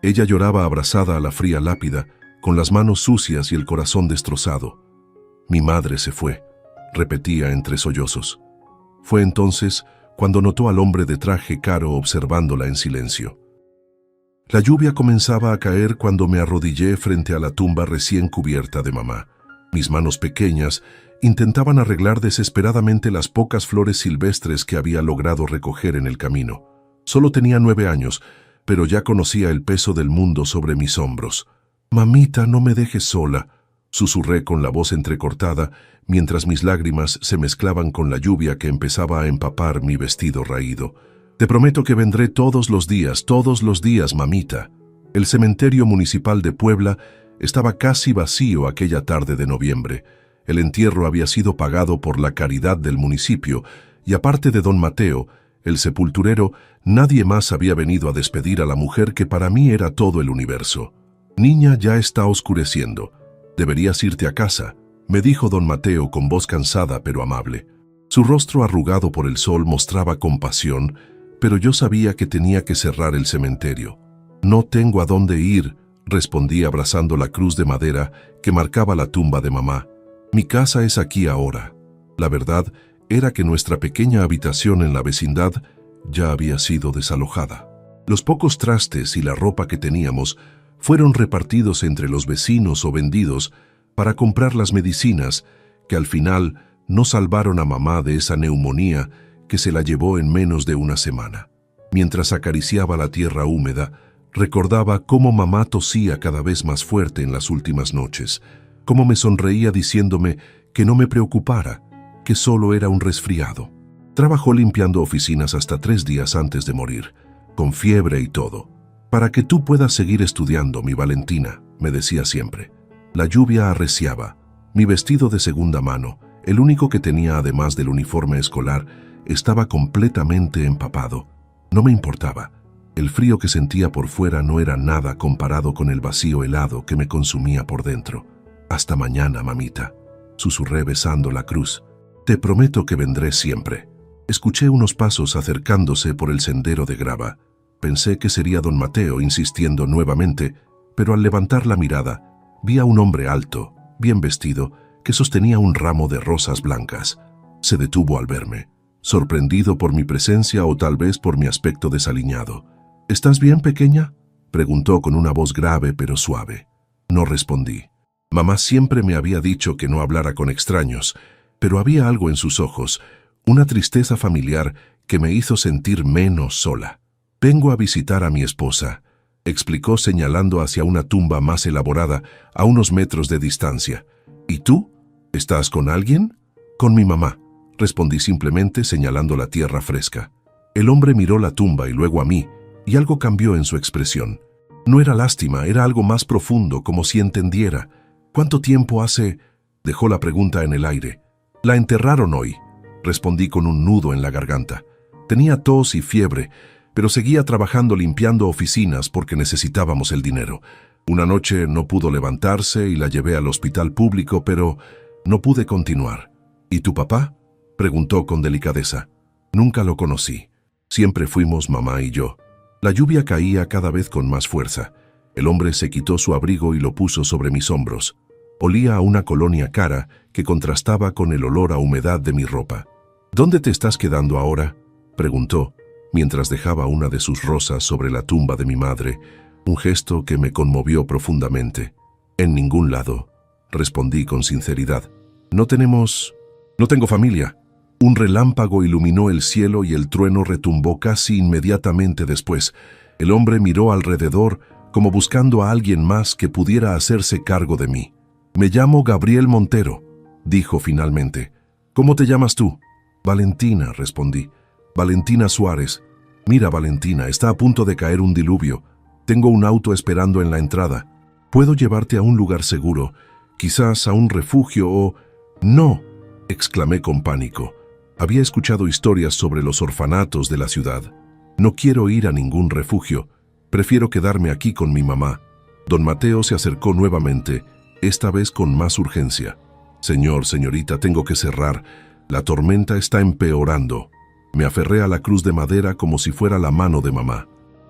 Ella lloraba abrazada a la fría lápida, con las manos sucias y el corazón destrozado. Mi madre se fue, repetía entre sollozos. Fue entonces cuando notó al hombre de traje caro observándola en silencio. La lluvia comenzaba a caer cuando me arrodillé frente a la tumba recién cubierta de mamá. Mis manos pequeñas intentaban arreglar desesperadamente las pocas flores silvestres que había logrado recoger en el camino. Solo tenía 9 años, pero ya conocía el peso del mundo sobre mis hombros. «Mamita, no me dejes sola», susurré con la voz entrecortada, mientras mis lágrimas se mezclaban con la lluvia que empezaba a empapar mi vestido raído. «Te prometo que vendré todos los días, mamita». El cementerio municipal de Puebla estaba casi vacío aquella tarde de noviembre. El entierro había sido pagado por la caridad del municipio, y aparte de don Mateo, el sepulturero, nadie más había venido a despedir a la mujer que para mí era todo el universo. «Niña, ya está oscureciendo. Deberías irte a casa», me dijo don Mateo con voz cansada pero amable. Su rostro arrugado por el sol mostraba compasión, pero yo sabía que tenía que cerrar el cementerio. «No tengo a dónde ir», respondí abrazando la cruz de madera que marcaba la tumba de mamá. «Mi casa es aquí ahora». La verdad era que nuestra pequeña habitación en la vecindad ya había sido desalojada. Los pocos trastes y la ropa que teníamos fueron repartidos entre los vecinos o vendidos para comprar las medicinas que al final no salvaron a mamá de esa neumonía que se la llevó en menos de una semana. Mientras acariciaba la tierra húmeda, recordaba cómo mamá tosía cada vez más fuerte en las últimas noches, cómo me sonreía diciéndome que no me preocupara, que solo era un resfriado. Trabajó limpiando oficinas hasta 3 días antes de morir, con fiebre y todo. «Para que tú puedas seguir estudiando, mi Valentina», me decía siempre. La lluvia arreciaba. Mi vestido de segunda mano, el único que tenía además del uniforme escolar, estaba completamente empapado. No me importaba. El frío que sentía por fuera no era nada comparado con el vacío helado que me consumía por dentro. «Hasta mañana, mamita», susurré besando la cruz. «Te prometo que vendré siempre». Escuché unos pasos acercándose por el sendero de grava. Pensé que sería don Mateo insistiendo nuevamente, pero al levantar la mirada, vi a un hombre alto, bien vestido, que sostenía un ramo de rosas blancas. Se detuvo al verme, sorprendido por mi presencia o tal vez por mi aspecto desaliñado. «¿Estás bien, pequeña?», preguntó con una voz grave pero suave. No respondí. Mamá siempre me había dicho que no hablara con extraños, pero había algo en sus ojos, una tristeza familiar que me hizo sentir menos sola. «Vengo a visitar a mi esposa», explicó señalando hacia una tumba más elaborada a unos metros de distancia. «¿Y tú? ¿Estás con alguien?» «Con mi mamá», respondí simplemente señalando la tierra fresca. El hombre miró la tumba y luego a mí, y algo cambió en su expresión. No era lástima, era algo más profundo, como si entendiera. «¿Cuánto tiempo hace?» Dejó la pregunta en el aire. «La enterraron hoy», respondí con un nudo en la garganta. Tenía tos y fiebre, pero seguía trabajando limpiando oficinas porque necesitábamos el dinero. Una noche no pudo levantarse y la llevé al hospital público, pero no pude continuar. «¿Y tu papá?», preguntó con delicadeza. «Nunca lo conocí. Siempre fuimos mamá y yo». La lluvia caía cada vez con más fuerza. El hombre se quitó su abrigo y lo puso sobre mis hombros. Olía a una colonia cara que contrastaba con el olor a humedad de mi ropa. «¿Dónde te estás quedando ahora?», preguntó, mientras dejaba una de sus rosas sobre la tumba de mi madre, un gesto que me conmovió profundamente. «En ningún lado», respondí con sinceridad. No tengo familia». Un relámpago iluminó el cielo y el trueno retumbó casi inmediatamente después. El hombre miró alrededor como buscando a alguien más que pudiera hacerse cargo de mí. «Me llamo Gabriel Montero», dijo finalmente. «¿Cómo te llamas tú?». «Valentina», respondí. «Valentina Suárez». «Mira, Valentina, está a punto de caer un diluvio. Tengo un auto esperando en la entrada. Puedo llevarte a un lugar seguro, quizás a un refugio o...». «No», exclamé con pánico. Había escuchado historias sobre los orfanatos de la ciudad. «No quiero ir a ningún refugio. Prefiero quedarme aquí con mi mamá». Don Mateo se acercó nuevamente, esta vez con más urgencia. Señorita, tengo que cerrar. La tormenta está empeorando». Me aferré a la cruz de madera como si fuera la mano de mamá.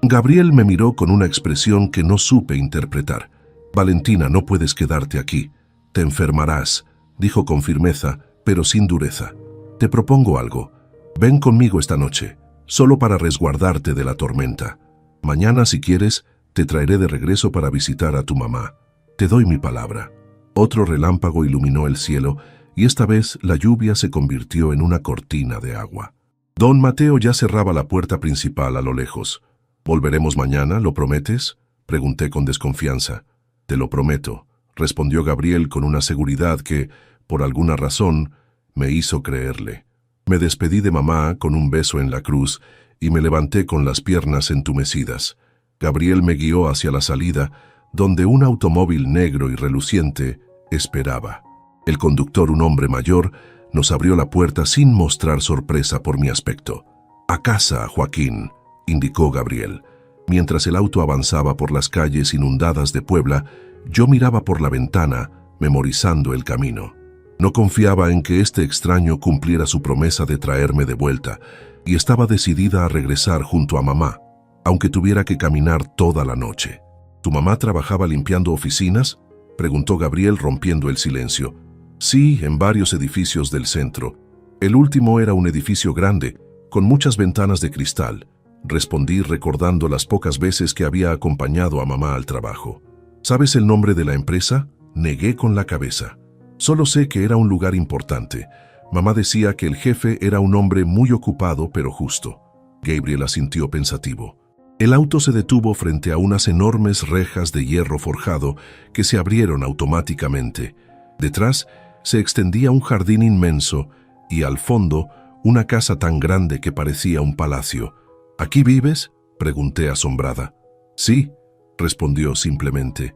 Gabriel me miró con una expresión que no supe interpretar. Valentina, no puedes quedarte aquí. Te enfermarás, dijo con firmeza, pero sin dureza. Te propongo algo. Ven conmigo esta noche, solo para resguardarte de la tormenta. Mañana, si quieres, te traeré de regreso para visitar a tu mamá. Te doy mi palabra. Otro relámpago iluminó el cielo y esta vez la lluvia se convirtió en una cortina de agua. Don Mateo ya cerraba la puerta principal a lo lejos. ¿Volveremos mañana, lo prometes?, pregunté con desconfianza. Te lo prometo, respondió Gabriel con una seguridad que, por alguna razón, me hizo creerle. Me despedí de mamá con un beso en la cruz y me levanté con las piernas entumecidas. Gabriel me guió hacia la salida, donde un automóvil negro y reluciente esperaba. El conductor, un hombre mayor, nos abrió la puerta sin mostrar sorpresa por mi aspecto. «A casa, Joaquín», indicó Gabriel. Mientras el auto avanzaba por las calles inundadas de Puebla, yo miraba por la ventana, memorizando el camino. No confiaba en que este extraño cumpliera su promesa de traerme de vuelta, y estaba decidida a regresar junto a mamá, aunque tuviera que caminar toda la noche. ¿Tu mamá trabajaba limpiando oficinas?, preguntó Gabriel rompiendo el silencio. Sí, en varios edificios del centro. El último era un edificio grande, con muchas ventanas de cristal, respondí recordando las pocas veces que había acompañado a mamá al trabajo. ¿Sabes el nombre de la empresa?, negué con la cabeza. Solo sé que era un lugar importante. Mamá decía que el jefe era un hombre muy ocupado pero justo. Gabriel asintió pensativo. El auto se detuvo frente a unas enormes rejas de hierro forjado que se abrieron automáticamente. Detrás se extendía un jardín inmenso y al fondo una casa tan grande que parecía un palacio. ¿Aquí vives?, pregunté asombrada. Sí, respondió simplemente.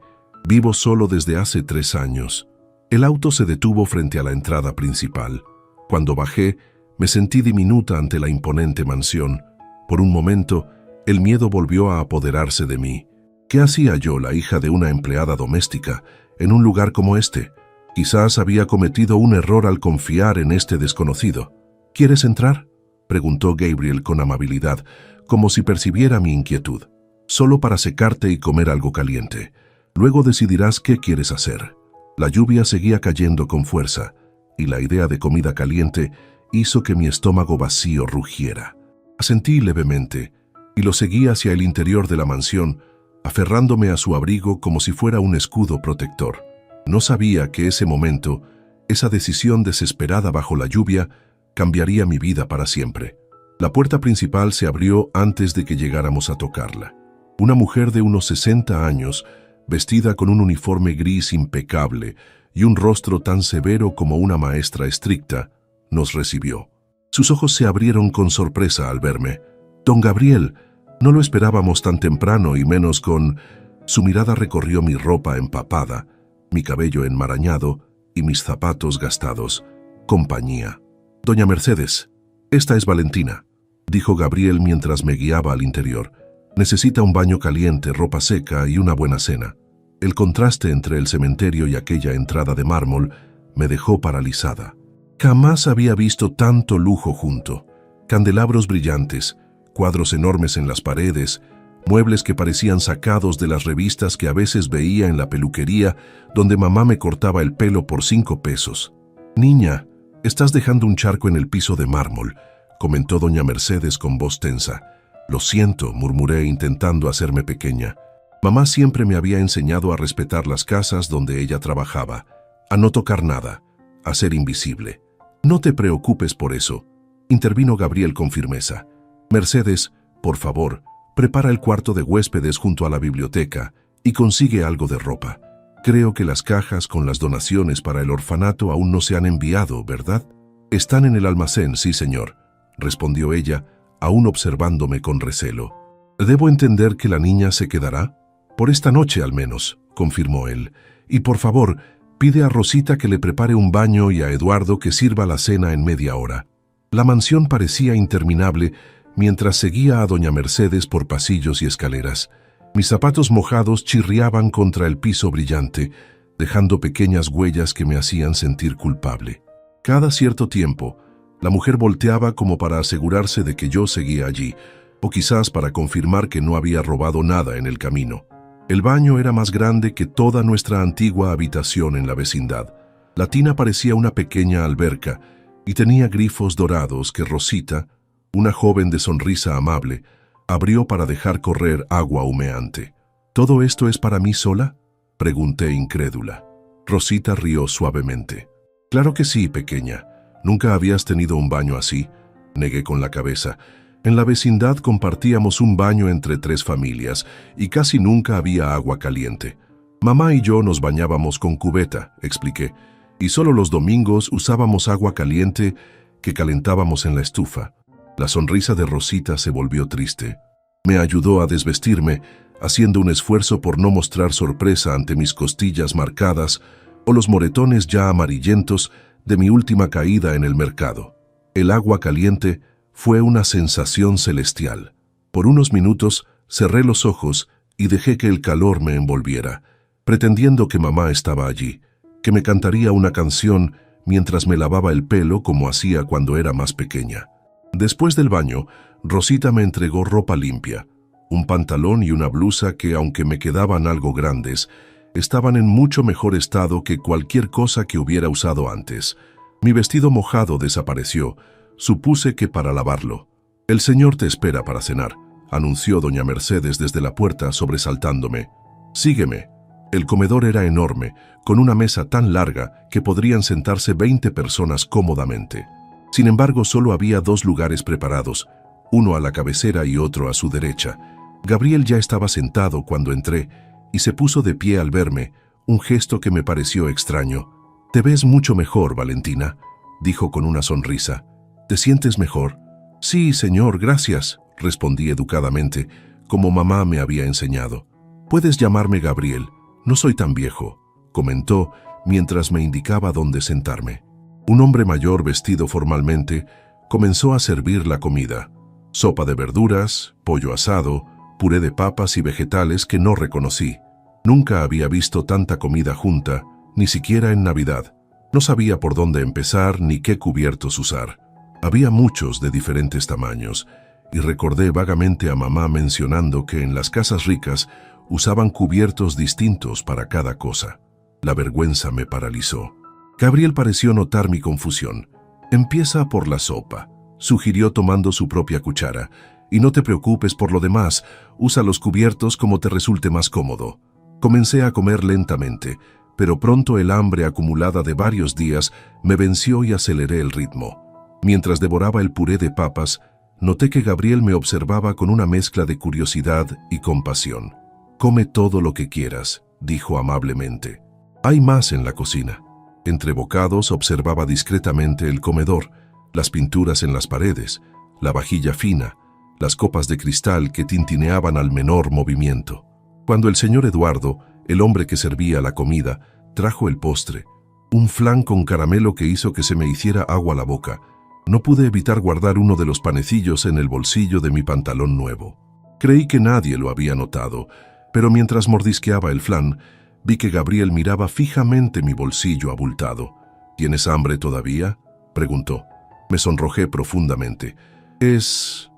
Vivo solo desde hace 3 años. El auto se detuvo frente a la entrada principal. Cuando bajé, me sentí diminuta ante la imponente mansión. Por un momento, el miedo volvió a apoderarse de mí. ¿Qué hacía yo, la hija de una empleada doméstica, en un lugar como este? Quizás había cometido un error al confiar en este desconocido. ¿Quieres entrar?, preguntó Gabriel con amabilidad, como si percibiera mi inquietud. Solo para secarte y comer algo caliente. Luego decidirás qué quieres hacer. La lluvia seguía cayendo con fuerza, y la idea de comida caliente hizo que mi estómago vacío rugiera. Asentí levemente, y lo seguí hacia el interior de la mansión, aferrándome a su abrigo como si fuera un escudo protector. No sabía que ese momento, esa decisión desesperada bajo la lluvia, cambiaría mi vida para siempre. La puerta principal se abrió antes de que llegáramos a tocarla. Una mujer de unos 60 años, vestida con un uniforme gris impecable y un rostro tan severo como una maestra estricta, nos recibió. Sus ojos se abrieron con sorpresa al verme. «Don Gabriel, no lo esperábamos tan temprano y menos con...». Su mirada recorrió mi ropa empapada, mi cabello enmarañado y mis zapatos gastados. «Compañía». «Doña Mercedes, esta es Valentina», dijo Gabriel mientras me guiaba al interior. «Necesita un baño caliente, ropa seca y una buena cena». El contraste entre el cementerio y aquella entrada de mármol me dejó paralizada. Jamás había visto tanto lujo junto. Candelabros brillantes, cuadros enormes en las paredes, muebles que parecían sacados de las revistas que a veces veía en la peluquería donde mamá me cortaba el pelo por 5 pesos. «Niña, estás dejando un charco en el piso de mármol», comentó doña Mercedes con voz tensa. «Lo siento», murmuré intentando hacerme pequeña. Mamá siempre me había enseñado a respetar las casas donde ella trabajaba, a no tocar nada, a ser invisible. «No te preocupes por eso», intervino Gabriel con firmeza. «Mercedes, por favor, prepara el cuarto de huéspedes junto a la biblioteca y consigue algo de ropa. Creo que las cajas con las donaciones para el orfanato aún no se han enviado, ¿verdad?» «Están en el almacén, sí, señor», respondió ella, aún observándome con recelo. «¿Debo entender que la niña se quedará?» «Por esta noche al menos», confirmó él. «Y por favor, pide a Rosita que le prepare un baño y a Eduardo que sirva la cena en media hora». La mansión parecía interminable mientras seguía a doña Mercedes por pasillos y escaleras. Mis zapatos mojados chirriaban contra el piso brillante, dejando pequeñas huellas que me hacían sentir culpable. Cada cierto tiempo, la mujer volteaba como para asegurarse de que yo seguía allí, o quizás para confirmar que no había robado nada en el camino. El baño era más grande que toda nuestra antigua habitación en la vecindad. La tina parecía una pequeña alberca y tenía grifos dorados que Rosita, una joven de sonrisa amable, abrió para dejar correr agua humeante. ¿Todo esto es para mí sola?, pregunté incrédula. Rosita rió suavemente. Claro que sí, pequeña. ¿Nunca habías tenido un baño así?, negué con la cabeza. En la vecindad compartíamos un baño entre 3 familias y casi nunca había agua caliente. Mamá y yo nos bañábamos con cubeta, expliqué, y solo los domingos usábamos agua caliente que calentábamos en la estufa. La sonrisa de Rosita se volvió triste. Me ayudó a desvestirme, haciendo un esfuerzo por no mostrar sorpresa ante mis costillas marcadas o los moretones ya amarillentos de mi última caída en el mercado. El agua caliente fue una sensación celestial. Por unos minutos cerré los ojos y dejé que el calor me envolviera, pretendiendo que mamá estaba allí, que me cantaría una canción mientras me lavaba el pelo como hacía cuando era más pequeña. Después del baño, Rosita me entregó ropa limpia, un pantalón y una blusa que, aunque me quedaban algo grandes, estaban en mucho mejor estado que cualquier cosa que hubiera usado antes. Mi vestido mojado desapareció. Supuse que para lavarlo. «El señor te espera para cenar», anunció doña Mercedes desde la puerta sobresaltándome. «Sígueme». El comedor era enorme, con una mesa tan larga que podrían sentarse 20 personas cómodamente. Sin embargo, solo había 2 lugares preparados, uno a la cabecera y otro a su derecha. Gabriel ya estaba sentado cuando entré y se puso de pie al verme, un gesto que me pareció extraño. «Te ves mucho mejor, Valentina», dijo con una sonrisa. «¿Te sientes mejor?» «Sí, señor, gracias», respondí educadamente, como mamá me había enseñado. «Puedes llamarme Gabriel, no soy tan viejo», comentó mientras me indicaba dónde sentarme. Un hombre mayor vestido formalmente comenzó a servir la comida. Sopa de verduras, pollo asado, puré de papas y vegetales que no reconocí. Nunca había visto tanta comida junta, ni siquiera en Navidad. No sabía por dónde empezar ni qué cubiertos usar. Había muchos de diferentes tamaños, y recordé vagamente a mamá mencionando que en las casas ricas usaban cubiertos distintos para cada cosa. La vergüenza me paralizó. Gabriel pareció notar mi confusión. «Empieza por la sopa», sugirió tomando su propia cuchara, «y no te preocupes por lo demás, usa los cubiertos como te resulte más cómodo». Comencé a comer lentamente, pero pronto el hambre acumulada de varios días me venció y aceleré el ritmo. Mientras devoraba el puré de papas, noté que Gabriel me observaba con una mezcla de curiosidad y compasión. «Come todo lo que quieras», dijo amablemente. «Hay más en la cocina». Entre bocados observaba discretamente el comedor, las pinturas en las paredes, la vajilla fina, las copas de cristal que tintineaban al menor movimiento. Cuando el señor Eduardo, el hombre que servía la comida, trajo el postre, un flan con caramelo que hizo que se me hiciera agua la boca, no pude evitar guardar uno de los panecillos en el bolsillo de mi pantalón nuevo. Creí que nadie lo había notado, pero mientras mordisqueaba el flan, vi que Gabriel miraba fijamente mi bolsillo abultado. «¿Tienes hambre todavía?», preguntó. Me sonrojé profundamente. Es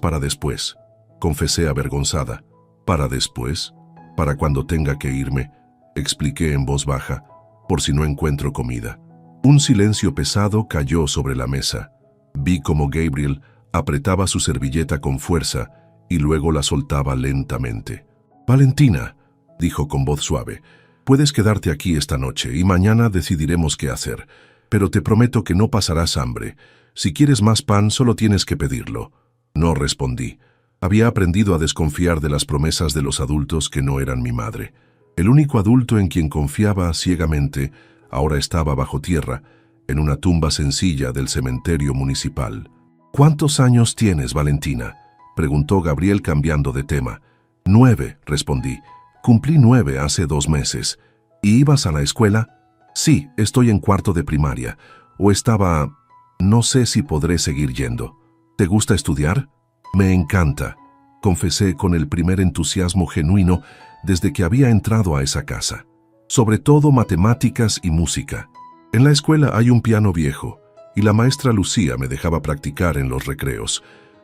para después», confesé avergonzada. «¿Para después? Para cuando tenga que irme», expliqué en voz baja, «por si no encuentro comida». Un silencio pesado cayó sobre la mesa. Vi cómo Gabriel apretaba su servilleta con fuerza y luego la soltaba lentamente. «Valentina», dijo con voz suave, «puedes quedarte aquí esta noche y mañana decidiremos qué hacer, pero te prometo que no pasarás hambre. Si quieres más pan, solo tienes que pedirlo». No respondí. Había aprendido a desconfiar de las promesas de los adultos que no eran mi madre. El único adulto en quien confiaba ciegamente ahora estaba bajo tierra, en una tumba sencilla del cementerio municipal. «¿Cuántos años tienes, Valentina?», preguntó Gabriel cambiando de tema. «9», respondí. «Cumplí 9 hace 2 meses. ¿Y ibas a la escuela?» «Sí, estoy en 4º de primaria. O estaba... no sé si podré seguir yendo». «¿Te gusta estudiar?» «Me encanta», confesé con el primer entusiasmo genuino desde que había entrado a esa casa. «Sobre todo matemáticas y música. En la escuela hay un piano viejo, y la maestra Lucía me dejaba practicar en los recreos.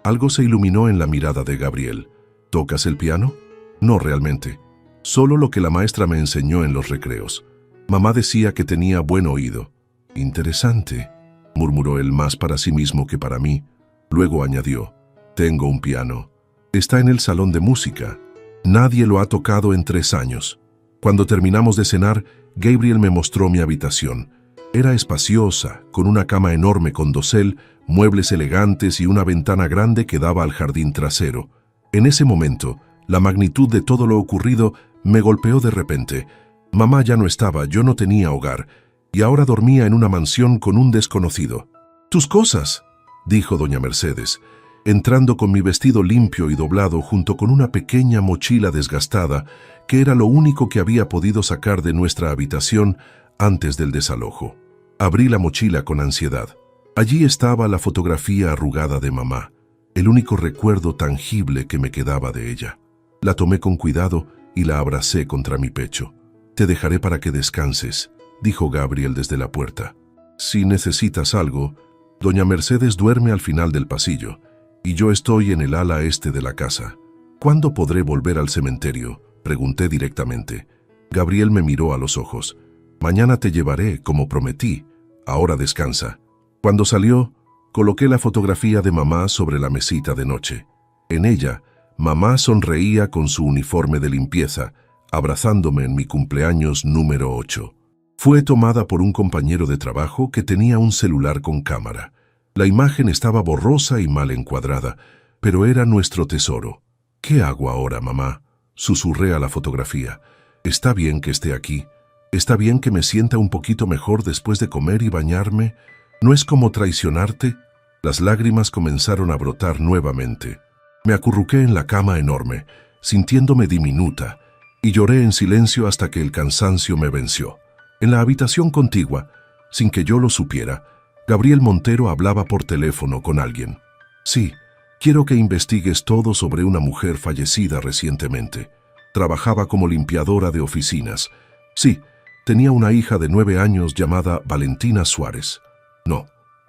Algo se iluminó en la mirada de Gabriel. ¿Tocas el piano? No realmente. Solo lo que la maestra me enseñó en los recreos. Mamá decía que tenía buen oído. Interesante, murmuró él más para sí mismo que para mí. Luego añadió, tengo un piano. Está en el salón de música. Nadie lo ha tocado en 3 años. Cuando terminamos de cenar, Gabriel me mostró mi habitación. Era espaciosa, con una cama enorme con dosel, muebles elegantes y una ventana grande que daba al jardín trasero. En ese momento, la magnitud de todo lo ocurrido me golpeó de repente. Mamá ya no estaba, yo no tenía hogar, y ahora dormía en una mansión con un desconocido. «¡Tus cosas!», dijo doña Mercedes, entrando con mi vestido limpio y doblado junto con una pequeña mochila desgastada, que era lo único que había podido sacar de nuestra habitación antes del desalojo. Abrí la mochila con ansiedad. Allí estaba la fotografía arrugada de mamá, el único recuerdo tangible que me quedaba de ella. La tomé con cuidado y la abracé contra mi pecho. «Te dejaré para que descanses», dijo Gabriel desde la puerta. «Si necesitas algo, doña Mercedes duerme al final del pasillo, y yo estoy en el ala este de la casa. ¿Cuándo podré volver al cementerio?», pregunté directamente. Gabriel me miró a los ojos. «Mañana te llevaré, como prometí. Ahora descansa». Cuando salió, coloqué la fotografía de mamá sobre la mesita de noche. En ella, mamá sonreía con su uniforme de limpieza, abrazándome en mi cumpleaños número 8. Fue tomada por un compañero de trabajo que tenía un celular con cámara. La imagen estaba borrosa y mal encuadrada, pero era nuestro tesoro. «¿Qué hago ahora, mamá?», susurré a la fotografía. «Está bien que esté aquí. Está bien que me sienta un poquito mejor después de comer y bañarme. ¿No es como traicionarte?». Las lágrimas comenzaron a brotar nuevamente. Me acurruqué en la cama enorme, sintiéndome diminuta, y lloré en silencio hasta que el cansancio me venció. En la habitación contigua, sin que yo lo supiera, Gabriel Montero hablaba por teléfono con alguien. «Sí, quiero que investigues todo sobre una mujer fallecida recientemente. Trabajaba como limpiadora de oficinas. Sí, tenía una hija de 9 años llamada Valentina Suárez.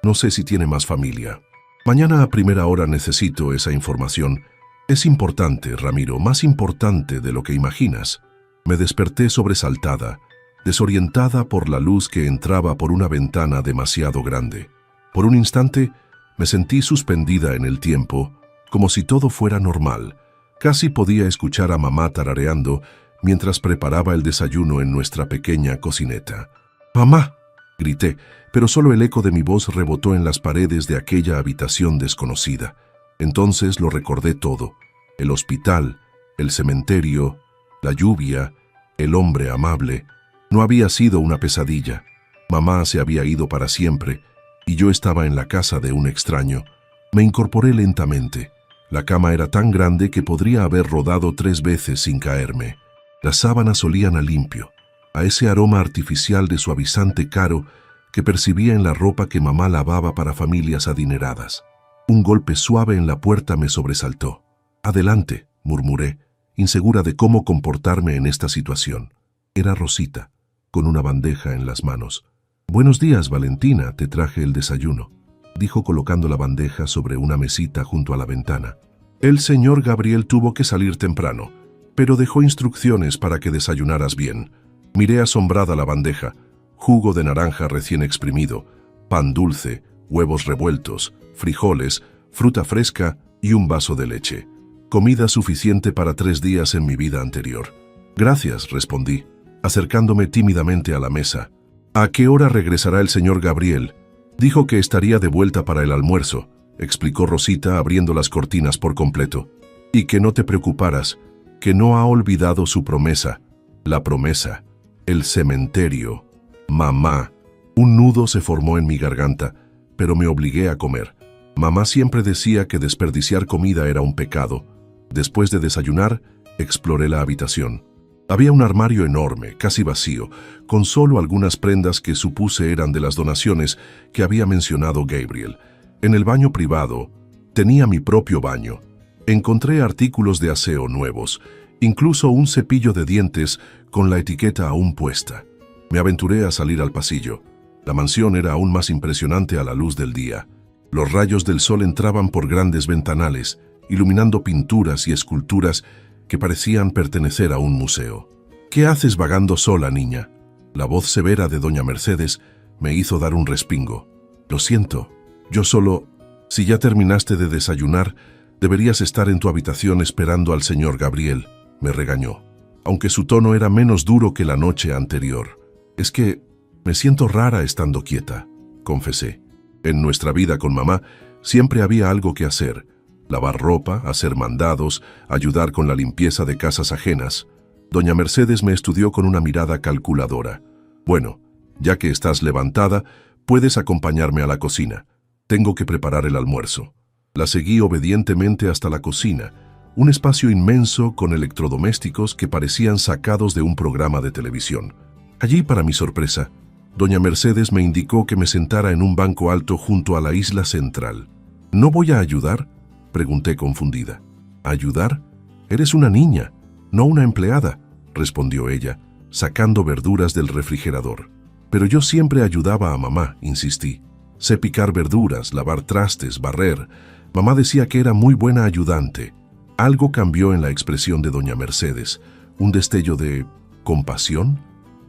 No sé si tiene más familia. Mañana a primera hora necesito esa información. Es importante, Ramiro, más importante de lo que imaginas». Me desperté sobresaltada, desorientada por la luz que entraba por una ventana demasiado grande. Por un instante me sentí suspendida en el tiempo, como si todo fuera normal. Casi podía escuchar a mamá tarareando mientras preparaba el desayuno en nuestra pequeña cocineta. «¡Mamá!», grité, pero solo el eco de mi voz rebotó en las paredes de aquella habitación desconocida. Entonces lo recordé todo: el hospital, el cementerio, la lluvia, el hombre amable. No había sido una pesadilla. Mamá se había ido para siempre, y yo estaba en la casa de un extraño. Me incorporé lentamente. La cama era tan grande que podría haber rodado 3 veces sin caerme. Las sábanas olían a limpio, a ese aroma artificial de suavizante caro que percibía en la ropa que mamá lavaba para familias adineradas. Un golpe suave en la puerta me sobresaltó. «Adelante», murmuré, insegura de cómo comportarme en esta situación. Era Rosita, con una bandeja en las manos. «Buenos días, Valentina, te traje el desayuno», dijo colocando la bandeja sobre una mesita junto a la ventana. «El señor Gabriel tuvo que salir temprano, pero dejó instrucciones para que desayunaras bien». Miré asombrada la bandeja: jugo de naranja recién exprimido, pan dulce, huevos revueltos, frijoles, fruta fresca y un vaso de leche. Comida suficiente para 3 días en mi vida anterior. «Gracias», respondí, acercándome tímidamente a la mesa. «¿A qué hora regresará el señor Gabriel?». «Dijo que estaría de vuelta para el almuerzo», explicó Rosita abriendo las cortinas por completo. «Y que no te preocuparas, que no ha olvidado su promesa». La promesa. El cementerio. Mamá. Un nudo se formó en mi garganta, pero me obligué a comer. Mamá siempre decía que desperdiciar comida era un pecado. Después de desayunar, exploré la habitación. Había un armario enorme, casi vacío, con solo algunas prendas que supuse eran de las donaciones que había mencionado Gabriel. En el baño privado, tenía mi propio baño. Encontré artículos de aseo nuevos, incluso un cepillo de dientes con la etiqueta aún puesta. Me aventuré a salir al pasillo. La mansión era aún más impresionante a la luz del día. Los rayos del sol entraban por grandes ventanales, iluminando pinturas y esculturas que parecían pertenecer a un museo. «¿Qué haces vagando sola, niña?». La voz severa de doña Mercedes me hizo dar un respingo. «Lo siento, yo solo... Si ya terminaste de desayunar, deberías estar en tu habitación esperando al señor Gabriel», me regañó, aunque su tono era menos duro que la noche anterior. «Es que me siento rara estando quieta», confesé. En nuestra vida con mamá siempre había algo que hacer: lavar ropa, hacer mandados, ayudar con la limpieza de casas ajenas. Doña Mercedes me estudió con una mirada calculadora. «Bueno, ya que estás levantada, puedes acompañarme a la cocina. Tengo que preparar el almuerzo». La seguí obedientemente hasta la cocina, un espacio inmenso con electrodomésticos que parecían sacados de un programa de televisión. Allí, para mi sorpresa, doña Mercedes me indicó que me sentara en un banco alto junto a la isla central. «¿No voy a ayudar?», pregunté confundida. «¿Ayudar? Eres una niña, no una empleada», respondió ella, sacando verduras del refrigerador. «Pero yo siempre ayudaba a mamá», insistí. «Sé picar verduras, lavar trastes, barrer». Mamá decía que era muy buena ayudante. Algo cambió en la expresión de doña Mercedes. ¿Un destello de compasión?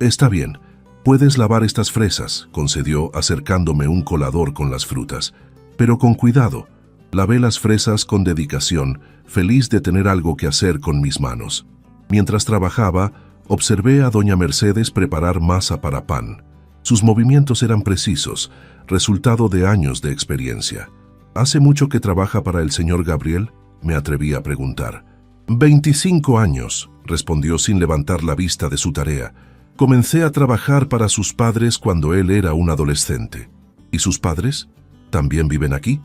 «Está bien, puedes lavar estas fresas», concedió, acercándome un colador con las frutas. «Pero con cuidado». Lavé las fresas con dedicación, feliz de tener algo que hacer con mis manos. Mientras trabajaba, observé a doña Mercedes preparar masa para pan. Sus movimientos eran precisos, resultado de años de experiencia. «¿Hace mucho que trabaja para el señor Gabriel?», me atreví a preguntar. «25 años», respondió sin levantar la vista de su tarea. «Comencé a trabajar para sus padres cuando él era un adolescente». «¿Y sus padres? ¿También viven aquí?».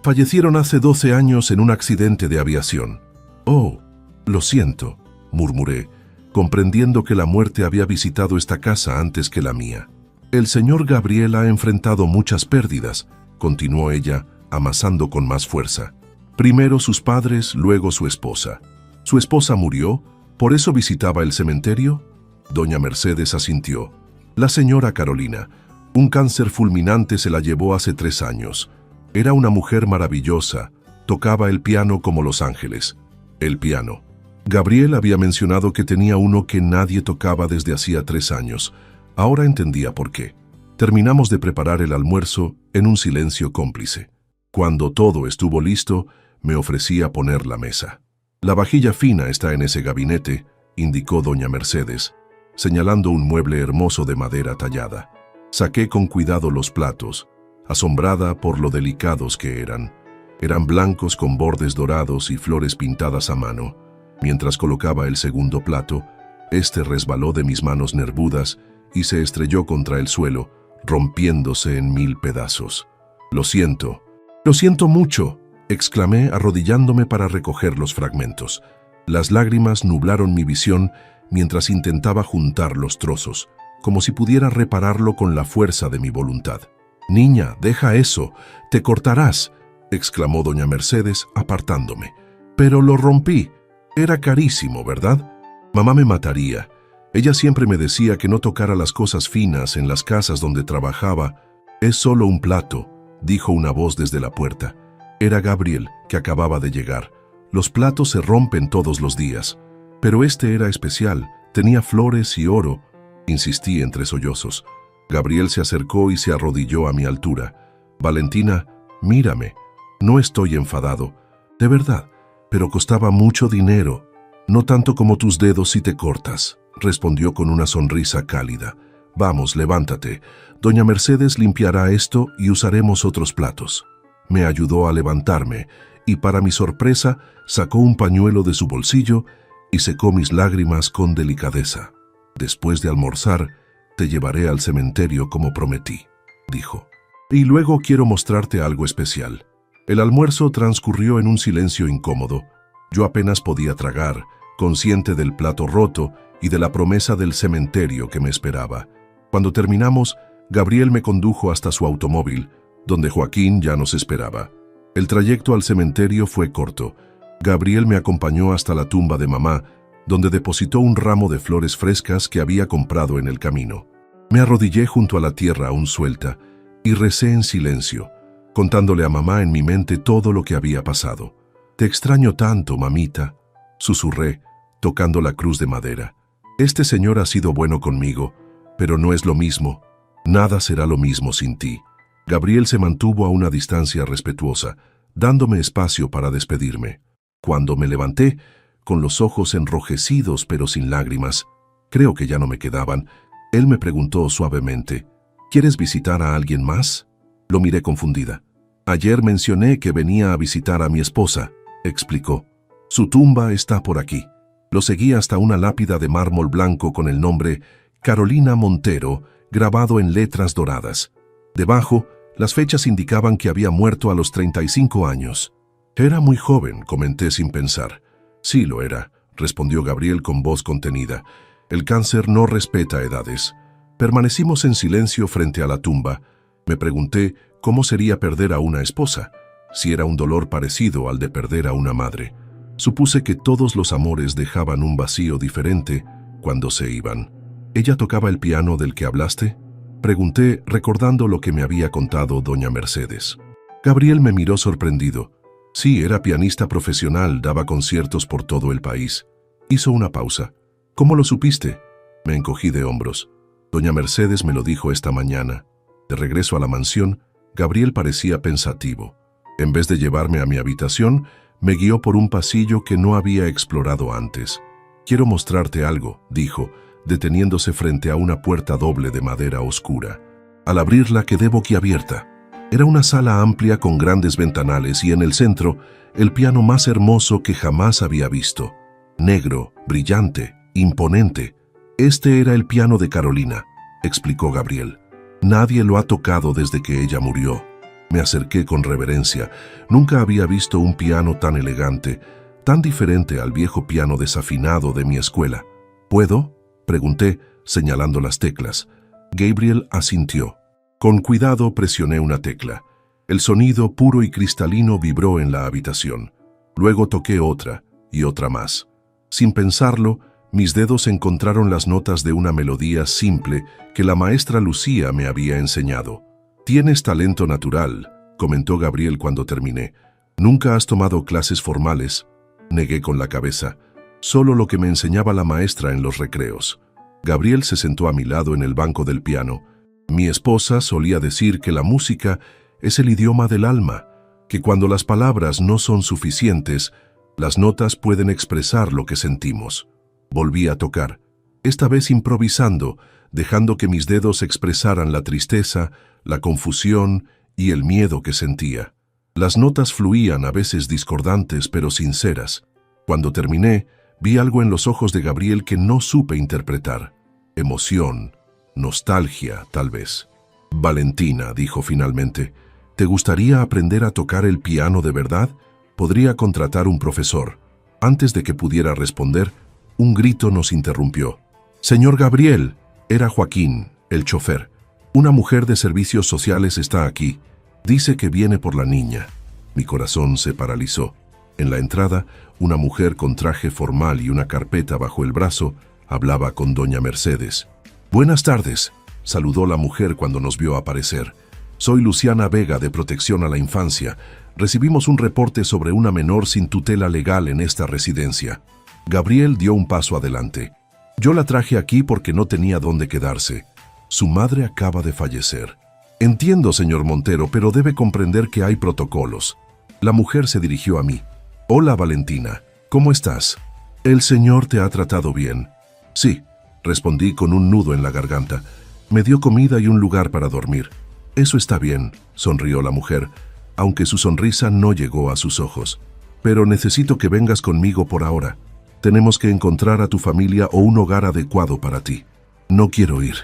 «Fallecieron hace 12 años en un accidente de aviación». «Oh, lo siento», murmuré, comprendiendo que la muerte había visitado esta casa antes que la mía. «El señor Gabriel ha enfrentado muchas pérdidas», continuó ella, amasando con más fuerza. «Primero sus padres, luego su esposa. ¿Su esposa murió? ¿Por eso visitaba el cementerio?». Doña Mercedes asintió. «La señora Carolina. Un cáncer fulminante se la llevó hace 3 años. Era una mujer maravillosa. Tocaba el piano como los ángeles». El piano. Gabriel había mencionado que tenía uno que nadie tocaba desde hacía 3 años. Ahora entendía por qué. Terminamos de preparar el almuerzo en un silencio cómplice. Cuando todo estuvo listo, me ofrecí a poner la mesa. «La vajilla fina está en ese gabinete», indicó doña Mercedes, señalando un mueble hermoso de madera tallada. Saqué con cuidado los platos, asombrada por lo delicados que eran. Eran blancos con bordes dorados y flores pintadas a mano. Mientras colocaba el segundo plato, este resbaló de mis manos nervudas y se estrelló contra el suelo, rompiéndose en 1000 pedazos. «Lo siento mucho», exclamé arrodillándome para recoger los fragmentos. Las lágrimas nublaron mi visión mientras intentaba juntar los trozos, como si pudiera repararlo con la fuerza de mi voluntad. «Niña, deja eso, te cortarás», exclamó doña Mercedes, apartándome. «Pero lo rompí. Era carísimo, ¿verdad? Mamá me mataría. Ella siempre me decía que no tocara las cosas finas en las casas donde trabajaba». «Es solo un plato», dijo una voz desde la puerta. Era Gabriel, que acababa de llegar. «Los platos se rompen todos los días. Pero este era especial, tenía flores y oro», insistí entre sollozos. Gabriel se acercó y se arrodilló a mi altura. «Valentina, mírame. No estoy enfadado, de verdad, pero costaba mucho dinero. No tanto como tus dedos si te cortas», respondió con una sonrisa cálida. «Vamos, levántate. Doña Mercedes limpiará esto y usaremos otros platos». Me ayudó a levantarme y, para mi sorpresa, sacó un pañuelo de su bolsillo y secó mis lágrimas con delicadeza. «Después de almorzar, te llevaré al cementerio como prometí», dijo. «Y luego quiero mostrarte algo especial». El almuerzo transcurrió en un silencio incómodo. Yo apenas podía tragar, consciente del plato roto y de la promesa del cementerio que me esperaba. Cuando terminamos, Gabriel me condujo hasta su automóvil, donde Joaquín ya nos esperaba. El trayecto al cementerio fue corto. Gabriel me acompañó hasta la tumba de mamá, donde depositó un ramo de flores frescas que había comprado en el camino. Me arrodillé junto a la tierra aún suelta y recé en silencio. contándole a mamá en mi mente todo lo que había pasado. «Te extraño tanto, mamita», susurré, tocando la cruz de madera. «Este señor ha sido bueno conmigo, pero no es lo mismo. Nada será lo mismo sin ti». Gabriel se mantuvo a una distancia respetuosa, dándome espacio para despedirme. Cuando me levanté, con los ojos enrojecidos pero sin lágrimas, creo que ya no me quedaban, él me preguntó suavemente, «¿Quieres visitar a alguien más?». Lo miré confundida. «Ayer mencioné que venía a visitar a mi esposa», explicó. «Su tumba está por aquí». Lo seguí hasta una lápida de mármol blanco con el nombre Carolina Montero grabado en letras doradas. Debajo, las fechas indicaban que había muerto a los 35 años. «Era muy joven», comenté sin pensar. «Sí lo era», respondió Gabriel con voz contenida. «El cáncer no respeta edades». Permanecimos en silencio frente a la tumba. Me pregunté cómo sería perder a una esposa, si era un dolor parecido al de perder a una madre. Supuse que todos los amores dejaban un vacío diferente cuando se iban. «¿Ella tocaba el piano del que hablaste?», pregunté, recordando lo que me había contado doña Mercedes. Gabriel me miró sorprendido. «Sí, era pianista profesional, daba conciertos por todo el país». Hizo una pausa. «¿Cómo lo supiste?». Me encogí de hombros. «Doña Mercedes me lo dijo esta mañana». De regreso a la mansión, Gabriel parecía pensativo. En vez de llevarme a mi habitación, me guió por un pasillo que no había explorado antes. «Quiero mostrarte algo», dijo, deteniéndose frente a una puerta doble de madera oscura. Al abrirla quedé boquiabierta. Era una sala amplia con grandes ventanales y en el centro, el piano más hermoso que jamás había visto. Negro, brillante, imponente. «Este era el piano de Carolina», explicó Gabriel. «Nadie lo ha tocado desde que ella murió». Me acerqué con reverencia. Nunca había visto un piano tan elegante, tan diferente al viejo piano desafinado de mi escuela. «¿Puedo?», pregunté, señalando las teclas. Gabriel asintió. Con cuidado presioné una tecla. El sonido puro y cristalino vibró en la habitación. Luego toqué otra y otra más. Sin pensarlo, mis dedos encontraron las notas de una melodía simple que la maestra Lucía me había enseñado. «Tienes talento natural», comentó Gabriel cuando terminé. «¿Nunca has tomado clases formales?». Negué con la cabeza. Solo lo que me enseñaba la maestra en los recreos. Gabriel se sentó a mi lado en el banco del piano. Mi esposa solía decir que la música es el idioma del alma, que cuando las palabras no son suficientes, las notas pueden expresar lo que sentimos. Volví a tocar, esta vez improvisando, dejando que mis dedos expresaran la tristeza, la confusión y el miedo que sentía. Las notas fluían, a veces discordantes pero sinceras. Cuando terminé, vi algo en los ojos de Gabriel que no supe interpretar. Emoción, nostalgia, tal vez. «Valentina», dijo finalmente, «¿te gustaría aprender a tocar el piano de verdad? Podría contratar un profesor». Antes de que pudiera responder, un grito nos interrumpió. «Señor Gabriel», era Joaquín, el chofer. «Una mujer de servicios sociales está aquí. Dice que viene por la niña». Mi corazón se paralizó. En la entrada, una mujer con traje formal y una carpeta bajo el brazo hablaba con doña Mercedes. «Buenas tardes», saludó la mujer cuando nos vio aparecer. «Soy Luciana Vega, de Protección a la Infancia. Recibimos un reporte sobre una menor sin tutela legal en esta residencia». Gabriel dio un paso adelante. «Yo la traje aquí porque no tenía dónde quedarse. Su madre acaba de fallecer». «Entiendo, señor Montero, pero debe comprender que hay protocolos». La mujer se dirigió a mí. «Hola, Valentina. ¿Cómo estás? ¿El señor te ha tratado bien?». «Sí», respondí con un nudo en la garganta. «Me dio comida y un lugar para dormir». «Eso está bien», sonrió la mujer, aunque su sonrisa no llegó a sus ojos. «Pero necesito que vengas conmigo por ahora. Tenemos que encontrar a tu familia o un hogar adecuado para ti». «No quiero ir»,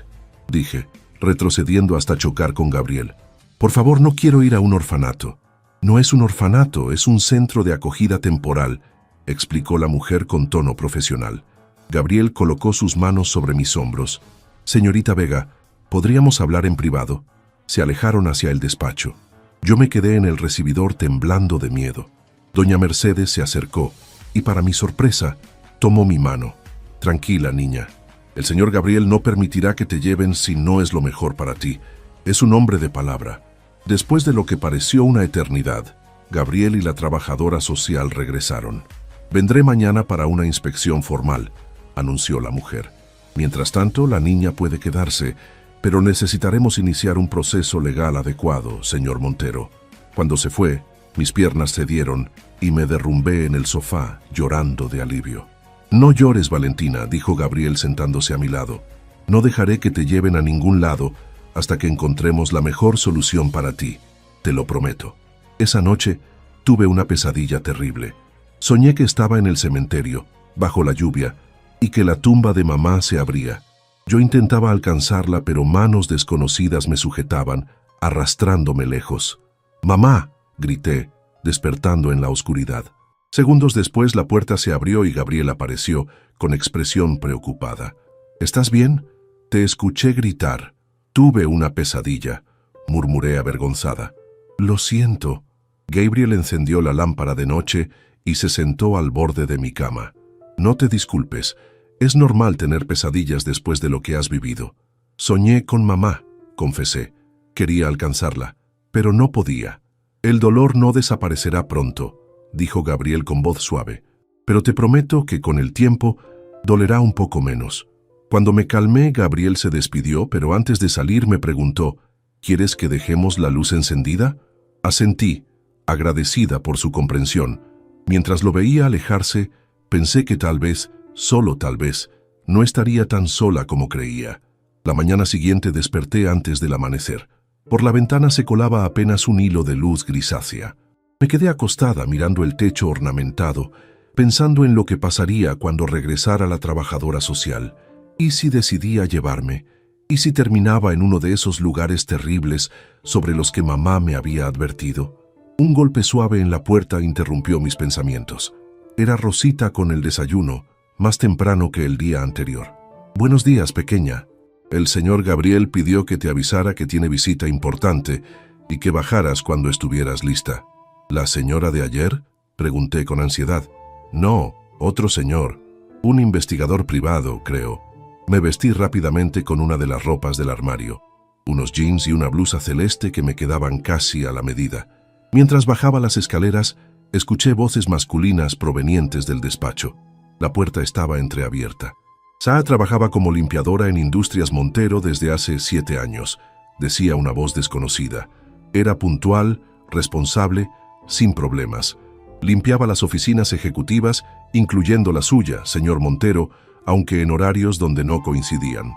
dije, retrocediendo hasta chocar con Gabriel. «Por favor, no quiero ir a un orfanato». «No es un orfanato, es un centro de acogida temporal», explicó la mujer con tono profesional. Gabriel colocó sus manos sobre mis hombros. «Señorita Vega, ¿podríamos hablar en privado?». Se alejaron hacia el despacho. Yo me quedé en el recibidor temblando de miedo. Doña Mercedes se acercó y, para mi sorpresa, tomó mi mano. «Tranquila, niña. El señor Gabriel no permitirá que te lleven si no es lo mejor para ti. Es un hombre de palabra». Después de lo que pareció una eternidad, Gabriel y la trabajadora social regresaron. «Vendré mañana para una inspección formal», anunció la mujer. «Mientras tanto, la niña puede quedarse, pero necesitaremos iniciar un proceso legal adecuado, señor Montero». Cuando se fue, mis piernas cedieron y me derrumbé en el sofá, llorando de alivio. «No llores, Valentina», dijo Gabriel sentándose a mi lado. «No dejaré que te lleven a ningún lado hasta que encontremos la mejor solución para ti, te lo prometo». Esa noche tuve una pesadilla terrible. Soñé que estaba en el cementerio, bajo la lluvia, y que la tumba de mamá se abría. Yo intentaba alcanzarla, pero manos desconocidas me sujetaban, arrastrándome lejos. «¡Mamá!», grité, despertando en la oscuridad. Segundos después la puerta se abrió y Gabriel apareció, con expresión preocupada. «¿Estás bien?», te escuché gritar. «Tuve una pesadilla», murmuré avergonzada. «Lo siento». Gabriel encendió la lámpara de noche y se sentó al borde de mi cama. «No te disculpes, es normal tener pesadillas después de lo que has vivido». «Soñé con mamá», confesé. Quería alcanzarla, pero no podía. «El dolor no desaparecerá pronto», dijo Gabriel con voz suave. «Pero te prometo que con el tiempo dolerá un poco menos». Cuando me calmé, Gabriel se despidió, pero antes de salir me preguntó: «¿Quieres que dejemos la luz encendida?». Asentí, agradecida por su comprensión. Mientras lo veía alejarse, pensé que tal vez, solo tal vez, no estaría tan sola como creía. La mañana siguiente desperté antes del amanecer. Por la ventana se colaba apenas un hilo de luz grisácea. Me quedé acostada mirando el techo ornamentado, pensando en lo que pasaría cuando regresara la trabajadora social. ¿Y si decidía llevarme? ¿Y si terminaba en uno de esos lugares terribles sobre los que mamá me había advertido? Un golpe suave en la puerta interrumpió mis pensamientos. Era Rosita con el desayuno, más temprano que el día anterior. «Buenos días, pequeña. El señor Gabriel pidió que te avisara que tiene visita importante y que bajaras cuando estuvieras lista». «¿La señora de ayer?», pregunté con ansiedad. «No, otro señor. Un investigador privado, creo». Me vestí rápidamente con una de las ropas del armario, unos jeans y una blusa celeste que me quedaban casi a la medida. Mientras bajaba las escaleras, escuché voces masculinas provenientes del despacho. La puerta estaba entreabierta. «Saa trabajaba como limpiadora en Industrias Montero desde hace 7 años», decía una voz desconocida. Era puntual, responsable, sin problemas. Limpiaba las oficinas ejecutivas, incluyendo la suya, señor Montero, aunque en horarios donde no coincidían.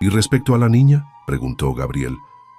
«¿Y respecto a la niña?», preguntó Gabriel.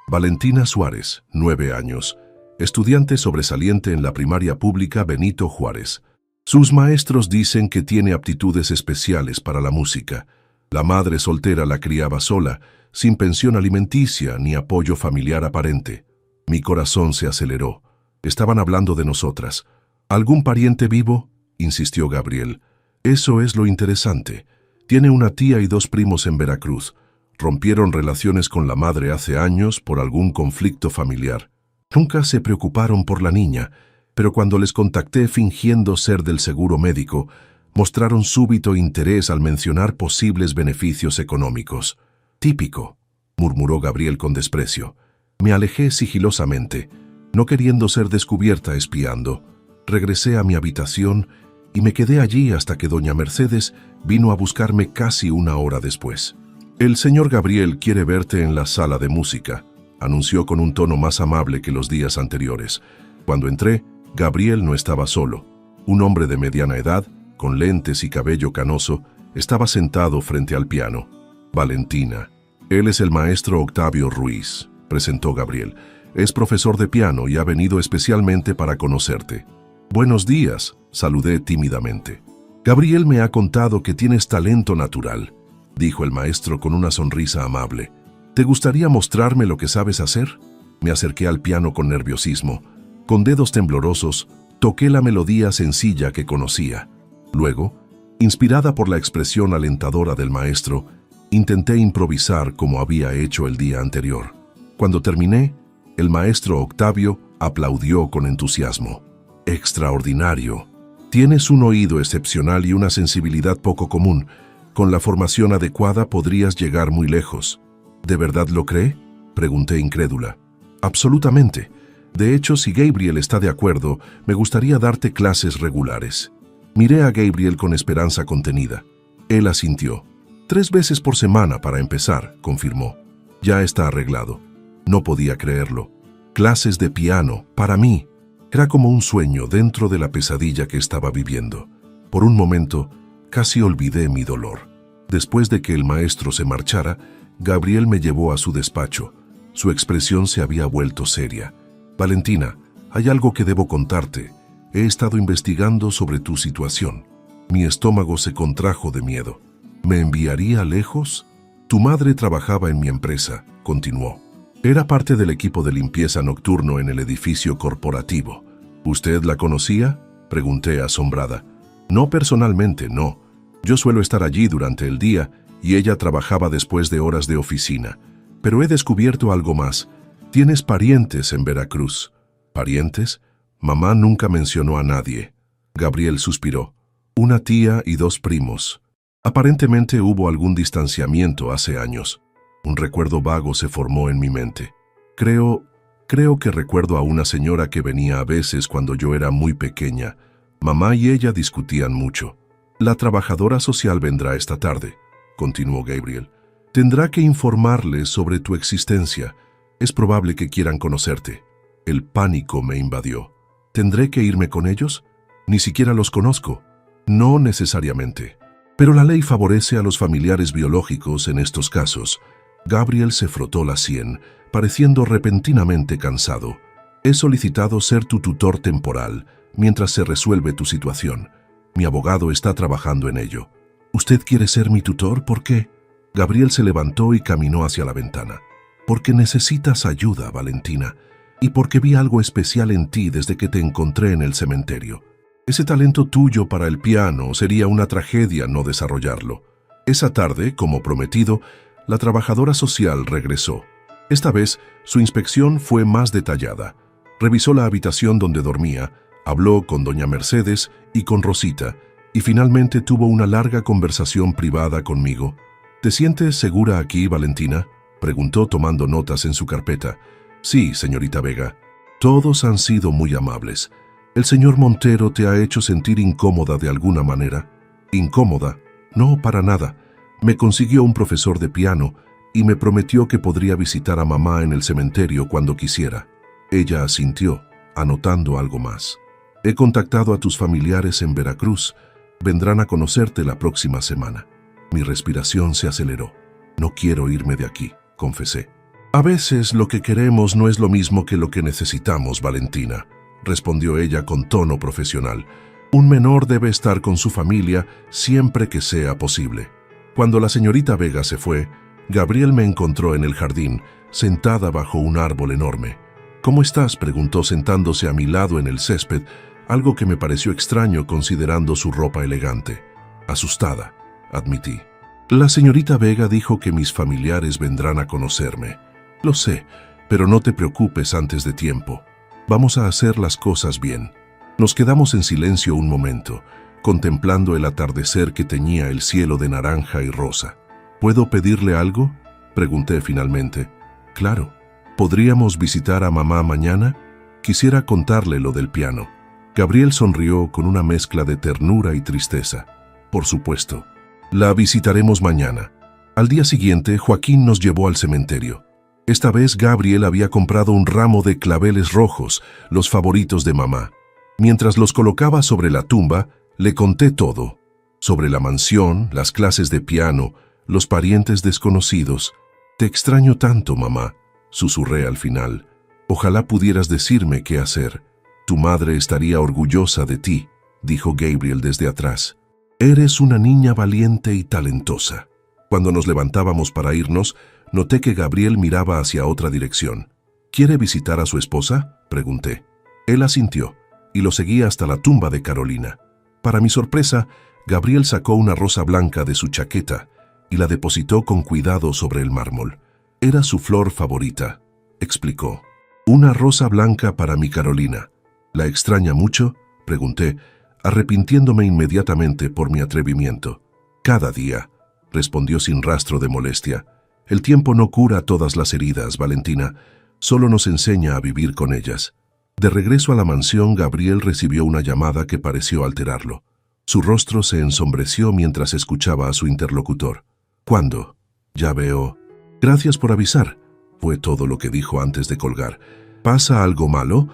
«Valentina Suárez, 9 años, estudiante sobresaliente en la primaria pública Benito Juárez. Sus maestros dicen que tiene aptitudes especiales para la música. La madre soltera la criaba sola, sin pensión alimenticia ni apoyo familiar aparente». Mi corazón se aceleró. Estaban hablando de nosotras. «¿Algún pariente vivo?», insistió Gabriel. «Eso es lo interesante. Tiene una tía y 2 primos en Veracruz. Rompieron relaciones con la madre hace años por algún conflicto familiar. Nunca se preocuparon por la niña, pero cuando les contacté fingiendo ser del seguro médico, mostraron súbito interés al mencionar posibles beneficios económicos». «Típico», murmuró Gabriel con desprecio. Me alejé sigilosamente, no queriendo ser descubierta espiando. Regresé a mi habitación y me quedé allí hasta que doña Mercedes vino a buscarme casi 1 hora después. «El señor Gabriel quiere verte en la sala de música», anunció con un tono más amable que los días anteriores. Cuando entré, Gabriel no estaba solo. Un hombre de mediana edad, con lentes y cabello canoso, estaba sentado frente al piano. «Valentina, él es el maestro Octavio Ruiz», presentó Gabriel. «Es profesor de piano y ha venido especialmente para conocerte». «Buenos días», saludé tímidamente. «Gabriel me ha contado que tienes talento natural», dijo el maestro con una sonrisa amable. «¿Te gustaría mostrarme lo que sabes hacer?». Me acerqué al piano con nerviosismo. Con dedos temblorosos, toqué la melodía sencilla que conocía. Luego, inspirada por la expresión alentadora del maestro, intenté improvisar como había hecho el día anterior. Cuando terminé, el maestro Octavio aplaudió con entusiasmo. «Extraordinario. Tienes un oído excepcional y una sensibilidad poco común. Con la formación adecuada podrías llegar muy lejos». «¿De verdad lo cree?», pregunté incrédula. «Absolutamente. De hecho, si Gabriel está de acuerdo, me gustaría darte clases regulares. Miré a Gabriel con esperanza contenida. Él asintió. 3 veces por semana para empezar, confirmó. Ya está arreglado. No podía creerlo. Clases de piano, para mí. Era como un sueño dentro de la pesadilla que estaba viviendo. Por un momento, casi olvidé mi dolor. Después de que el maestro se marchara, Gabriel me llevó a su despacho. Su expresión se había vuelto seria. Valentina, hay algo que debo contarte. He estado investigando sobre tu situación. Mi estómago se contrajo de miedo. ¿Me enviaría lejos? Tu madre trabajaba en mi empresa, continuó. Era parte del equipo de limpieza nocturno en el edificio corporativo. ¿Usted la conocía?, pregunté asombrada. No personalmente, no. Yo suelo estar allí durante el día y ella trabajaba después de horas de oficina. Pero he descubierto algo más. Tienes parientes en Veracruz. ¿Parientes? Mamá nunca mencionó a nadie. Gabriel suspiró. Una tía y 2 primos. Aparentemente hubo algún distanciamiento hace años. Un recuerdo vago se formó en mi mente. Creo que recuerdo a una señora que venía a veces cuando yo era muy pequeña. Mamá y ella discutían mucho. La trabajadora social vendrá esta tarde, continuó Gabriel. Tendrá que informarles sobre tu existencia. Es probable que quieran conocerte. El pánico me invadió. ¿Tendré que irme con ellos? Ni siquiera los conozco. No necesariamente. Pero la ley favorece a los familiares biológicos en estos casos. Gabriel se frotó la sien, pareciendo repentinamente cansado. He solicitado ser tu tutor temporal mientras se resuelve tu situación. Mi abogado está trabajando en ello. ¿Usted quiere ser mi tutor? ¿Por qué? Gabriel se levantó y caminó hacia la ventana. Porque necesitas ayuda, Valentina, y porque vi algo especial en ti desde que te encontré en el cementerio. Ese talento tuyo para el piano sería una tragedia no desarrollarlo. Esa tarde, como prometido, la trabajadora social regresó. Esta vez, su inspección fue más detallada. Revisó la habitación donde dormía, habló con doña Mercedes y con Rosita, y finalmente tuvo una larga conversación privada conmigo. ¿Te sientes segura aquí, Valentina?, preguntó tomando notas en su carpeta. Sí, señorita Vega. Todos han sido muy amables. ¿El señor Montero te ha hecho sentir incómoda de alguna manera? ¿Incómoda? No, para nada. Me consiguió un profesor de piano y me prometió que podría visitar a mamá en el cementerio cuando quisiera. Ella asintió, anotando algo más. He contactado a tus familiares en Veracruz. Vendrán a conocerte la próxima semana. Mi respiración se aceleró. No quiero irme de aquí, confesé. A veces lo que queremos no es lo mismo que lo que necesitamos, Valentina, respondió ella con tono profesional. Un menor debe estar con su familia siempre que sea posible. Cuando la señorita Vega se fue, Gabriel me encontró en el jardín, sentada bajo un árbol enorme. ¿Cómo estás?, preguntó sentándose a mi lado en el césped, algo que me pareció extraño considerando su ropa elegante. Asustada, admití. La señorita Vega dijo que mis familiares vendrán a conocerme. Lo sé, pero no te preocupes antes de tiempo. Vamos a hacer las cosas bien. Nos quedamos en silencio un momento, contemplando el atardecer que teñía el cielo de naranja y rosa. ¿Puedo pedirle algo?, pregunté finalmente. Claro. ¿Podríamos visitar a mamá mañana? Quisiera contarle lo del piano. Gabriel sonrió con una mezcla de ternura y tristeza. Por supuesto. La visitaremos mañana. Al día siguiente, Joaquín nos llevó al cementerio. Esta vez Gabriel había comprado un ramo de claveles rojos, los favoritos de mamá. Mientras los colocaba sobre la tumba, le conté todo. Sobre la mansión, las clases de piano, los parientes desconocidos. Te extraño tanto, mamá, susurré al final. Ojalá pudieras decirme qué hacer. Tu madre estaría orgullosa de ti, dijo Gabriel desde atrás. Eres una niña valiente y talentosa. Cuando nos levantábamos para irnos, noté que Gabriel miraba hacia otra dirección. ¿Quiere visitar a su esposa?, pregunté. Él asintió, y lo seguí hasta la tumba de Carolina. Para mi sorpresa, Gabriel sacó una rosa blanca de su chaqueta y la depositó con cuidado sobre el mármol. Era su flor favorita, explicó. Una rosa blanca para mi Carolina. ¿La extraña mucho?, pregunté, arrepintiéndome inmediatamente por mi atrevimiento. Cada día, respondió sin rastro de molestia. El tiempo no cura todas las heridas, Valentina, solo nos enseña a vivir con ellas. De regreso a la mansión, Gabriel recibió una llamada que pareció alterarlo. Su rostro se ensombreció mientras escuchaba a su interlocutor. ¿Cuándo? Ya veo. Gracias por avisar, fue todo lo que dijo antes de colgar. ¿Pasa algo malo?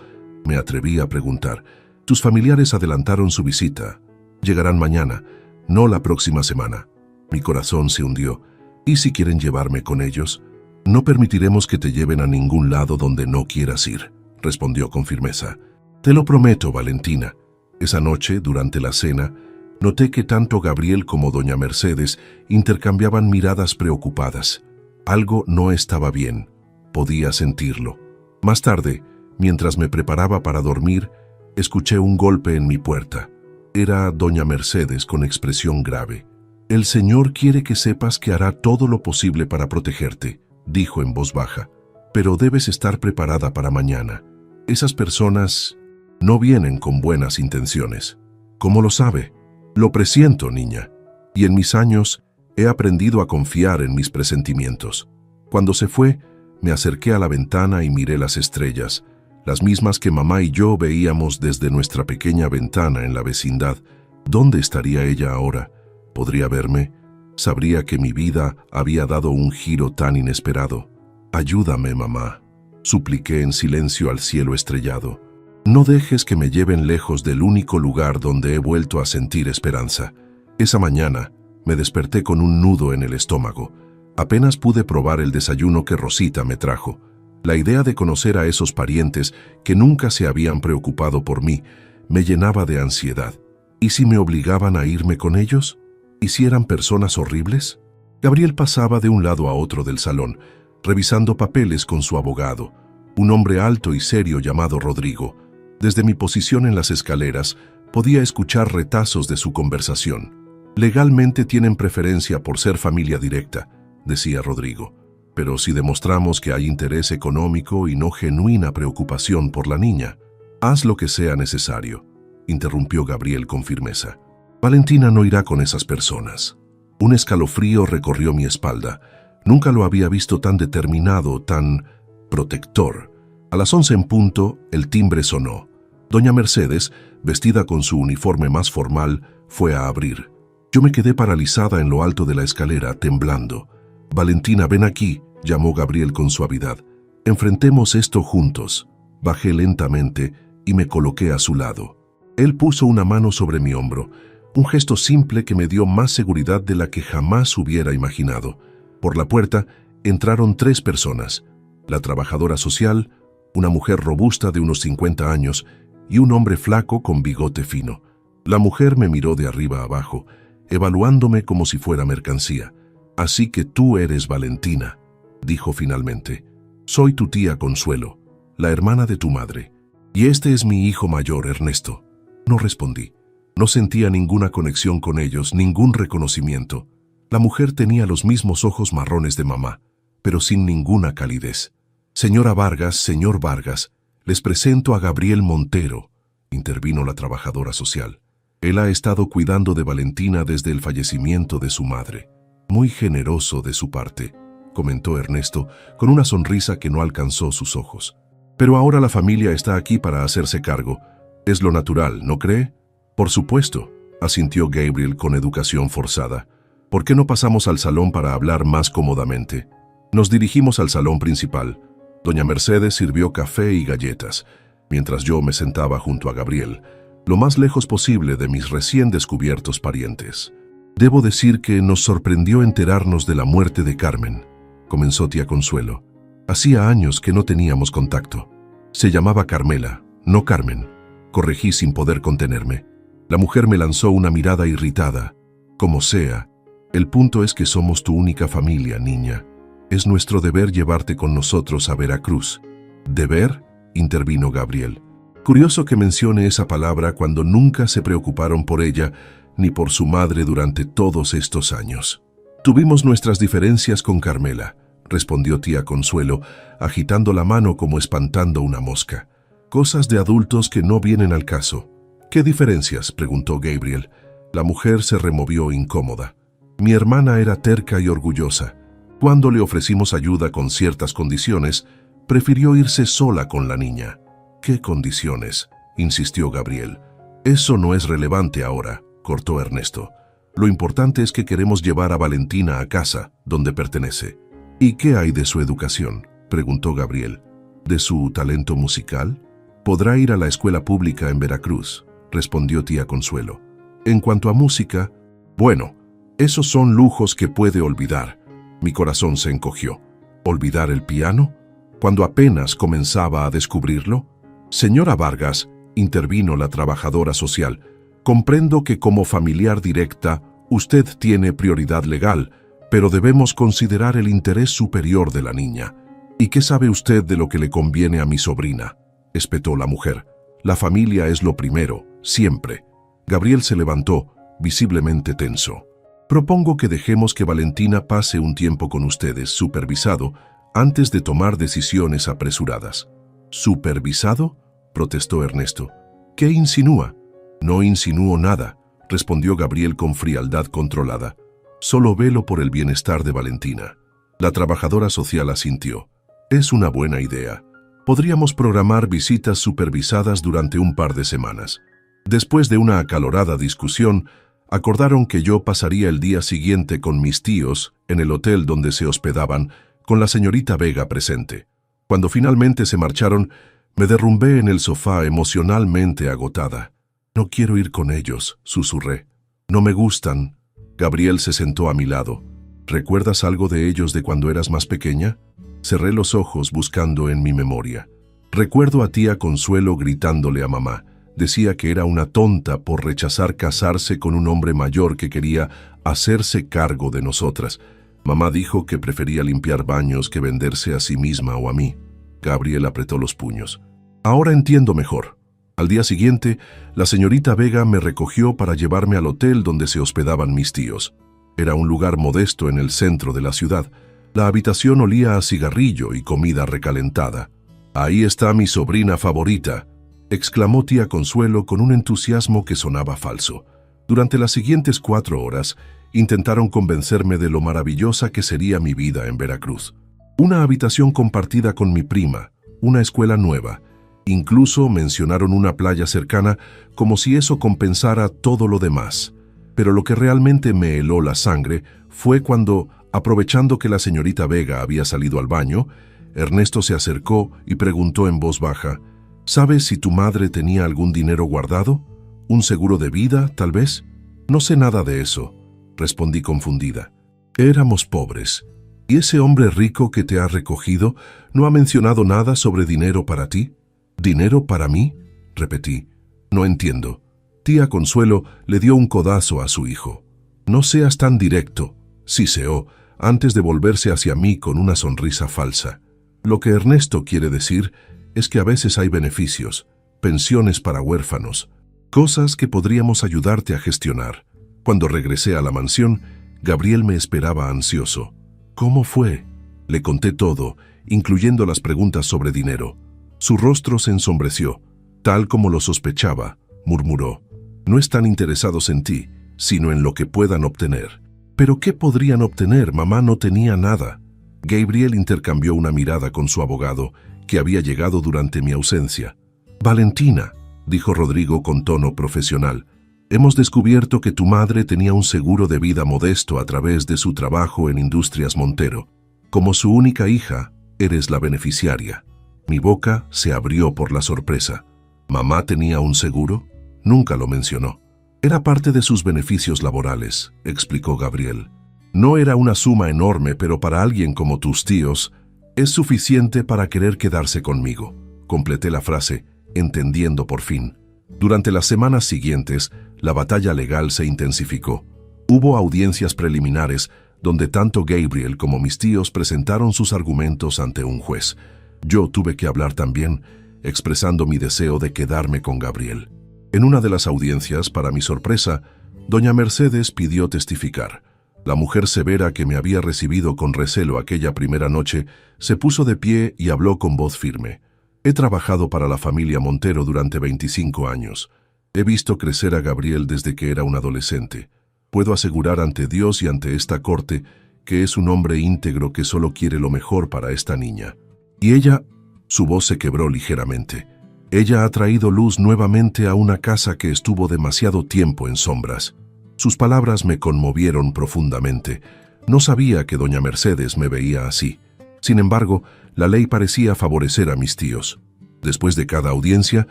Me atreví a preguntar. Tus familiares adelantaron su visita. Llegarán mañana, no la próxima semana. Mi corazón se hundió. ¿Y si quieren llevarme con ellos? No permitiremos que te lleven a ningún lado donde no quieras ir, respondió con firmeza. Te lo prometo, Valentina. Esa noche, durante la cena, noté que tanto Gabriel como doña Mercedes intercambiaban miradas preocupadas. Algo no estaba bien. Podía sentirlo. Más tarde, mientras me preparaba para dormir, escuché un golpe en mi puerta. Era doña Mercedes con expresión grave. El Señor quiere que sepas que hará todo lo posible para protegerte, dijo en voz baja, pero debes estar preparada para mañana. Esas personas no vienen con buenas intenciones. ¿Cómo lo sabe? Lo presiento, niña, y en mis años he aprendido a confiar en mis presentimientos. Cuando se fue, me acerqué a la ventana y miré las estrellas, las mismas que mamá y yo veíamos desde nuestra pequeña ventana en la vecindad. ¿Dónde estaría ella ahora? ¿Podría verme? ¿Sabría que mi vida había dado un giro tan inesperado? Ayúdame, mamá, supliqué en silencio al cielo estrellado. No dejes que me lleven lejos del único lugar donde he vuelto a sentir esperanza. Esa mañana me desperté con un nudo en el estómago. Apenas pude probar el desayuno que Rosita me trajo. La idea de conocer a esos parientes que nunca se habían preocupado por mí me llenaba de ansiedad. ¿Y si me obligaban a irme con ellos? ¿Y si eran personas horribles? Gabriel pasaba de un lado a otro del salón, revisando papeles con su abogado, un hombre alto y serio llamado Rodrigo. Desde mi posición en las escaleras, podía escuchar retazos de su conversación. Legalmente tienen preferencia por ser familia directa, decía Rodrigo. Pero si demostramos que hay interés económico y no genuina preocupación por la niña, haz lo que sea necesario, interrumpió Gabriel con firmeza. Valentina no irá con esas personas. Un escalofrío recorrió mi espalda. Nunca lo había visto tan determinado, tan protector. A las 11 en punto, el timbre sonó. Doña Mercedes, vestida con su uniforme más formal, fue a abrir. Yo me quedé paralizada en lo alto de la escalera, temblando. Valentina, ven aquí, llamó Gabriel con suavidad. Enfrentemos esto juntos. Bajé lentamente y me coloqué a su lado. Él puso una mano sobre mi hombro, un gesto simple que me dio más seguridad de la que jamás hubiera imaginado. Por la puerta entraron 3 personas: la trabajadora social, una mujer robusta de unos 50 años y un hombre flaco con bigote fino. La mujer me miró de arriba a abajo, evaluándome como si fuera mercancía. Así que tú eres Valentina, dijo finalmente. Soy tu tía Consuelo, la hermana de tu madre. Y este es mi hijo mayor, Ernesto. No respondí. No sentía ninguna conexión con ellos, ningún reconocimiento. La mujer tenía los mismos ojos marrones de mamá, pero sin ninguna calidez. Señora Vargas, señor Vargas, les presento a Gabriel Montero, intervino la trabajadora social. Él ha estado cuidando de Valentina desde el fallecimiento de su madre. Muy generoso de su parte, comentó Ernesto con una sonrisa que no alcanzó sus ojos. Pero ahora la familia está aquí para hacerse cargo. Es lo natural, ¿no cree? Por supuesto, asintió Gabriel con educación forzada. ¿Por qué no pasamos al salón para hablar más cómodamente? Nos dirigimos al salón principal. Doña Mercedes sirvió café y galletas, mientras yo me sentaba junto a Gabriel, lo más lejos posible de mis recién descubiertos parientes. Debo decir que nos sorprendió enterarnos de la muerte de Carmen, comenzó tía Consuelo. Hacía años que no teníamos contacto. Se llamaba Carmela, no Carmen. Corregí sin poder contenerme. La mujer me lanzó una mirada irritada. Como sea, el punto es que somos tu única familia, niña. Es nuestro deber llevarte con nosotros a Veracruz. ¿Deber?, intervino Gabriel. Curioso que mencione esa palabra cuando nunca se preocuparon por ella ni por su madre durante todos estos años. Tuvimos nuestras diferencias con Carmela, respondió tía Consuelo, agitando la mano como espantando una mosca. Cosas de adultos que no vienen al caso. ¿Qué diferencias?, preguntó Gabriel. La mujer se removió incómoda. Mi hermana era terca y orgullosa. Cuando le ofrecimos ayuda con ciertas condiciones, prefirió irse sola con la niña. ¿Qué condiciones?, insistió Gabriel. Eso no es relevante ahora, cortó Ernesto. Lo importante es que queremos llevar a Valentina a casa, donde pertenece. ¿Y qué hay de su educación?, preguntó Gabriel. ¿De su talento musical? Podrá ir a la escuela pública en Veracruz, respondió tía Consuelo. En cuanto a música, bueno, esos son lujos que puede olvidar. Mi corazón se encogió. ¿Olvidar el piano? Cuando apenas comenzaba a descubrirlo. Señora Vargas, intervino la trabajadora social, comprendo que como familiar directa usted tiene prioridad legal, pero debemos considerar el interés superior de la niña. ¿Y qué sabe usted de lo que le conviene a mi sobrina?, espetó la mujer. La familia es lo primero, siempre. Gabriel se levantó, visiblemente tenso. Propongo que dejemos que Valentina pase un tiempo con ustedes, supervisado, antes de tomar decisiones apresuradas. ¿Supervisado?, protestó Ernesto. ¿Qué insinúa? No insinúo nada, respondió Gabriel con frialdad controlada. Solo velo por el bienestar de Valentina. La trabajadora social asintió. Es una buena idea. Podríamos programar visitas supervisadas durante un par de semanas. Después de una acalorada discusión, acordaron que yo pasaría el día siguiente con mis tíos en el hotel donde se hospedaban, con la señorita Vega presente. Cuando finalmente se marcharon, me derrumbé en el sofá emocionalmente agotada. No quiero ir con ellos, susurré. No me gustan. Gabriel se sentó a mi lado. ¿Recuerdas algo de ellos de cuando eras más pequeña? Cerré los ojos buscando en mi memoria. Recuerdo a tía Consuelo gritándole a mamá. Decía que era una tonta por rechazar casarse con un hombre mayor que quería hacerse cargo de nosotras. Mamá dijo que prefería limpiar baños que venderse a sí misma o a mí. Gabriel apretó los puños. Ahora entiendo mejor. Al día siguiente, la señorita Vega me recogió para llevarme al hotel donde se hospedaban mis tíos. Era un lugar modesto en el centro de la ciudad. La habitación olía a cigarrillo y comida recalentada. «Ahí está mi sobrina favorita», exclamó tía Consuelo con un entusiasmo que sonaba falso. Durante las siguientes 4 horas, intentaron convencerme de lo maravillosa que sería mi vida en Veracruz. Una habitación compartida con mi prima, una escuela nueva. Incluso mencionaron una playa cercana como si eso compensara todo lo demás. Pero lo que realmente me heló la sangre fue cuando, aprovechando que la señorita Vega había salido al baño, Ernesto se acercó y preguntó en voz baja, «¿Sabes si tu madre tenía algún dinero guardado? ¿Un seguro de vida, tal vez?» «No sé nada de eso», respondí confundida. «Éramos pobres. ¿Y ese hombre rico que te ha recogido no ha mencionado nada sobre dinero para ti?» «¿Dinero para mí?», repetí. «No entiendo». Tía Consuelo le dio un codazo a su hijo. «No seas tan directo», siseó, antes de volverse hacia mí con una sonrisa falsa. «Lo que Ernesto quiere decir es que a veces hay beneficios, pensiones para huérfanos, cosas que podríamos ayudarte a gestionar». Cuando regresé a la mansión, Gabriel me esperaba ansioso. «¿Cómo fue?». Le conté todo, incluyendo las preguntas sobre dinero. Su rostro se ensombreció. «Tal como lo sospechaba», murmuró. «No están interesados en ti, sino en lo que puedan obtener». «¿Pero qué podrían obtener? Mamá no tenía nada». Gabriel intercambió una mirada con su abogado, que había llegado durante mi ausencia. «Valentina», dijo Rodrigo con tono profesional, «hemos descubierto que tu madre tenía un seguro de vida modesto a través de su trabajo en Industrias Montero. Como su única hija, eres la beneficiaria». Mi boca se abrió por la sorpresa. ¿Mamá tenía un seguro? Nunca lo mencionó. Era parte de sus beneficios laborales, explicó Gabriel. No era una suma enorme, pero para alguien como tus tíos, es suficiente para querer quedarse conmigo. Completé la frase, entendiendo por fin. Durante las semanas siguientes, la batalla legal se intensificó. Hubo audiencias preliminares donde tanto Gabriel como mis tíos presentaron sus argumentos ante un juez. Yo tuve que hablar también, expresando mi deseo de quedarme con Gabriel. En una de las audiencias, para mi sorpresa, doña Mercedes pidió testificar. La mujer severa que me había recibido con recelo aquella primera noche se puso de pie y habló con voz firme. He trabajado para la familia Montero durante 25 años. He visto crecer a Gabriel desde que era un adolescente. Puedo asegurar ante Dios y ante esta corte que es un hombre íntegro que solo quiere lo mejor para esta niña. Y ella, su voz se quebró ligeramente. Ella ha traído luz nuevamente a una casa que estuvo demasiado tiempo en sombras. Sus palabras me conmovieron profundamente. No sabía que doña Mercedes me veía así. Sin embargo, la ley parecía favorecer a mis tíos. Después de cada audiencia,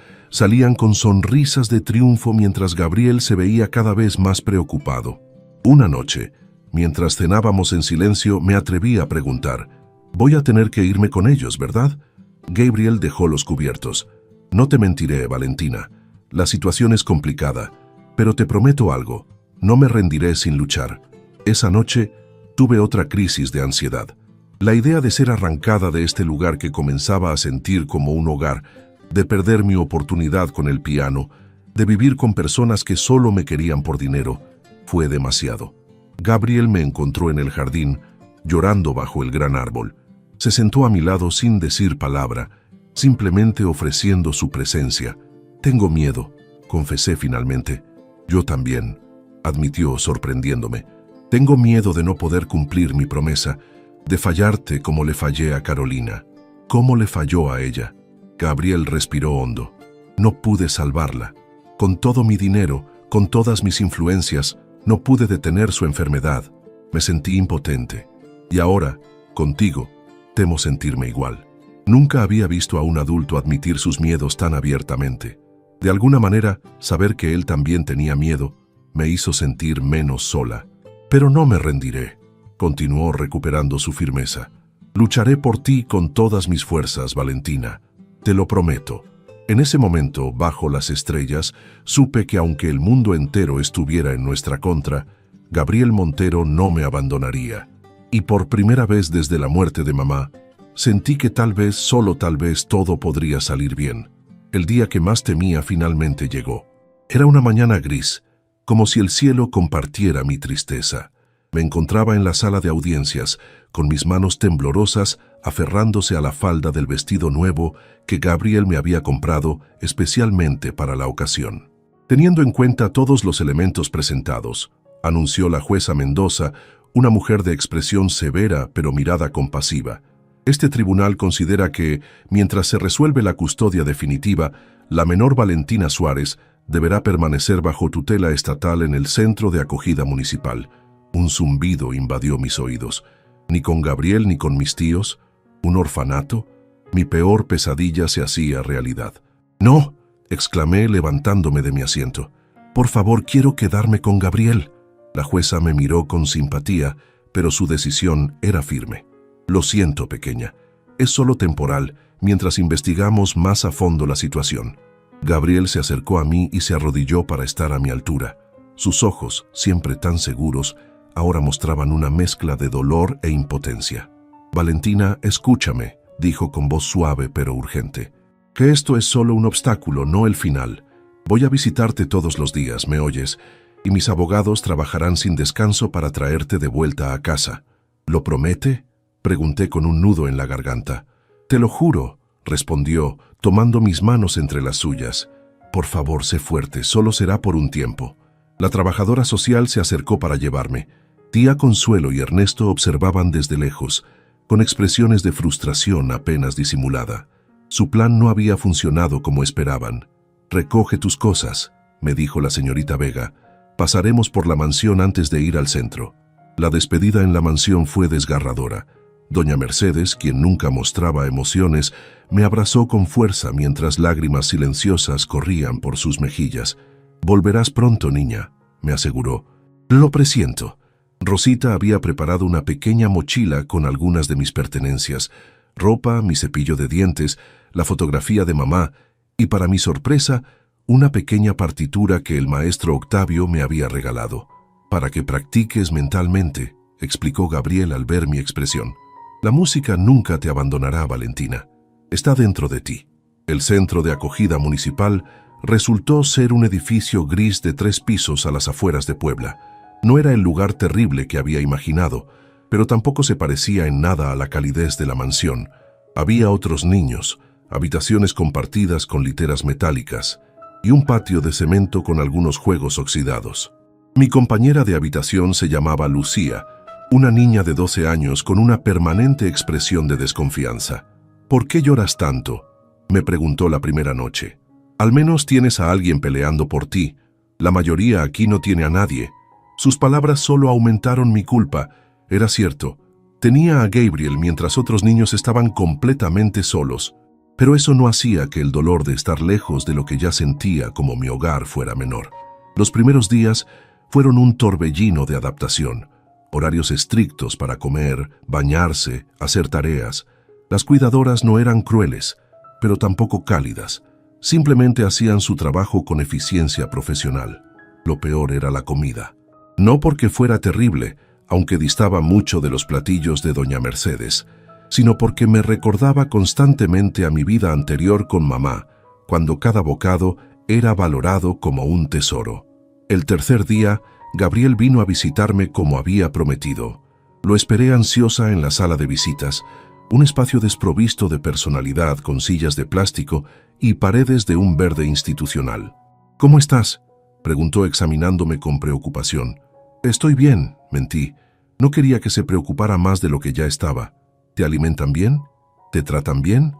salían con sonrisas de triunfo mientras Gabriel se veía cada vez más preocupado. Una noche, mientras cenábamos en silencio, me atreví a preguntar: «Voy a tener que irme con ellos, ¿verdad?». Gabriel dejó los cubiertos. «No te mentiré, Valentina. La situación es complicada, pero te prometo algo. No me rendiré sin luchar». Esa noche tuve otra crisis de ansiedad. La idea de ser arrancada de este lugar que comenzaba a sentir como un hogar, de perder mi oportunidad con el piano, de vivir con personas que solo me querían por dinero, fue demasiado. Gabriel me encontró en el jardín, llorando bajo el gran árbol. Se sentó a mi lado sin decir palabra, simplemente ofreciendo su presencia. «Tengo miedo», confesé finalmente. «Yo también», admitió sorprendiéndome. «Tengo miedo de no poder cumplir mi promesa, de fallarte como le fallé a Carolina». «¿Cómo le falló a ella?». Gabriel respiró hondo. «No pude salvarla. Con todo mi dinero, con todas mis influencias, no pude detener su enfermedad. Me sentí impotente. Y ahora, contigo, temo sentirme igual». Nunca había visto a un adulto admitir sus miedos tan abiertamente. De alguna manera, saber que él también tenía miedo me hizo sentir menos sola. «Pero no me rendiré», continuó recuperando su firmeza. «Lucharé por ti con todas mis fuerzas, Valentina. Te lo prometo». En ese momento, bajo las estrellas, supe que aunque el mundo entero estuviera en nuestra contra, Gabriel Montero no me abandonaría. Y por primera vez desde la muerte de mamá, sentí que tal vez, solo tal vez, todo podría salir bien. El día que más temía finalmente llegó. Era una mañana gris, como si el cielo compartiera mi tristeza. Me encontraba en la sala de audiencias, con mis manos temblorosas aferrándose a la falda del vestido nuevo que Gabriel me había comprado especialmente para la ocasión. «Teniendo en cuenta todos los elementos presentados», anunció la jueza Mendoza, una mujer de expresión severa pero mirada compasiva, «este tribunal considera que, mientras se resuelve la custodia definitiva, la menor Valentina Suárez deberá permanecer bajo tutela estatal en el centro de acogida municipal». Un zumbido invadió mis oídos. Ni con Gabriel ni con mis tíos. ¿Un orfanato? Mi peor pesadilla se hacía realidad. «¡No!», exclamé levantándome de mi asiento. «Por favor, quiero quedarme con Gabriel». La jueza me miró con simpatía, pero su decisión era firme. «Lo siento, pequeña. Es solo temporal, mientras investigamos más a fondo la situación». Gabriel se acercó a mí y se arrodilló para estar a mi altura. Sus ojos, siempre tan seguros, ahora mostraban una mezcla de dolor e impotencia. «Valentina, escúchame», dijo con voz suave pero urgente. «Que esto es solo un obstáculo, no el final. Voy a visitarte todos los días, ¿me oyes? Y mis abogados trabajarán sin descanso para traerte de vuelta a casa». «¿Lo promete?», pregunté con un nudo en la garganta. «Te lo juro», respondió, tomando mis manos entre las suyas. «Por favor, sé fuerte, solo será por un tiempo». La trabajadora social se acercó para llevarme. Tía Consuelo y Ernesto observaban desde lejos, con expresiones de frustración apenas disimulada. Su plan no había funcionado como esperaban. «Recoge tus cosas», me dijo la señorita Vega. «Pasaremos por la mansión antes de ir al centro». La despedida en la mansión fue desgarradora. Doña Mercedes, quien nunca mostraba emociones, me abrazó con fuerza mientras lágrimas silenciosas corrían por sus mejillas. «Volverás pronto, niña», me aseguró. «Lo presiento». Rosita había preparado una pequeña mochila con algunas de mis pertenencias, ropa, mi cepillo de dientes, la fotografía de mamá y, para mi sorpresa, una pequeña partitura que el maestro Octavio me había regalado. «Para que practiques mentalmente», explicó Gabriel al ver mi expresión. «La música nunca te abandonará, Valentina. Está dentro de ti». El centro de acogida municipal resultó ser un edificio gris de 3 pisos a las afueras de Puebla. No era el lugar terrible que había imaginado, pero tampoco se parecía en nada a la calidez de la mansión. Había otros niños, habitaciones compartidas con literas metálicas y un patio de cemento con algunos juegos oxidados. Mi compañera de habitación se llamaba Lucía, una niña de 12 años con una permanente expresión de desconfianza. «¿Por qué lloras tanto?», me preguntó la primera noche. Al menos tienes a alguien peleando por ti. La mayoría aquí no tiene a nadie. Sus palabras solo aumentaron mi culpa. Era cierto. Tenía a Gabriel mientras otros niños estaban completamente solos. Pero eso no hacía que el dolor de estar lejos de lo que ya sentía como mi hogar fuera menor. Los primeros días fueron un torbellino de adaptación. Horarios estrictos para comer, bañarse, hacer tareas. Las cuidadoras no eran crueles, pero tampoco cálidas. Simplemente hacían su trabajo con eficiencia profesional. Lo peor era la comida. No porque fuera terrible, aunque distaba mucho de los platillos de doña Mercedes, sino porque me recordaba constantemente a mi vida anterior con mamá, cuando cada bocado era valorado como un tesoro. El tercer día, Gabriel vino a visitarme como había prometido. Lo esperé ansiosa en la sala de visitas, un espacio desprovisto de personalidad con sillas de plástico y paredes de un verde institucional. «¿Cómo estás?», preguntó examinándome con preocupación. «Estoy bien», mentí. No quería que se preocupara más de lo que ya estaba. «¿Te alimentan bien? ¿Te tratan bien?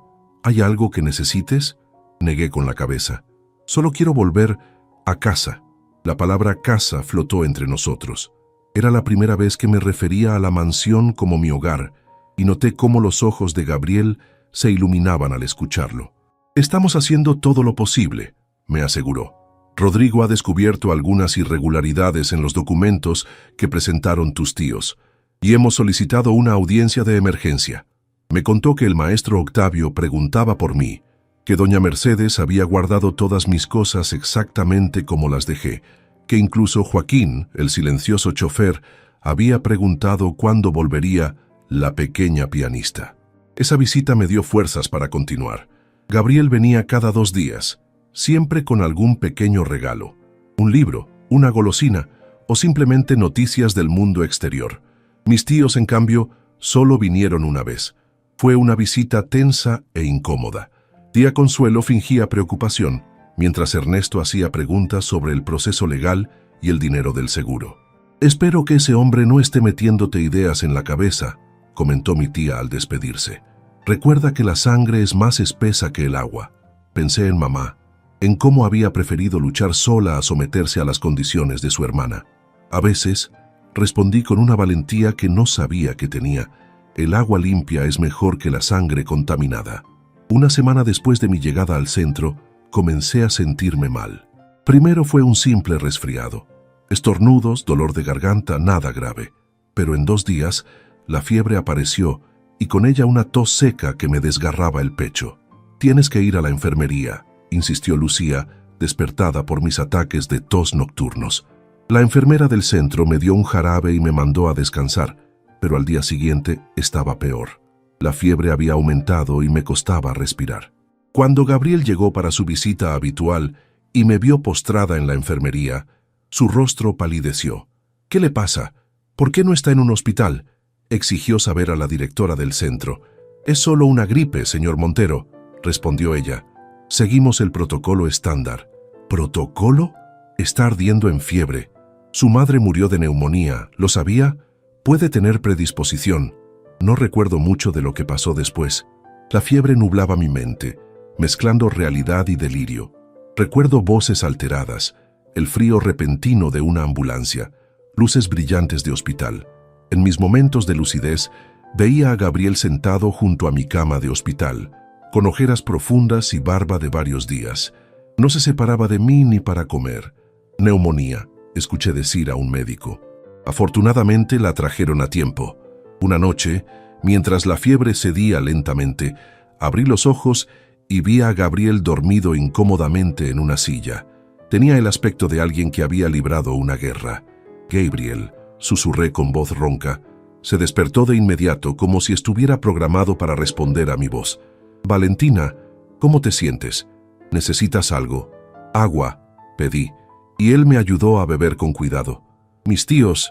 ¿Hay algo que necesites?», negué con la cabeza. «Solo quiero volver a casa». La palabra casa flotó entre nosotros. Era la primera vez que me refería a la mansión como mi hogar, y noté cómo los ojos de Gabriel se iluminaban al escucharlo. «Estamos haciendo todo lo posible», me aseguró. «Rodrigo ha descubierto algunas irregularidades en los documentos que presentaron tus tíos, y hemos solicitado una audiencia de emergencia». Me contó que el maestro Octavio preguntaba por mí, que doña Mercedes había guardado todas mis cosas exactamente como las dejé, que incluso Joaquín, el silencioso chofer, había preguntado cuándo volvería la pequeña pianista. Esa visita me dio fuerzas para continuar. Gabriel venía cada 2 días, siempre con algún pequeño regalo, un libro, una golosina o simplemente noticias del mundo exterior. Mis tíos, en cambio, solo vinieron una vez. Fue una visita tensa e incómoda. Tía Consuelo fingía preocupación, mientras Ernesto hacía preguntas sobre el proceso legal y el dinero del seguro. «Espero que ese hombre no esté metiéndote ideas en la cabeza», comentó mi tía al despedirse. «Recuerda que la sangre es más espesa que el agua». Pensé en mamá, en cómo había preferido luchar sola a someterse a las condiciones de su hermana. A veces, respondí con una valentía que no sabía que tenía. El agua limpia es mejor que la sangre contaminada. Una semana después de mi llegada al centro, comencé a sentirme mal. Primero fue un simple resfriado. Estornudos, dolor de garganta, nada grave. Pero en 2 días, la fiebre apareció y con ella una tos seca que me desgarraba el pecho. «Tienes que ir a la enfermería», insistió Lucía, despertada por mis ataques de tos nocturnos. La enfermera del centro me dio un jarabe y me mandó a descansar, pero al día siguiente estaba peor. La fiebre había aumentado y me costaba respirar. Cuando Gabriel llegó para su visita habitual y me vio postrada en la enfermería, su rostro palideció. «¿Qué le pasa? ¿Por qué no está en un hospital?», exigió saber a la directora del centro. «Es solo una gripe, señor Montero», respondió ella. «Seguimos el protocolo estándar». «¿Protocolo?». «Está ardiendo en fiebre. Su madre murió de neumonía, ¿lo sabía? Puede tener predisposición». No recuerdo mucho de lo que pasó después. La fiebre nublaba mi mente, mezclando realidad y delirio. Recuerdo voces alteradas, el frío repentino de una ambulancia, luces brillantes de hospital. En mis momentos de lucidez, veía a Gabriel sentado junto a mi cama de hospital, con ojeras profundas y barba de varios días. No se separaba de mí ni para comer. «Neumonía», escuché decir a un médico. Afortunadamente la trajeron a tiempo. Una noche, mientras la fiebre cedía lentamente, abrí los ojos y vi a Gabriel dormido incómodamente en una silla. Tenía el aspecto de alguien que había librado una guerra. «Gabriel», susurré con voz ronca. Se despertó de inmediato como si estuviera programado para responder a mi voz. «Valentina, ¿cómo te sientes? ¿Necesitas algo?». «Agua», pedí, y él me ayudó a beber con cuidado. «¿Mis tíos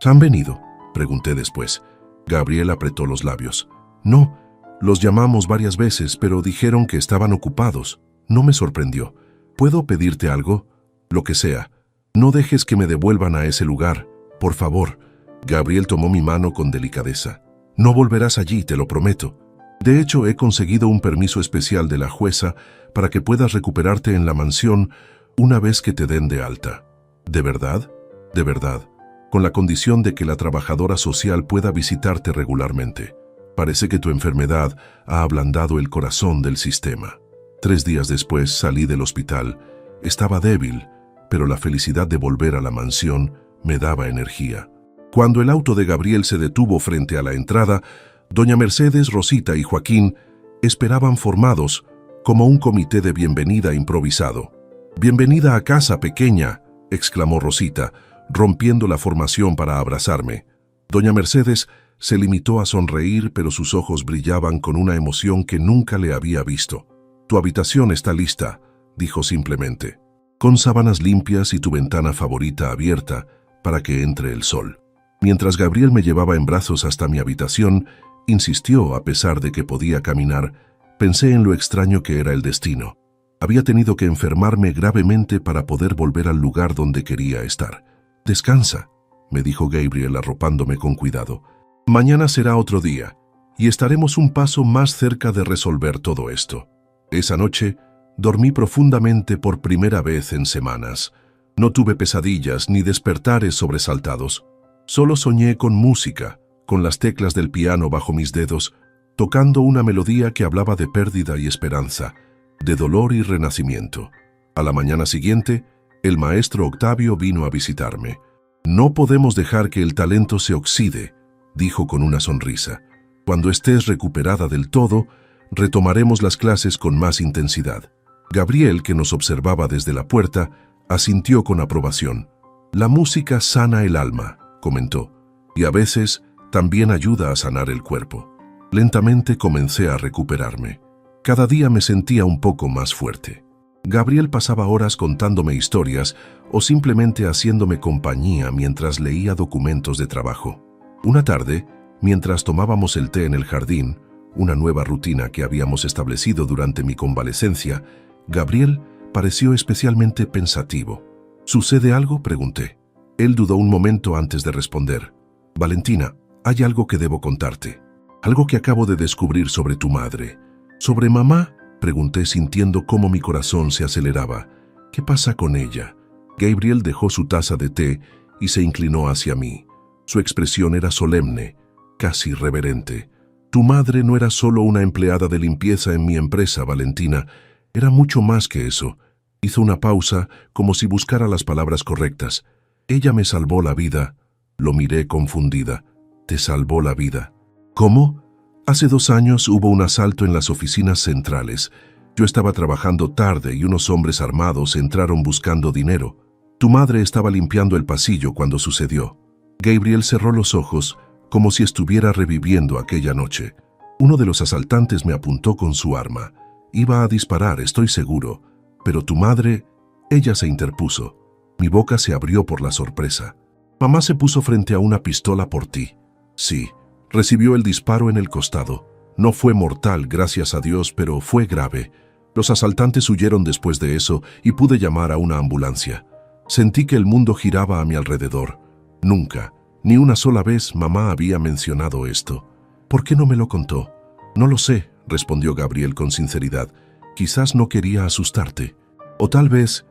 han venido?», pregunté después. Gabriel apretó los labios. «No, los llamamos varias veces, pero dijeron que estaban ocupados». No me sorprendió. «¿Puedo pedirte algo?». «Lo que sea. No dejes que me devuelvan a ese lugar, por favor». Gabriel tomó mi mano con delicadeza. «No volverás allí, te lo prometo». De hecho, he conseguido un permiso especial de la jueza para que puedas recuperarte en la mansión una vez que te den de alta. ¿De verdad? De verdad, con la condición de que la trabajadora social pueda visitarte regularmente. Parece que tu enfermedad ha ablandado el corazón del sistema. 3 días después salí del hospital. Estaba débil, pero la felicidad de volver a la mansión me daba energía. Cuando el auto de Gabriel se detuvo frente a la entrada, doña Mercedes, Rosita y Joaquín esperaban formados como un comité de bienvenida improvisado. «Bienvenida a casa, pequeña», exclamó Rosita, rompiendo la formación para abrazarme. Doña Mercedes se limitó a sonreír, pero sus ojos brillaban con una emoción que nunca le había visto. «Tu habitación está lista», dijo simplemente, «con sábanas limpias y tu ventana favorita abierta para que entre el sol». Mientras Gabriel me llevaba en brazos hasta mi habitación, insistió a pesar de que podía caminar. Pensé en lo extraño que era el destino. Había tenido que enfermarme gravemente para poder volver al lugar donde quería estar. «Descansa», me dijo Gabriel arropándome con cuidado. «Mañana será otro día, y estaremos un paso más cerca de resolver todo esto». Esa noche, dormí profundamente por primera vez en semanas. No tuve pesadillas ni despertares sobresaltados. Solo soñé con música, con las teclas del piano bajo mis dedos, tocando una melodía que hablaba de pérdida y esperanza, de dolor y renacimiento. A la mañana siguiente, el maestro Octavio vino a visitarme. «No podemos dejar que el talento se oxide», dijo con una sonrisa. «Cuando estés recuperada del todo, retomaremos las clases con más intensidad». Gabriel, que nos observaba desde la puerta, asintió con aprobación. «La música sana el alma», comentó, «y a veces también ayuda a sanar el cuerpo». Lentamente comencé a recuperarme. Cada día me sentía un poco más fuerte. Gabriel pasaba horas contándome historias o simplemente haciéndome compañía mientras leía documentos de trabajo. Una tarde, mientras tomábamos el té en el jardín, una nueva rutina que habíamos establecido durante mi convalecencia, Gabriel pareció especialmente pensativo. «¿Sucede algo?», pregunté. Él dudó un momento antes de responder. «Valentina, hay algo que debo contarte. Algo que acabo de descubrir sobre tu madre». «¿Sobre mamá?», pregunté sintiendo cómo mi corazón se aceleraba. «¿Qué pasa con ella?». Gabriel dejó su taza de té y se inclinó hacia mí. Su expresión era solemne, casi reverente. «Tu madre no era solo una empleada de limpieza en mi empresa, Valentina. Era mucho más que eso». Hizo una pausa, como si buscara las palabras correctas. «Ella me salvó la vida». Lo miré confundida. «¿Te salvó la vida?». «¿Cómo?». «Hace 2 años hubo un asalto en las oficinas centrales. Yo estaba trabajando tarde y unos hombres armados entraron buscando dinero. Tu madre estaba limpiando el pasillo cuando sucedió». Gabriel cerró los ojos, como si estuviera reviviendo aquella noche. «Uno de los asaltantes me apuntó con su arma. Iba a disparar, estoy seguro. Pero tu madre...». Ella se interpuso. Mi boca se abrió por la sorpresa. «Mamá se puso frente a una pistola por ti». «Sí». Recibió el disparo en el costado. No fue mortal, gracias a Dios, pero fue grave. Los asaltantes huyeron después de eso y pude llamar a una ambulancia. Sentí que el mundo giraba a mi alrededor. Nunca, ni una sola vez, mamá había mencionado esto. «¿Por qué no me lo contó?». «No lo sé», respondió Gabriel con sinceridad. «Quizás no quería asustarte. O tal vez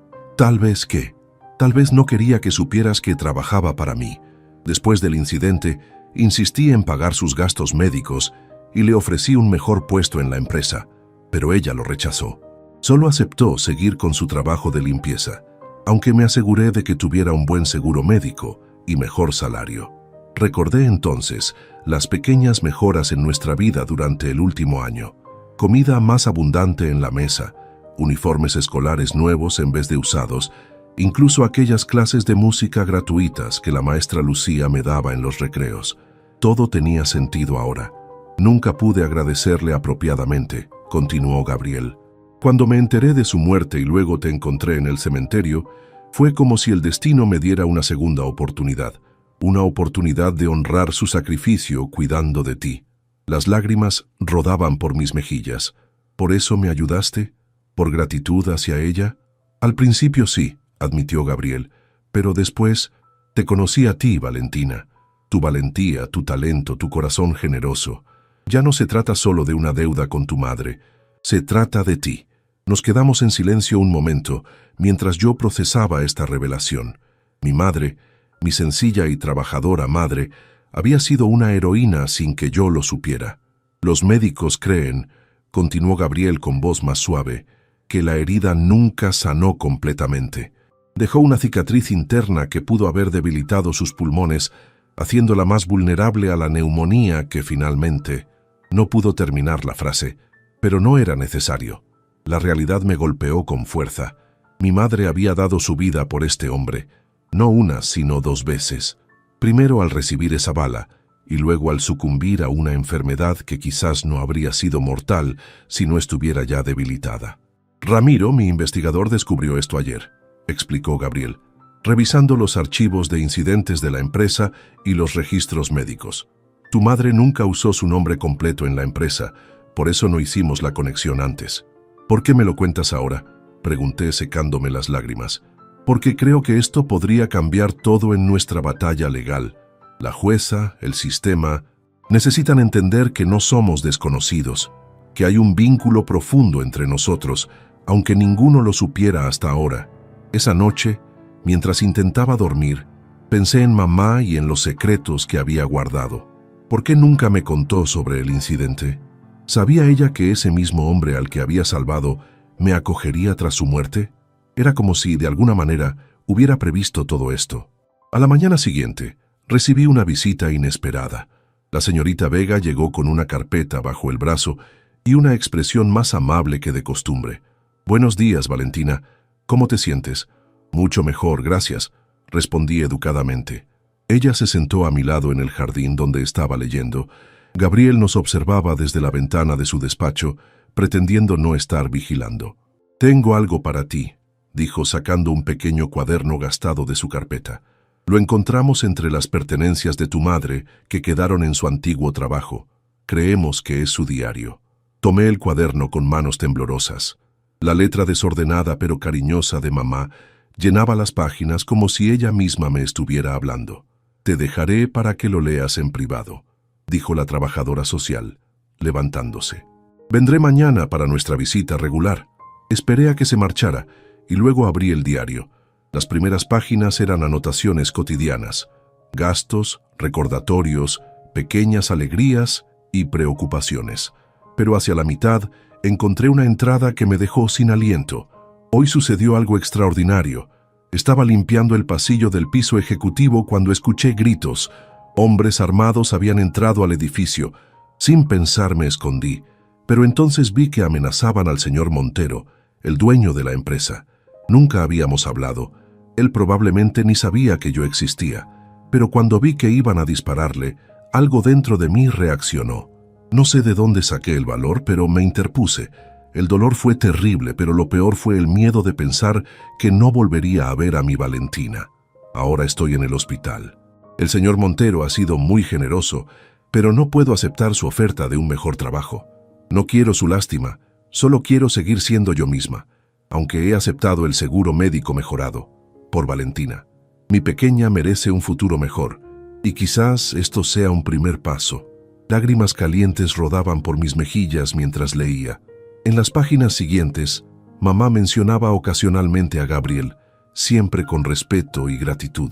¿qué? Tal vez no quería que supieras que trabajaba para mí. Después del incidente, insistí en pagar sus gastos médicos y le ofrecí un mejor puesto en la empresa, pero ella lo rechazó. Solo aceptó seguir con su trabajo de limpieza, aunque me aseguré de que tuviera un buen seguro médico y mejor salario». Recordé entonces las pequeñas mejoras en nuestra vida durante el último año. Comida más abundante en la mesa, uniformes escolares nuevos en vez de usados, incluso aquellas clases de música gratuitas que la maestra Lucía me daba en los recreos. Todo tenía sentido ahora. «Nunca pude agradecerle apropiadamente», continuó Gabriel. «Cuando me enteré de su muerte y luego te encontré en el cementerio, fue como si el destino me diera una segunda oportunidad. Una oportunidad de honrar su sacrificio cuidando de ti». Las lágrimas rodaban por mis mejillas. «¿Por eso me ayudaste? ¿Por gratitud hacia ella?». «Al principio sí», admitió Gabriel, «pero después te conocí a ti, Valentina. Tu valentía, tu talento, tu corazón generoso. Ya no se trata solo de una deuda con tu madre, se trata de ti. Nos quedamos en silencio un momento mientras yo procesaba esta revelación. Mi madre, mi sencilla y trabajadora madre, había sido una heroína sin que yo lo supiera. Los médicos creen, continuó Gabriel con voz más suave, que la herida nunca sanó completamente. Dejó una cicatriz interna que pudo haber debilitado sus pulmones, haciéndola más vulnerable a la neumonía que finalmente... No pudo terminar la frase, pero no era necesario. La realidad me golpeó con fuerza. Mi madre había dado su vida por este hombre, no una, sino 2 veces. Primero al recibir esa bala, y luego al sucumbir a una enfermedad que quizás no habría sido mortal si no estuviera ya debilitada. Ramiro, mi investigador, descubrió esto ayer, explicó Gabriel, revisando los archivos de incidentes de la empresa y los registros médicos. Tu madre nunca usó su nombre completo en la empresa, por eso no hicimos la conexión antes. ¿Por qué me lo cuentas ahora?, pregunté secándome las lágrimas. Porque creo que esto podría cambiar todo en nuestra batalla legal. La jueza, el sistema, necesitan entender que no somos desconocidos, que hay un vínculo profundo entre nosotros, aunque ninguno lo supiera hasta ahora. Esa noche, mientras intentaba dormir, pensé en mamá y en los secretos que había guardado. ¿Por qué nunca me contó sobre el incidente? ¿Sabía ella que ese mismo hombre al que había salvado me acogería tras su muerte? Era como si, de alguna manera, hubiera previsto todo esto. A la mañana siguiente, recibí una visita inesperada. La señorita Vega llegó con una carpeta bajo el brazo y una expresión más amable que de costumbre. «Buenos días, Valentina. ¿Cómo te sientes?» «Mucho mejor, gracias», respondí educadamente. Ella se sentó a mi lado en el jardín donde estaba leyendo. Gabriel nos observaba desde la ventana de su despacho, pretendiendo no estar vigilando. «Tengo algo para ti», dijo sacando un pequeño cuaderno gastado de su carpeta. «Lo encontramos entre las pertenencias de tu madre que quedaron en su antiguo trabajo. Creemos que es su diario». Tomé el cuaderno con manos temblorosas. La letra desordenada pero cariñosa de mamá llenaba las páginas como si ella misma me estuviera hablando. «Te dejaré para que lo leas en privado», dijo la trabajadora social, levantándose. «Vendré mañana para nuestra visita regular». Esperé a que se marchara y luego abrí el diario. Las primeras páginas eran anotaciones cotidianas, gastos, recordatorios, pequeñas alegrías y preocupaciones. Pero hacia la mitad encontré una entrada que me dejó sin aliento. Hoy sucedió algo extraordinario. Estaba limpiando el pasillo del piso ejecutivo cuando escuché gritos. Hombres armados habían entrado al edificio. Sin pensar me escondí, pero entonces vi que amenazaban al señor Montero, el dueño de la empresa. Nunca habíamos hablado. Él probablemente ni sabía que yo existía, pero cuando vi que iban a dispararle, algo dentro de mí reaccionó. No sé de dónde saqué el valor, pero me interpuse. El dolor fue terrible, pero lo peor fue el miedo de pensar que no volvería a ver a mi Valentina. Ahora estoy en el hospital. El señor Montero ha sido muy generoso, pero no puedo aceptar su oferta de un mejor trabajo. No quiero su lástima, solo quiero seguir siendo yo misma, aunque he aceptado el seguro médico mejorado. Por Valentina. Mi pequeña merece un futuro mejor, y quizás esto sea un primer paso. Lágrimas calientes rodaban por mis mejillas mientras leía. En las páginas siguientes, mamá mencionaba ocasionalmente a Gabriel, siempre con respeto y gratitud.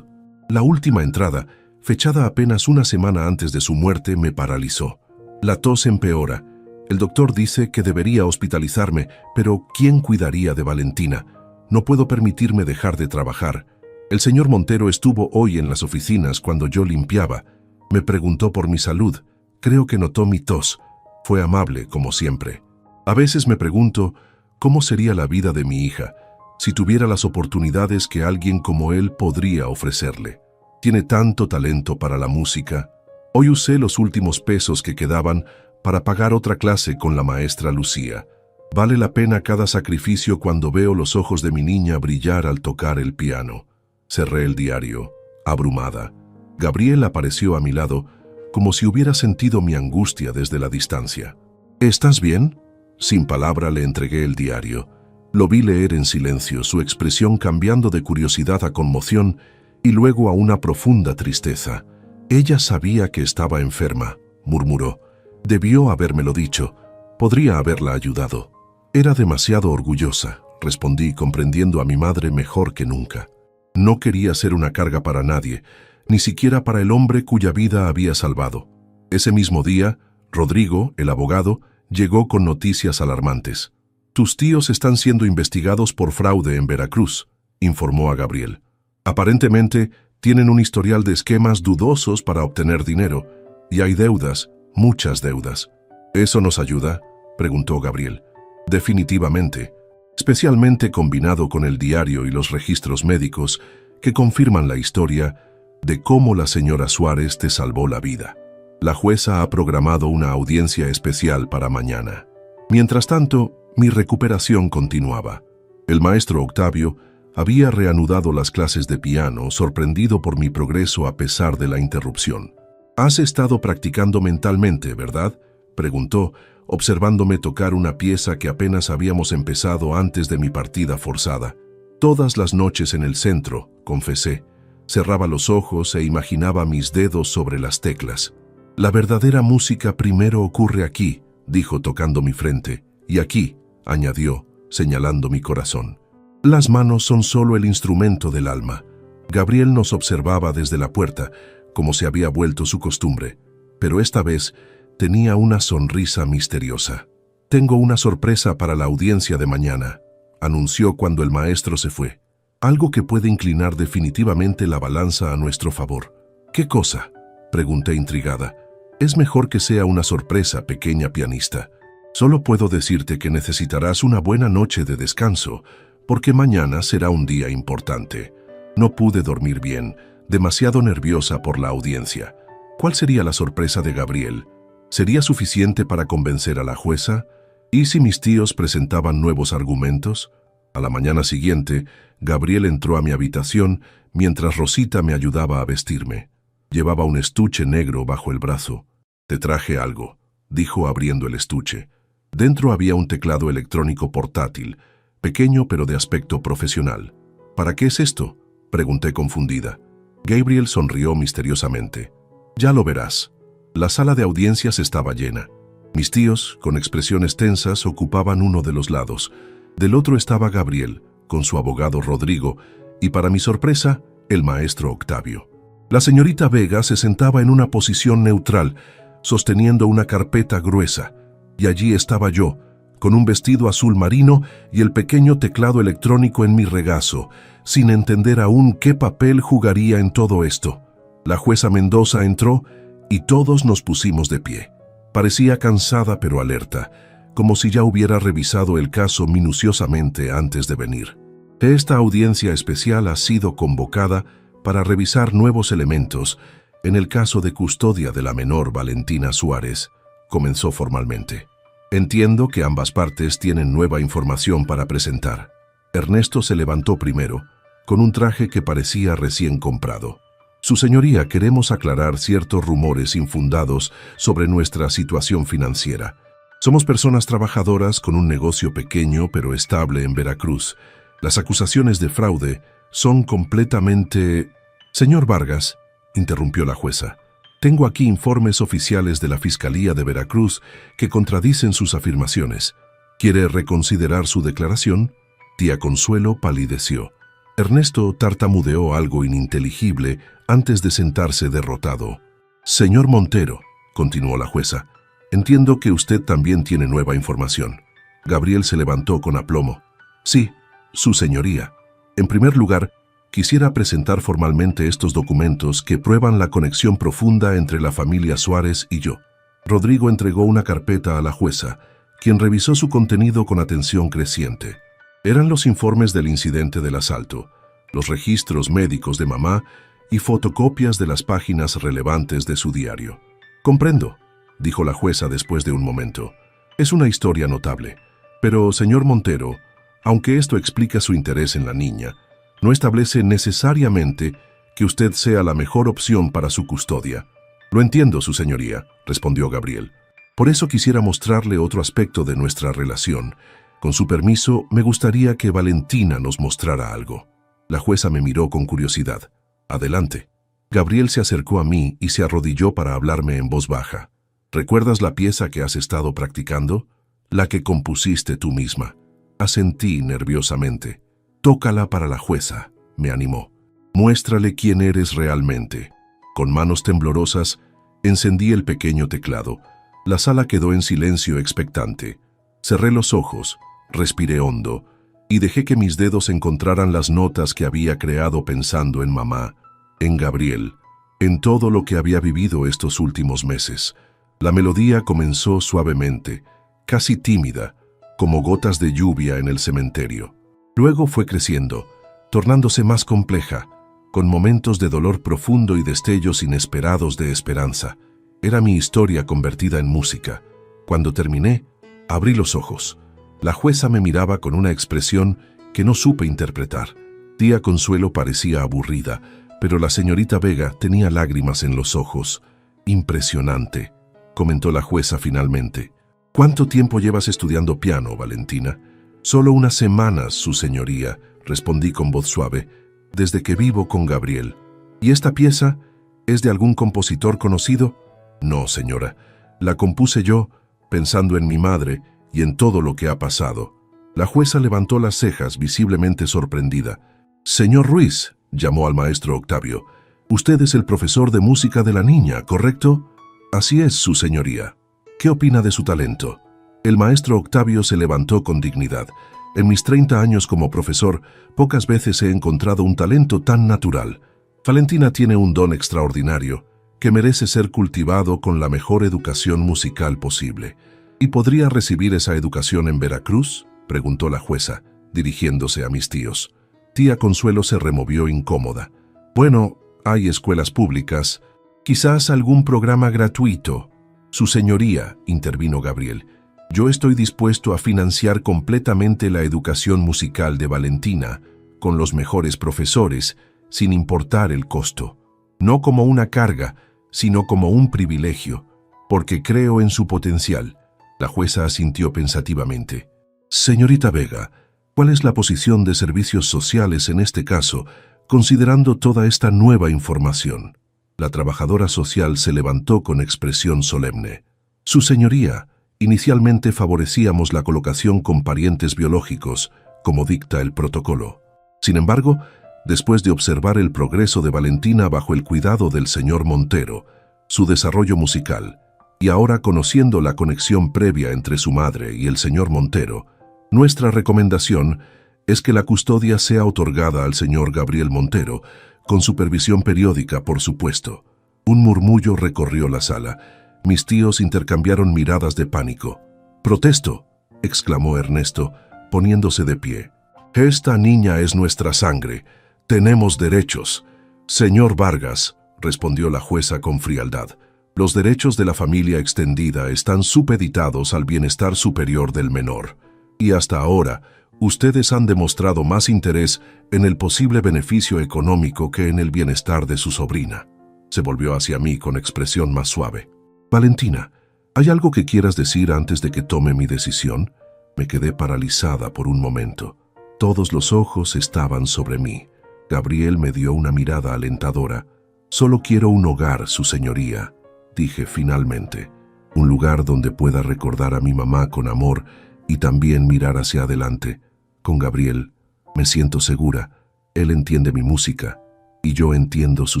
La última entrada, fechada apenas una semana antes de su muerte, me paralizó. La tos empeora. El doctor dice que debería hospitalizarme, pero ¿quién cuidaría de Valentina? No puedo permitirme dejar de trabajar. El señor Montero estuvo hoy en las oficinas cuando yo limpiaba. Me preguntó por mi salud. Creo que notó mi tos. Fue amable, como siempre. A veces me pregunto, ¿cómo sería la vida de mi hija si tuviera las oportunidades que alguien como él podría ofrecerle? Tiene tanto talento para la música. Hoy usé los últimos pesos que quedaban para pagar otra clase con la maestra Lucía. Vale la pena cada sacrificio cuando veo los ojos de mi niña brillar al tocar el piano. Cerré el diario, abrumada. Gabriel apareció a mi lado, como si hubiera sentido mi angustia desde la distancia. ¿Estás bien? Sin palabra le entregué el diario. Lo vi leer en silencio, su expresión cambiando de curiosidad a conmoción y luego a una profunda tristeza. Ella sabía que estaba enferma, murmuró. Debió habérmelo dicho. Podría haberla ayudado. Era demasiado orgullosa, respondí, comprendiendo a mi madre mejor que nunca. No quería ser una carga para nadie, ni siquiera para el hombre cuya vida había salvado. Ese mismo día, Rodrigo, el abogado, llegó con noticias alarmantes. «Tus tíos están siendo investigados por fraude en Veracruz», informó a Gabriel. «Aparentemente, tienen un historial de esquemas dudosos para obtener dinero, y hay deudas, muchas deudas». «¿Eso nos ayuda?», preguntó Gabriel. «Definitivamente, especialmente combinado con el diario y los registros médicos que confirman la historia de cómo la señora Suárez te salvó la vida. La jueza ha programado una audiencia especial para mañana». Mientras tanto, mi recuperación continuaba. El maestro Octavio había reanudado las clases de piano, sorprendido por mi progreso a pesar de la interrupción. «Has estado practicando mentalmente, ¿verdad?», preguntó, observándome tocar una pieza que apenas habíamos empezado antes de mi partida forzada. «Todas las noches en el centro», confesé. Cerraba los ojos e imaginaba mis dedos sobre las teclas. «La verdadera música primero ocurre aquí», dijo tocando mi frente, «y aquí», añadió, señalando mi corazón. «Las manos son solo el instrumento del alma». Gabriel nos observaba desde la puerta, como se había vuelto su costumbre, pero esta vez tenía una sonrisa misteriosa. «Tengo una sorpresa para la audiencia de mañana», anunció cuando el maestro se fue. «Algo que puede inclinar definitivamente la balanza a nuestro favor». «¿Qué cosa?», pregunté intrigada. «Es mejor que sea una sorpresa, pequeña pianista. Solo puedo decirte que necesitarás una buena noche de descanso, porque mañana será un día importante». No pude dormir bien, demasiado nerviosa por la audiencia. ¿Cuál sería la sorpresa de Gabriel? ¿Sería suficiente para convencer a la jueza? ¿Y si mis tíos presentaban nuevos argumentos? A la mañana siguiente, Gabriel entró a mi habitación mientras Rosita me ayudaba a vestirme. Llevaba un estuche negro bajo el brazo. «Te traje algo», dijo abriendo el estuche. Dentro había un teclado electrónico portátil, pequeño pero de aspecto profesional. «¿Para qué es esto?», pregunté confundida. Gabriel sonrió misteriosamente. «Ya lo verás». La sala de audiencias estaba llena. Mis tíos, con expresiones tensas, ocupaban uno de los lados. Del otro estaba Gabriel, con su abogado Rodrigo, y para mi sorpresa, el maestro Octavio. La señorita Vega se sentaba en una posición neutral, sosteniendo una carpeta gruesa, y allí estaba yo, con un vestido azul marino y el pequeño teclado electrónico en mi regazo, sin entender aún qué papel jugaría en todo esto. La jueza Mendoza entró y todos nos pusimos de pie. Parecía cansada pero alerta, como si ya hubiera revisado el caso minuciosamente antes de venir. Esta audiencia especial ha sido convocada para revisar nuevos elementos en el caso de custodia de la menor Valentina Suárez, comenzó formalmente. Entiendo que ambas partes tienen nueva información para presentar. Ernesto se levantó primero, con un traje que parecía recién comprado. «Su señoría, queremos aclarar ciertos rumores infundados sobre nuestra situación financiera. Somos personas trabajadoras con un negocio pequeño pero estable en Veracruz. Las acusaciones de fraude son completamente...» «Señor Vargas», interrumpió la jueza, «tengo aquí informes oficiales de la Fiscalía de Veracruz que contradicen sus afirmaciones. ¿Quiere reconsiderar su declaración?». Tía Consuelo palideció. Ernesto tartamudeó algo ininteligible antes de sentarse derrotado. «Señor Montero», continuó la jueza, «entiendo que usted también tiene nueva información». Gabriel se levantó con aplomo. «Sí, su señoría. En primer lugar, quisiera presentar formalmente estos documentos que prueban la conexión profunda entre la familia Suárez y yo». Rodrigo entregó una carpeta a la jueza, quien revisó su contenido con atención creciente. Eran los informes del incidente del asalto, los registros médicos de mamá y fotocopias de las páginas relevantes de su diario. «Comprendo», dijo la jueza después de un momento. «Es una historia notable. Pero, señor Montero, aunque esto explica su interés en la niña, no establece necesariamente que usted sea la mejor opción para su custodia». «Lo entiendo, su señoría», respondió Gabriel. «Por eso quisiera mostrarle otro aspecto de nuestra relación. Con su permiso, me gustaría que Valentina nos mostrara algo». La jueza me miró con curiosidad. «Adelante». Gabriel se acercó a mí y se arrodilló para hablarme en voz baja. ¿Recuerdas la pieza que has estado practicando? La que compusiste tú misma. Asentí nerviosamente. Tócala para la jueza, me animó. Muéstrale quién eres realmente. Con manos temblorosas, encendí el pequeño teclado. La sala quedó en silencio expectante. Cerré los ojos, respiré hondo y dejé que mis dedos encontraran las notas que había creado pensando en mamá, en Gabriel, en todo lo que había vivido estos últimos meses. La melodía comenzó suavemente, casi tímida, como gotas de lluvia en el cementerio. Luego fue creciendo, tornándose más compleja, con momentos de dolor profundo y destellos inesperados de esperanza. Era mi historia convertida en música. Cuando terminé, abrí los ojos. La jueza me miraba con una expresión que no supe interpretar. Tía Consuelo parecía aburrida, pero la señorita Vega tenía lágrimas en los ojos. Impresionante, comentó la jueza finalmente. ¿Cuánto tiempo llevas estudiando piano, Valentina? Solo unas semanas, su señoría, respondí con voz suave, desde que vivo con Gabriel. ¿Y esta pieza es de algún compositor conocido? No, señora. La compuse yo, pensando en mi madre y en todo lo que ha pasado. La jueza levantó las cejas, visiblemente sorprendida. Señor Ruiz, llamó al maestro Octavio, usted es el profesor de música de la niña, ¿correcto? Así es, su señoría. ¿Qué opina de su talento? El maestro Octavio se levantó con dignidad. En mis 30 años como profesor, pocas veces he encontrado un talento tan natural. Valentina tiene un don extraordinario que merece ser cultivado con la mejor educación musical posible. ¿Y podría recibir esa educación en Veracruz?, preguntó la jueza, dirigiéndose a mis tíos. Tía Consuelo se removió incómoda. Bueno, hay escuelas públicas, quizás algún programa gratuito. Su señoría, intervino Gabriel, yo estoy dispuesto a financiar completamente la educación musical de Valentina, con los mejores profesores, sin importar el costo. No como una carga, sino como un privilegio, porque creo en su potencial. La jueza asintió pensativamente. Señorita Vega, ¿cuál es la posición de servicios sociales en este caso, considerando toda esta nueva información? La trabajadora social se levantó con expresión solemne. Su señoría, inicialmente favorecíamos la colocación con parientes biológicos, como dicta el protocolo. Sin embargo, después de observar el progreso de Valentina bajo el cuidado del señor Montero, su desarrollo musical, y ahora conociendo la conexión previa entre su madre y el señor Montero, nuestra recomendación es que la custodia sea otorgada al señor Gabriel Montero, con supervisión periódica, por supuesto. Un murmullo recorrió la sala. Mis tíos intercambiaron miradas de pánico. «¡Protesto!», exclamó Ernesto, poniéndose de pie. «Esta niña es nuestra sangre. Tenemos derechos». «Señor Vargas», respondió la jueza con frialdad, «los derechos de la familia extendida están supeditados al bienestar superior del menor. Y hasta ahora, ustedes han demostrado más interés en el posible beneficio económico que en el bienestar de su sobrina». Se volvió hacia mí con expresión más suave. «Valentina, ¿hay algo que quieras decir antes de que tome mi decisión?». Me quedé paralizada por un momento. Todos los ojos estaban sobre mí. Gabriel me dio una mirada alentadora. «Solo quiero un hogar, su señoría», dije finalmente. «Un lugar donde pueda recordar a mi mamá con amor y también mirar hacia adelante. Con Gabriel me siento segura. Él entiende mi música y yo entiendo su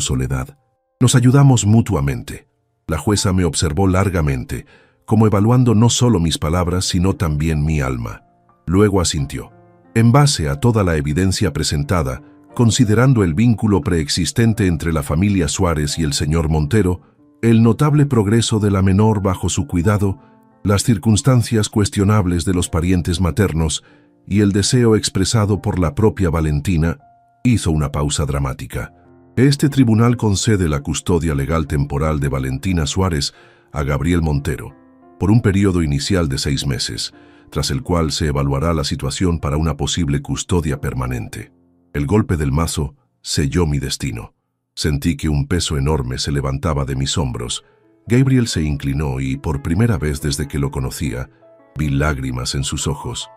soledad. Nos ayudamos mutuamente». La jueza me observó largamente, como evaluando no solo mis palabras, sino también mi alma. Luego asintió. En base a toda la evidencia presentada, considerando el vínculo preexistente entre la familia Suárez y el señor Montero, el notable progreso de la menor bajo su cuidado, las circunstancias cuestionables de los parientes maternos y el deseo expresado por la propia Valentina, hizo una pausa dramática. Este tribunal concede la custodia legal temporal de Valentina Suárez a Gabriel Montero, por un periodo inicial de 6 meses, tras el cual se evaluará la situación para una posible custodia permanente. El golpe del mazo selló mi destino. Sentí que un peso enorme se levantaba de mis hombros. Gabriel se inclinó y, por primera vez desde que lo conocía, vi lágrimas en sus ojos.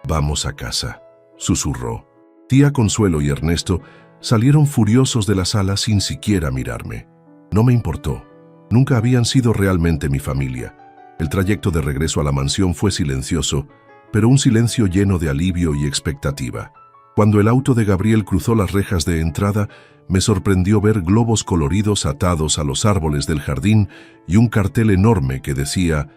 «Vamos a casa», susurró. Tía Consuelo y Ernesto salieron furiosos de la sala sin siquiera mirarme. No me importó. Nunca habían sido realmente mi familia. El trayecto de regreso a la mansión fue silencioso, pero un silencio lleno de alivio y expectativa. Cuando el auto de Gabriel cruzó las rejas de entrada, me sorprendió ver globos coloridos atados a los árboles del jardín y un cartel enorme que decía: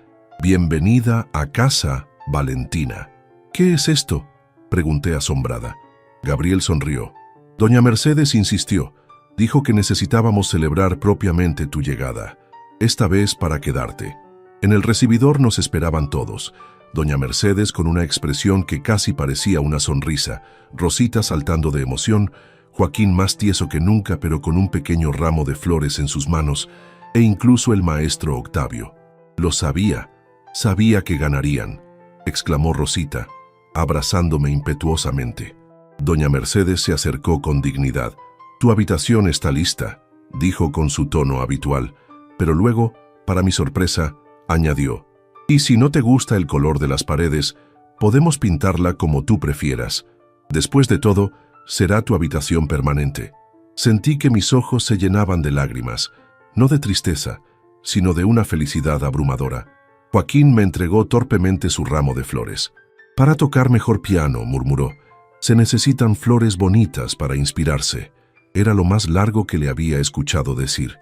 «Bienvenida a casa, Valentina». «¿Qué es esto?», pregunté asombrada. Gabriel sonrió. Doña Mercedes insistió. Dijo que necesitábamos celebrar propiamente tu llegada, esta vez para quedarte. En el recibidor nos esperaban todos. Doña Mercedes con una expresión que casi parecía una sonrisa, Rosita saltando de emoción, Joaquín más tieso que nunca pero con un pequeño ramo de flores en sus manos, e incluso el maestro Octavio. «Lo sabía, sabía que ganarían», exclamó Rosita, abrazándome impetuosamente. Doña Mercedes se acercó con dignidad. «Tu habitación está lista», dijo con su tono habitual, pero luego, para mi sorpresa, añadió: «Y si no te gusta el color de las paredes, podemos pintarla como tú prefieras. Después de todo, será tu habitación permanente». Sentí que mis ojos se llenaban de lágrimas, no de tristeza, sino de una felicidad abrumadora. Joaquín me entregó torpemente su ramo de flores. «Para tocar mejor piano», murmuró, «se necesitan flores bonitas para inspirarse». Era lo más largo que le había escuchado decir.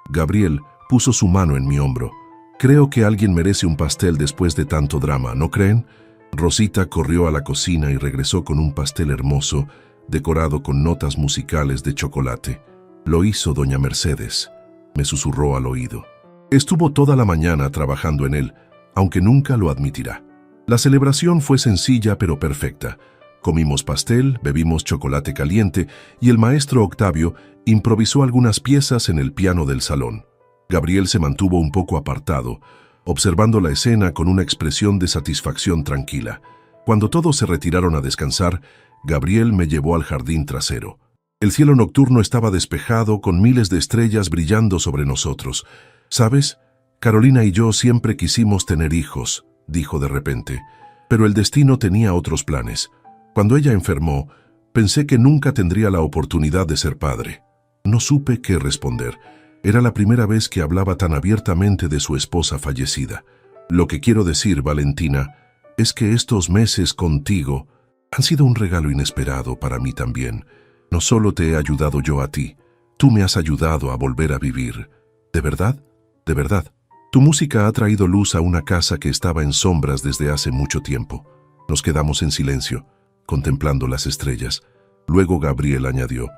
Gabriel puso su mano en mi hombro. «Creo que alguien merece un pastel después de tanto drama, ¿no creen?». Rosita corrió a la cocina y regresó con un pastel hermoso, decorado con notas musicales de chocolate. «Lo hizo doña Mercedes», me susurró al oído. Estuvo toda la mañana trabajando en él, aunque nunca lo admitirá. La celebración fue sencilla pero perfecta. Comimos pastel, bebimos chocolate caliente y el maestro Octavio improvisó algunas piezas en el piano del salón. Gabriel se mantuvo un poco apartado, observando la escena con una expresión de satisfacción tranquila. Cuando todos se retiraron a descansar, Gabriel me llevó al jardín trasero. El cielo nocturno estaba despejado con miles de estrellas brillando sobre nosotros. «¿Sabes? Carolina y yo siempre quisimos tener hijos», dijo de repente, «pero el destino tenía otros planes. Cuando ella enfermó, pensé que nunca tendría la oportunidad de ser padre. No supe qué responder. Era la primera vez que hablaba tan abiertamente de su esposa fallecida. Lo que quiero decir, Valentina, es que estos meses contigo han sido un regalo inesperado para mí también. No solo te he ayudado yo a ti, tú me has ayudado a volver a vivir. ¿De verdad? De verdad. Tu música ha traído luz a una casa que estaba en sombras desde hace mucho tiempo». Nos quedamos en silencio, contemplando las estrellas. Luego Gabriel añadió: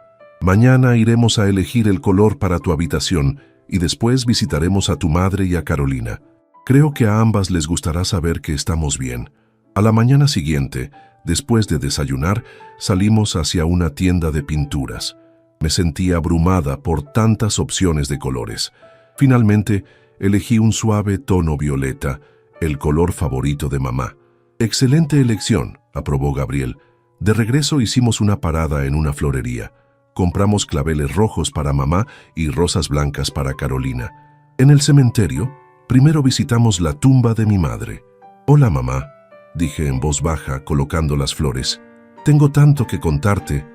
«Mañana iremos a elegir el color para tu habitación y después visitaremos a tu madre y a Carolina. Creo que a ambas les gustará saber que estamos bien». A la mañana siguiente, después de desayunar, salimos hacia una tienda de pinturas. Me sentía abrumada por tantas opciones de colores. Finalmente, elegí un suave tono violeta, el color favorito de mamá. «Excelente elección», aprobó Gabriel. De regreso hicimos una parada en una florería. Compramos claveles rojos para mamá y rosas blancas para Carolina. En el cementerio, primero visitamos la tumba de mi madre. «Hola, mamá», dije en voz baja, colocando las flores. «Tengo tanto que contarte.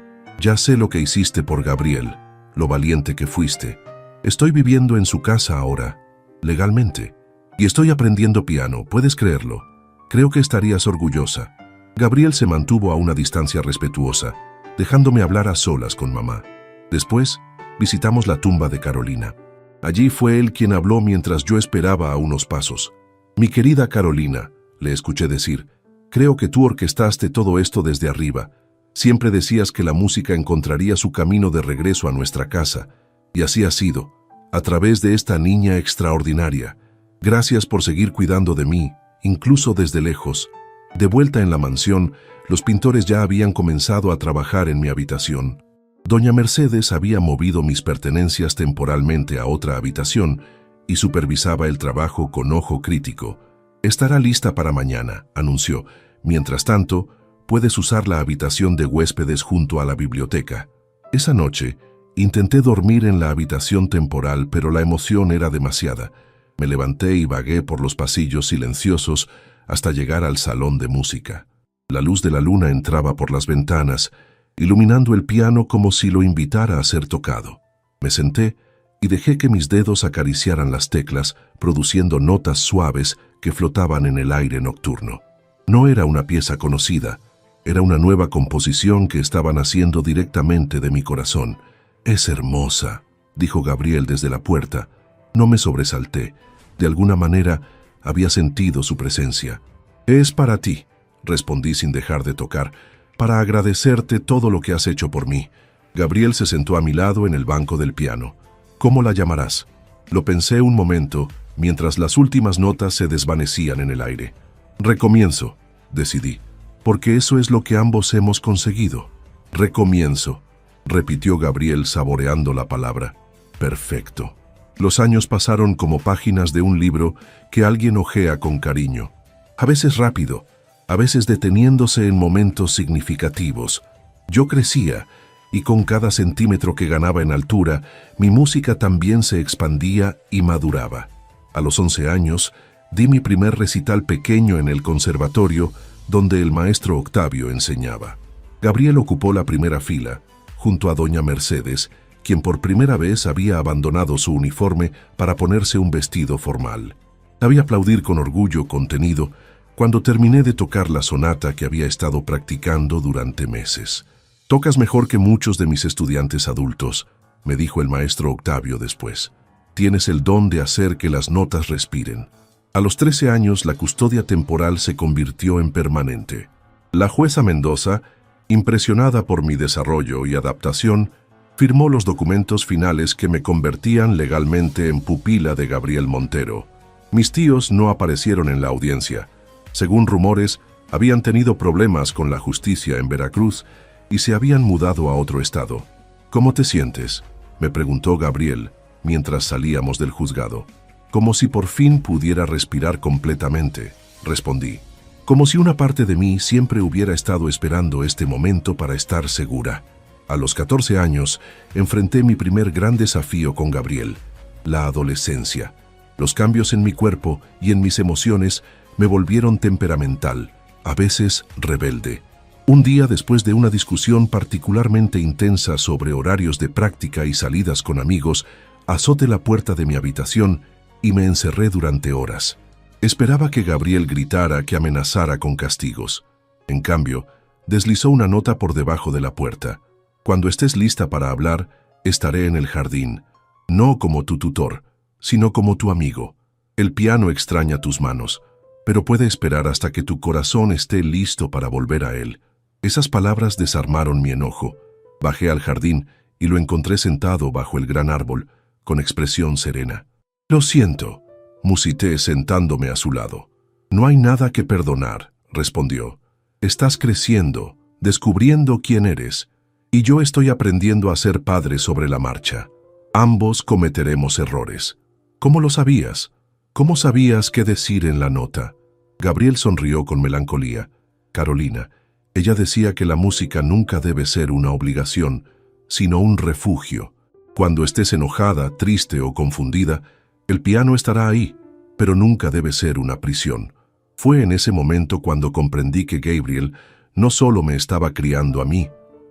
Ya sé lo que hiciste por Gabriel, lo valiente que fuiste. Estoy viviendo en su casa ahora, legalmente, y estoy aprendiendo piano, ¿puedes creerlo? Creo que estarías orgullosa». Gabriel se mantuvo a una distancia respetuosa, dejándome hablar a solas con mamá. Después, visitamos la tumba de Carolina. Allí fue él quien habló mientras yo esperaba a unos pasos. «Mi querida Carolina», le escuché decir, «creo que tú orquestaste todo esto desde arriba. Siempre decías que la música encontraría su camino de regreso a nuestra casa, y así ha sido, a través de esta niña extraordinaria. Gracias por seguir cuidando de mí, incluso desde lejos». De vuelta en la mansión, los pintores ya habían comenzado a trabajar en mi habitación. Doña Mercedes había movido mis pertenencias temporalmente a otra habitación y supervisaba el trabajo con ojo crítico. «Estará lista para mañana», anunció. «Mientras tanto, puedes usar la habitación de huéspedes junto a la biblioteca». Esa noche, intenté dormir en la habitación temporal, pero la emoción era demasiada. Me levanté y vagué por los pasillos silenciosos hasta llegar al salón de música. La luz de la luna entraba por las ventanas, iluminando el piano como si lo invitara a ser tocado. Me senté y dejé que mis dedos acariciaran las teclas, produciendo notas suaves que flotaban en el aire nocturno. No era una pieza conocida, era una nueva composición que estaba naciendo directamente de mi corazón. «Es hermosa», dijo Gabriel desde la puerta. No me sobresalté. De alguna manera había sentido su presencia. «Es para ti», respondí sin dejar de tocar, «para agradecerte todo lo que has hecho por mí». Gabriel se sentó a mi lado en el banco del piano. «¿Cómo la llamarás?». Lo pensé un momento, mientras las últimas notas se desvanecían en el aire. «Recomienzo», decidí, «porque eso es lo que ambos hemos conseguido». «Recomienzo», repitió Gabriel saboreando la palabra. «Perfecto». Los años pasaron como páginas de un libro que alguien hojea con cariño. A veces rápido, a veces deteniéndose en momentos significativos. Yo crecía, y con cada centímetro que ganaba en altura, mi música también se expandía y maduraba. A los 11 años, di mi primer recital pequeño en el conservatorio, donde el maestro Octavio enseñaba. Gabriel ocupó la primera fila, junto a doña Mercedes, quien por primera vez había abandonado su uniforme para ponerse un vestido formal. La vi aplaudir con orgullo contenido cuando terminé de tocar la sonata que había estado practicando durante meses. «Tocas mejor que muchos de mis estudiantes adultos», me dijo el maestro Octavio después. «Tienes el don de hacer que las notas respiren». A los 13 años la custodia temporal se convirtió en permanente. La jueza Mendoza, impresionada por mi desarrollo y adaptación, firmó los documentos finales que me convertían legalmente en pupila de Gabriel Montero. Mis tíos no aparecieron en la audiencia. Según rumores, habían tenido problemas con la justicia en Veracruz y se habían mudado a otro estado. «¿Cómo te sientes?», me preguntó Gabriel mientras salíamos del juzgado. «Como si por fin pudiera respirar completamente», respondí. «Como si una parte de mí siempre hubiera estado esperando este momento para estar segura». A los 14 años, enfrenté mi primer gran desafío con Gabriel, la adolescencia. Los cambios en mi cuerpo y en mis emociones me volvieron temperamental, a veces rebelde. Un día, después de una discusión particularmente intensa sobre horarios de práctica y salidas con amigos, azoté la puerta de mi habitación y me encerré durante horas. Esperaba que Gabriel gritara, que amenazara con castigos. En cambio, deslizó una nota por debajo de la puerta. «Cuando estés lista para hablar, estaré en el jardín, no como tu tutor, sino como tu amigo. El piano extraña tus manos, pero puede esperar hasta que tu corazón esté listo para volver a él». Esas palabras desarmaron mi enojo. Bajé al jardín y lo encontré sentado bajo el gran árbol, con expresión serena. «Lo siento», musité sentándome a su lado. «No hay nada que perdonar», respondió. «Estás creciendo, descubriendo quién eres, y yo estoy aprendiendo a ser padre sobre la marcha. Ambos cometeremos errores». «¿Cómo lo sabías? ¿Cómo sabías qué decir en la nota?». Gabriel sonrió con melancolía. «Carolina, ella decía que la música nunca debe ser una obligación, sino un refugio. Cuando estés enojada, triste o confundida, el piano estará ahí, pero nunca debe ser una prisión». Fue en ese momento cuando comprendí que Gabriel no solo me estaba criando a mí,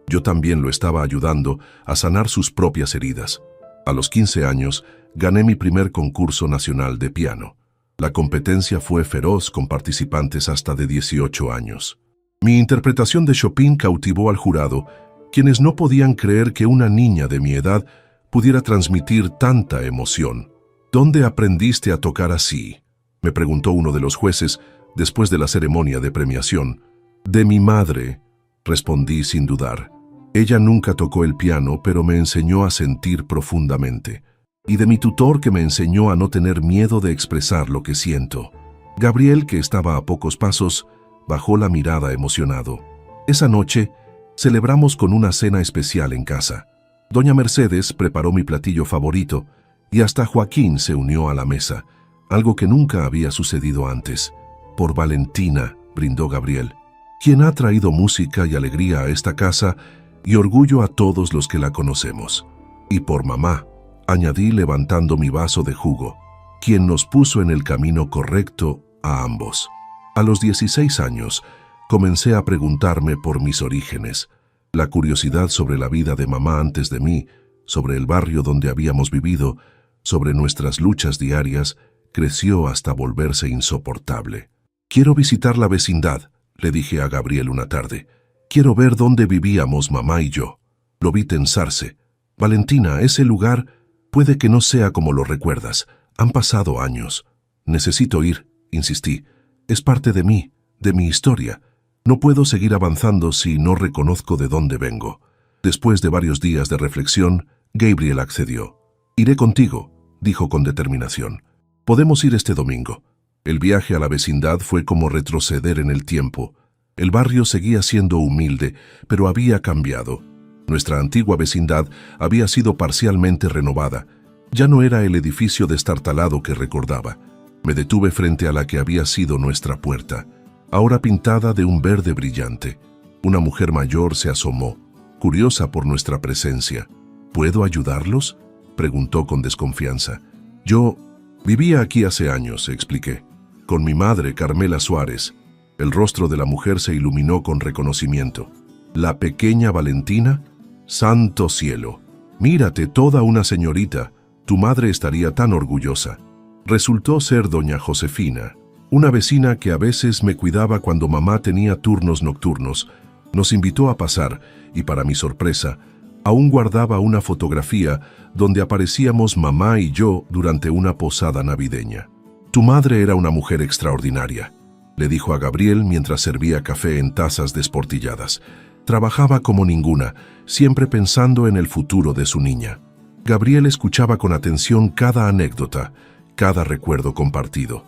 yo también lo estaba ayudando a sanar sus propias heridas. A los 15 años, gané mi primer concurso nacional de piano. La competencia fue feroz con participantes hasta de 18 años. Mi interpretación de Chopin cautivó al jurado, quienes no podían creer que una niña de mi edad pudiera transmitir tanta emoción. «¿Dónde aprendiste a tocar así?», me preguntó uno de los jueces después de la ceremonia de premiación. «De mi madre», respondí sin dudar. «Ella nunca tocó el piano, pero me enseñó a sentir profundamente. Y de mi tutor, que me enseñó a no tener miedo de expresar lo que siento». Gabriel, que estaba a pocos pasos, bajó la mirada emocionado. Esa noche, celebramos con una cena especial en casa. Doña Mercedes preparó mi platillo favorito y hasta Joaquín se unió a la mesa, algo que nunca había sucedido antes. «Por Valentina», brindó Gabriel, «quien ha traído música y alegría a esta casa y orgullo a todos los que la conocemos. Y por mamá», añadí levantando mi vaso de jugo, «quien nos puso en el camino correcto a ambos». A los 16 años, comencé a preguntarme por mis orígenes. La curiosidad sobre la vida de mamá antes de mí, sobre el barrio donde habíamos vivido, sobre nuestras luchas diarias, creció hasta volverse insoportable. «Quiero visitar la vecindad», le dije a Gabriel una tarde. «Quiero ver dónde vivíamos mamá y yo». Lo vi tensarse. «Valentina, ese lugar puede que no sea como lo recuerdas. Han pasado años». «Necesito ir», insistí. «Es parte de mí, de mi historia. No puedo seguir avanzando si no reconozco de dónde vengo». Después de varios días de reflexión, Gabriel accedió. «Iré contigo», dijo con determinación. «Podemos ir este domingo». El viaje a la vecindad fue como retroceder en el tiempo. El barrio seguía siendo humilde, pero había cambiado. Nuestra antigua vecindad había sido parcialmente renovada. Ya no era el edificio destartalado que recordaba. Me detuve frente a la que había sido nuestra puerta, ahora pintada de un verde brillante. Una mujer mayor se asomó, curiosa por nuestra presencia. «¿Puedo ayudarlos?», preguntó con desconfianza. «Yo vivía aquí hace años», expliqué, «con mi madre, Carmela Suárez». El rostro de la mujer se iluminó con reconocimiento. «¿La pequeña Valentina? ¡Santo cielo! Mírate, toda una señorita. Tu madre estaría tan orgullosa». Resultó ser doña Josefina, una vecina que a veces me cuidaba cuando mamá tenía turnos nocturnos. Nos invitó a pasar y, para mi sorpresa, aún guardaba una fotografía donde aparecíamos mamá y yo durante una posada navideña. «Tu madre era una mujer extraordinaria», le dijo a Gabriel mientras servía café en tazas desportilladas. «Trabajaba como ninguna, siempre pensando en el futuro de su niña». Gabriel escuchaba con atención cada anécdota, cada recuerdo compartido.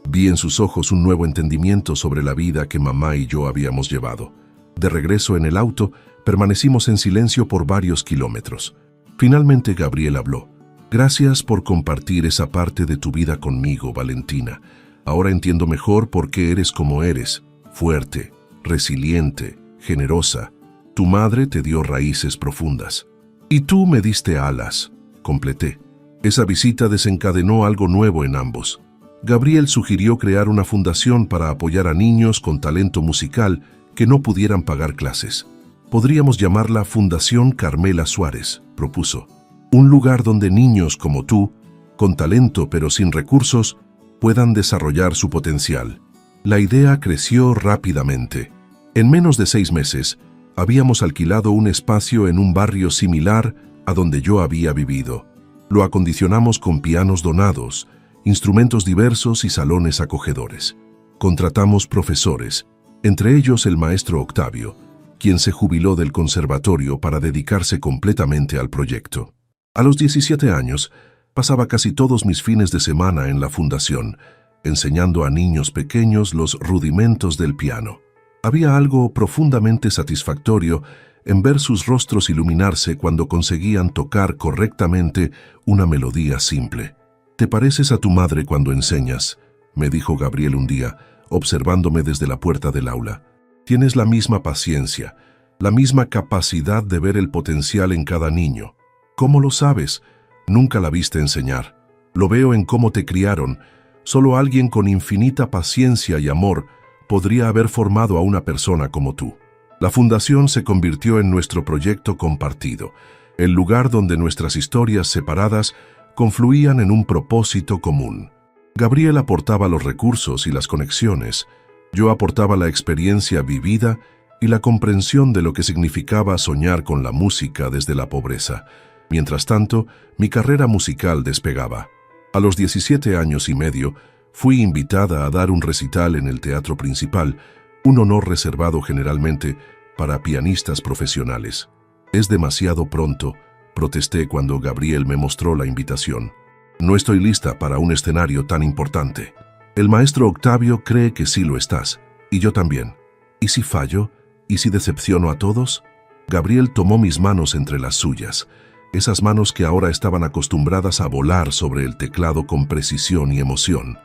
Vi en sus ojos un nuevo entendimiento sobre la vida que mamá y yo habíamos llevado. De regreso en el auto, permanecimos en silencio por varios kilómetros. Finalmente Gabriel habló. «Gracias por compartir esa parte de tu vida conmigo, Valentina. Ahora entiendo mejor por qué eres como eres, fuerte, resiliente, generosa. Tu madre te dio raíces profundas. Y tú me diste alas», completé. Esa visita desencadenó algo nuevo en ambos. Gabriel sugirió crear una fundación para apoyar a niños con talento musical que no pudieran pagar clases. «Podríamos llamarla Fundación Carmela Suárez», propuso. «Un lugar donde niños como tú, con talento pero sin recursos, puedan desarrollar su potencial». La idea creció rápidamente. En menos de 6 meses, habíamos alquilado un espacio en un barrio similar a donde yo había vivido. Lo acondicionamos con pianos donados, instrumentos diversos y salones acogedores. Contratamos profesores, entre ellos el maestro Octavio, quien se jubiló del conservatorio para dedicarse completamente al proyecto. A los 17 años, pasaba casi todos mis fines de semana en la fundación, enseñando a niños pequeños los rudimentos del piano. Había algo profundamente satisfactorio en ver sus rostros iluminarse cuando conseguían tocar correctamente una melodía simple. «Te pareces a tu madre cuando enseñas», me dijo Gabriel un día, observándome desde la puerta del aula. «Tienes la misma paciencia, la misma capacidad de ver el potencial en cada niño. ¿Cómo lo sabes? Nunca la viste enseñar. Lo veo en cómo te criaron. Solo alguien con infinita paciencia y amor podría haber formado a una persona como tú». La fundación se convirtió en nuestro proyecto compartido, el lugar donde nuestras historias separadas confluían en un propósito común. Gabriel aportaba los recursos y las conexiones. Yo aportaba la experiencia vivida y la comprensión de lo que significaba soñar con la música desde la pobreza. Mientras tanto, mi carrera musical despegaba. A los 17 años y medio, fui invitada a dar un recital en el Teatro Principal, un honor reservado generalmente para pianistas profesionales. «Es demasiado pronto», protesté cuando Gabriel me mostró la invitación. «No estoy lista para un escenario tan importante». «El maestro Octavio cree que sí lo estás, y yo también. ¿Y si fallo? ¿Y si decepciono a todos?». Gabriel tomó mis manos entre las suyas, esas manos que ahora estaban acostumbradas a volar sobre el teclado con precisión y emoción.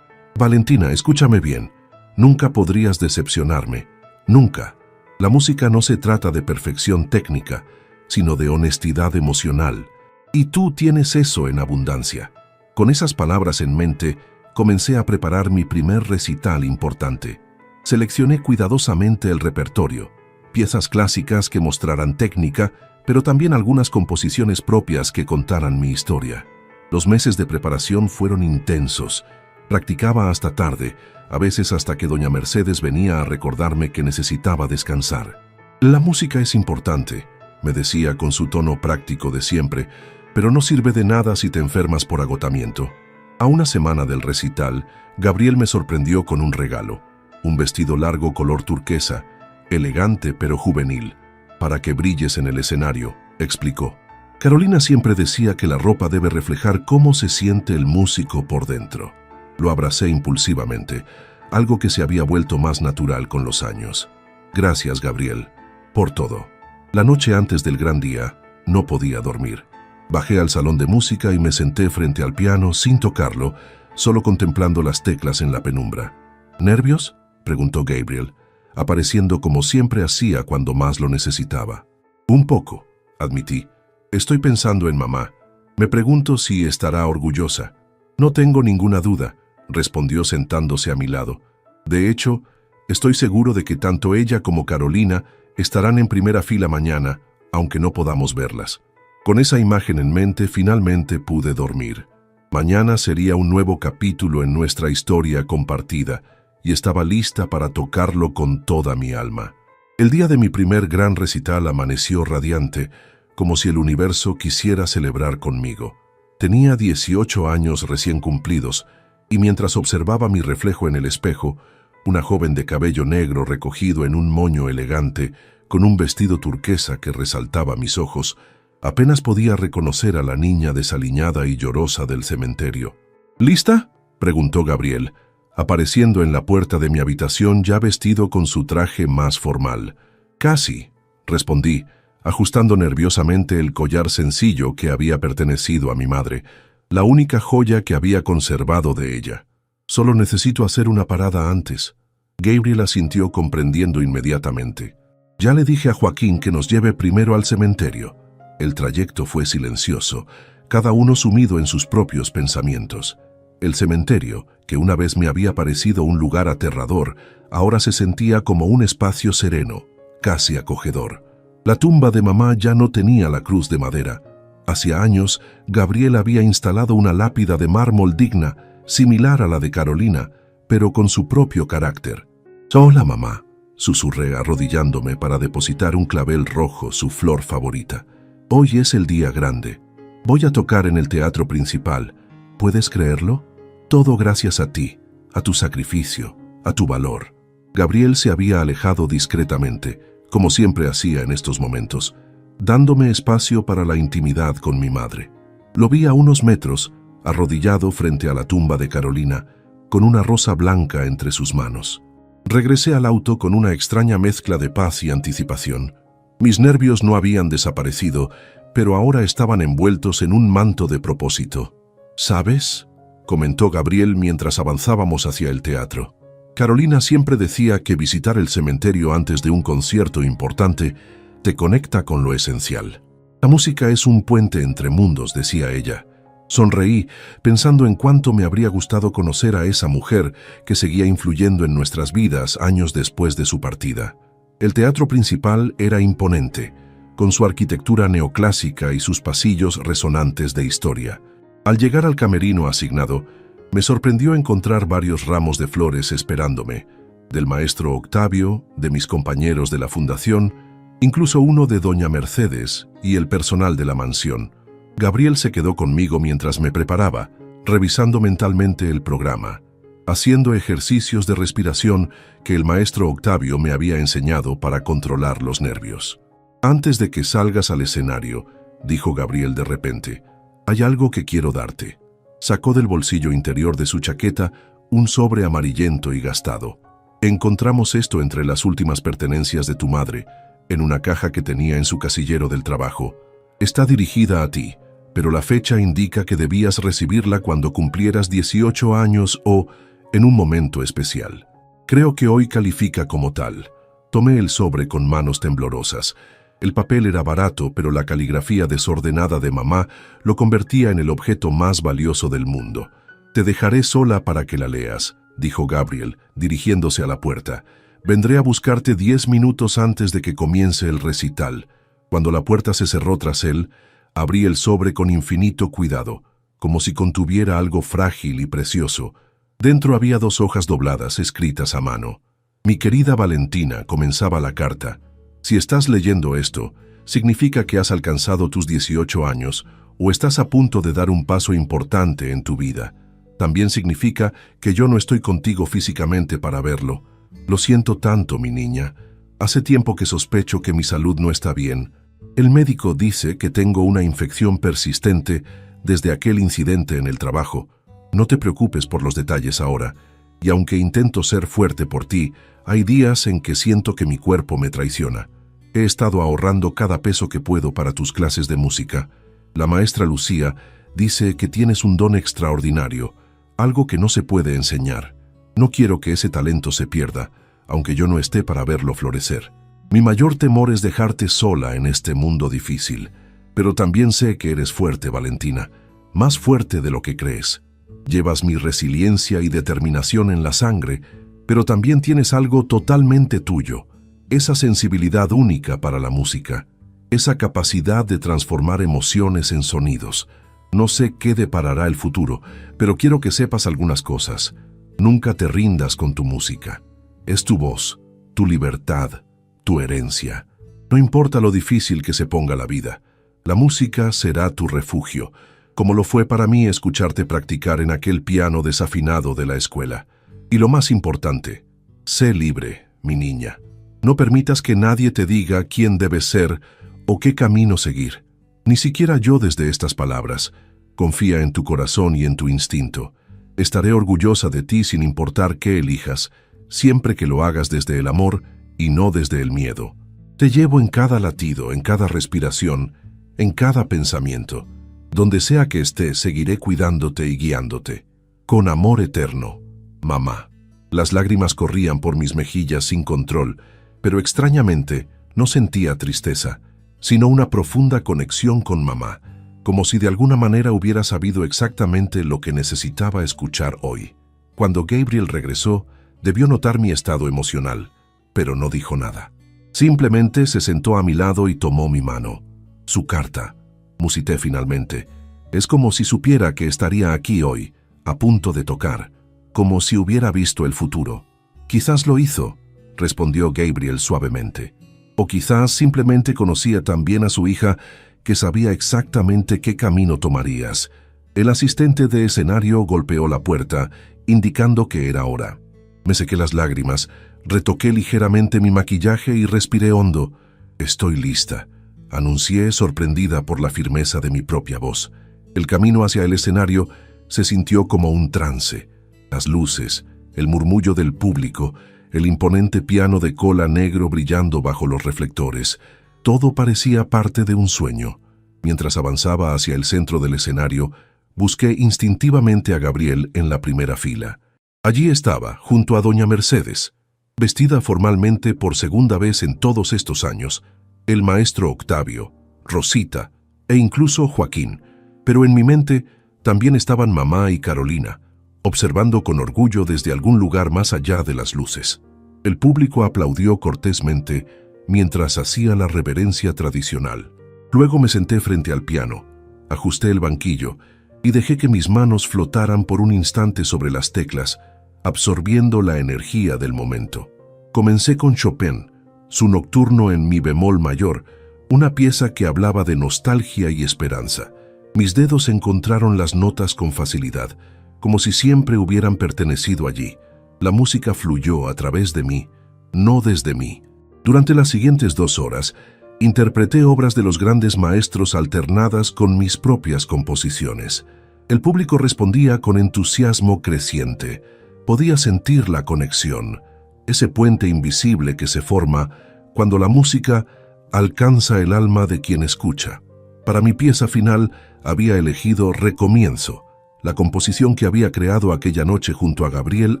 «Valentina, escúchame bien. Nunca podrías decepcionarme. Nunca. La música no se trata de perfección técnica, sino de honestidad emocional. Y tú tienes eso en abundancia». Con esas palabras en mente, comencé a preparar mi primer recital importante. Seleccioné cuidadosamente el repertorio, piezas clásicas que mostraran técnica, pero también algunas composiciones propias que contaran mi historia. Los meses de preparación fueron intensos. Practicaba hasta tarde, a veces hasta que doña Mercedes venía a recordarme que necesitaba descansar. La música es importante, me decía con su tono práctico de siempre, pero no sirve de nada si te enfermas por agotamiento. A una semana del recital, Gabriel me sorprendió con un regalo, un vestido largo color turquesa, elegante pero juvenil, para que brilles en el escenario, explicó. Carolina siempre decía que la ropa debe reflejar cómo se siente el músico por dentro. Lo abracé impulsivamente, algo que se había vuelto más natural con los años. Gracias, Gabriel, por todo. La noche antes del gran día, no podía dormir. Bajé al salón de música y me senté frente al piano sin tocarlo, solo contemplando las teclas en la penumbra. ¿Nervios?, preguntó Gabriel, apareciendo como siempre hacía cuando más lo necesitaba. Un poco, admití. Estoy pensando en mamá. Me pregunto si estará orgullosa. No tengo ninguna duda, respondió sentándose a mi lado. De hecho, estoy seguro de que tanto ella como Carolina estarán en primera fila mañana, aunque no podamos verlas. Con esa imagen en mente, finalmente pude dormir. Mañana sería un nuevo capítulo en nuestra historia compartida, y estaba lista para tocarlo con toda mi alma. El día de mi primer gran recital amaneció radiante, como si el universo quisiera celebrar conmigo. Tenía 18 años recién cumplidos, y mientras observaba mi reflejo en el espejo, una joven de cabello negro recogido en un moño elegante, con un vestido turquesa que resaltaba mis ojos, apenas podía reconocer a la niña desaliñada y llorosa del cementerio. ¿Lista?, preguntó Gabriel, apareciendo en la puerta de mi habitación ya vestido con su traje más formal. Casi, respondí, ajustando nerviosamente el collar sencillo que había pertenecido a mi madre, la única joya que había conservado de ella. Solo necesito hacer una parada antes. Gabriel asintió comprendiendo inmediatamente. Ya le dije a Joaquín que nos lleve primero al cementerio. El trayecto fue silencioso, cada uno sumido en sus propios pensamientos. El cementerio, que una vez me había parecido un lugar aterrador, ahora se sentía como un espacio sereno, casi acogedor. La tumba de mamá ya no tenía la cruz de madera. Hacía años, Gabriel había instalado una lápida de mármol digna, similar a la de Carolina, pero con su propio carácter. «Hola, mamá», susurré arrodillándome para depositar un clavel rojo, su flor favorita. «Hoy es el día grande. Voy a tocar en el teatro principal. ¿Puedes creerlo? Todo gracias a ti, a tu sacrificio, a tu valor». Gabriel se había alejado discretamente, como siempre hacía en estos momentos, dándome espacio para la intimidad con mi madre. Lo vi a unos metros, arrodillado frente a la tumba de Carolina, con una rosa blanca entre sus manos. Regresé al auto con una extraña mezcla de paz y anticipación. Mis nervios no habían desaparecido, pero ahora estaban envueltos en un manto de propósito. «¿Sabes?», comentó Gabriel mientras avanzábamos hacia el teatro. Carolina siempre decía que visitar el cementerio antes de un concierto importante te conecta con lo esencial. La música es un puente entre mundos, decía ella. Sonreí, pensando en cuánto me habría gustado conocer a esa mujer que seguía influyendo en nuestras vidas años después de su partida. El teatro principal era imponente, con su arquitectura neoclásica y sus pasillos resonantes de historia. Al llegar al camerino asignado, me sorprendió encontrar varios ramos de flores esperándome, del maestro Octavio, de mis compañeros de la fundación, incluso uno de doña Mercedes y el personal de la mansión. Gabriel se quedó conmigo mientras me preparaba, revisando mentalmente el programa, haciendo ejercicios de respiración que el maestro Octavio me había enseñado para controlar los nervios. «Antes de que salgas al escenario», dijo Gabriel de repente, «hay algo que quiero darte». Sacó del bolsillo interior de su chaqueta un sobre amarillento y gastado. «Encontramos esto entre las últimas pertenencias de tu madre, en una caja que tenía en su casillero del trabajo. Está dirigida a ti, pero la fecha indica que debías recibirla cuando cumplieras 18 años o en un momento especial. Creo que hoy califica como tal». Tomé el sobre con manos temblorosas. El papel era barato, pero la caligrafía desordenada de mamá lo convertía en el objeto más valioso del mundo. «Te dejaré sola para que la leas», dijo Gabriel, dirigiéndose a la puerta. «Vendré a buscarte 10 minutos antes de que comience el recital. Cuando la puerta se cerró tras él, abrí el sobre con infinito cuidado, como si contuviera algo frágil y precioso. Dentro había 2 hojas dobladas escritas a mano. Mi querida Valentina, comenzaba la carta. Si estás leyendo esto, significa que has alcanzado tus 18 años o estás a punto de dar un paso importante en tu vida. También significa que yo no estoy contigo físicamente para verlo. Lo siento tanto, mi niña. Hace tiempo que sospecho que mi salud no está bien. El médico dice que tengo una infección persistente desde aquel incidente en el trabajo. No te preocupes por los detalles ahora, y aunque intento ser fuerte por ti, hay días en que siento que mi cuerpo me traiciona. He estado ahorrando cada peso que puedo para tus clases de música. La maestra Lucía dice que tienes un don extraordinario, algo que no se puede enseñar. No quiero que ese talento se pierda, aunque yo no esté para verlo florecer. Mi mayor temor es dejarte sola en este mundo difícil, pero también sé que eres fuerte, Valentina, más fuerte de lo que crees. Llevas mi resiliencia y determinación en la sangre, pero también tienes algo totalmente tuyo, esa sensibilidad única para la música, esa capacidad de transformar emociones en sonidos. No sé qué deparará el futuro, pero quiero que sepas algunas cosas. Nunca te rindas con tu música. Es tu voz, tu libertad, tu herencia. No importa lo difícil que se ponga la vida, la música será tu refugio, como lo fue para mí escucharte practicar en aquel piano desafinado de la escuela. Y lo más importante, sé libre, mi niña. No permitas que nadie te diga quién debes ser o qué camino seguir. Ni siquiera yo desde estas palabras. Confía en tu corazón y en tu instinto. Estaré orgullosa de ti sin importar qué elijas, siempre que lo hagas desde el amor y no desde el miedo. Te llevo en cada latido, en cada respiración, en cada pensamiento. Donde sea que estés, seguiré cuidándote y guiándote. Con amor eterno, mamá. Las lágrimas corrían por mis mejillas sin control, pero extrañamente no sentía tristeza, sino una profunda conexión con mamá, como si de alguna manera hubiera sabido exactamente lo que necesitaba escuchar hoy. Cuando Gabriel regresó, debió notar mi estado emocional, pero no dijo nada. Simplemente se sentó a mi lado y tomó mi mano. Su carta, musité finalmente. Es como si supiera que estaría aquí hoy, a punto de tocar, como si hubiera visto el futuro. Quizás lo hizo, respondió Gabriel suavemente. O quizás simplemente conocía tan bien a su hija que sabía exactamente qué camino tomarías. El asistente de escenario golpeó la puerta, indicando que era hora. Me sequé las lágrimas, retoqué ligeramente mi maquillaje y respiré hondo. Estoy lista, anuncié sorprendida por la firmeza de mi propia voz. El camino hacia el escenario se sintió como un trance. Las luces, el murmullo del público, el imponente piano de cola negro brillando bajo los reflectores, todo parecía parte de un sueño. Mientras avanzaba hacia el centro del escenario, busqué instintivamente a Gabriel en la primera fila. Allí estaba, junto a doña Mercedes, vestida formalmente por segunda vez en todos estos años, el maestro Octavio, Rosita e incluso Joaquín, pero en mi mente también estaban mamá y Carolina, observando con orgullo desde algún lugar más allá de las luces. El público aplaudió cortésmente mientras hacía la reverencia tradicional. Luego me senté frente al piano, ajusté el banquillo y dejé que mis manos flotaran por un instante sobre las teclas, absorbiendo la energía del momento. Comencé con Chopin, su nocturno en mi bemol mayor, una pieza que hablaba de nostalgia y esperanza. Mis dedos encontraron las notas con facilidad, como si siempre hubieran pertenecido allí. La música fluyó a través de mí, no desde mí. Durante las siguientes 2 horas, interpreté obras de los grandes maestros alternadas con mis propias composiciones. El público respondía con entusiasmo creciente. Podía sentir la conexión, ese puente invisible que se forma cuando la música alcanza el alma de quien escucha. Para mi pieza final había elegido Recomienzo, la composición que había creado aquella noche junto a Gabriel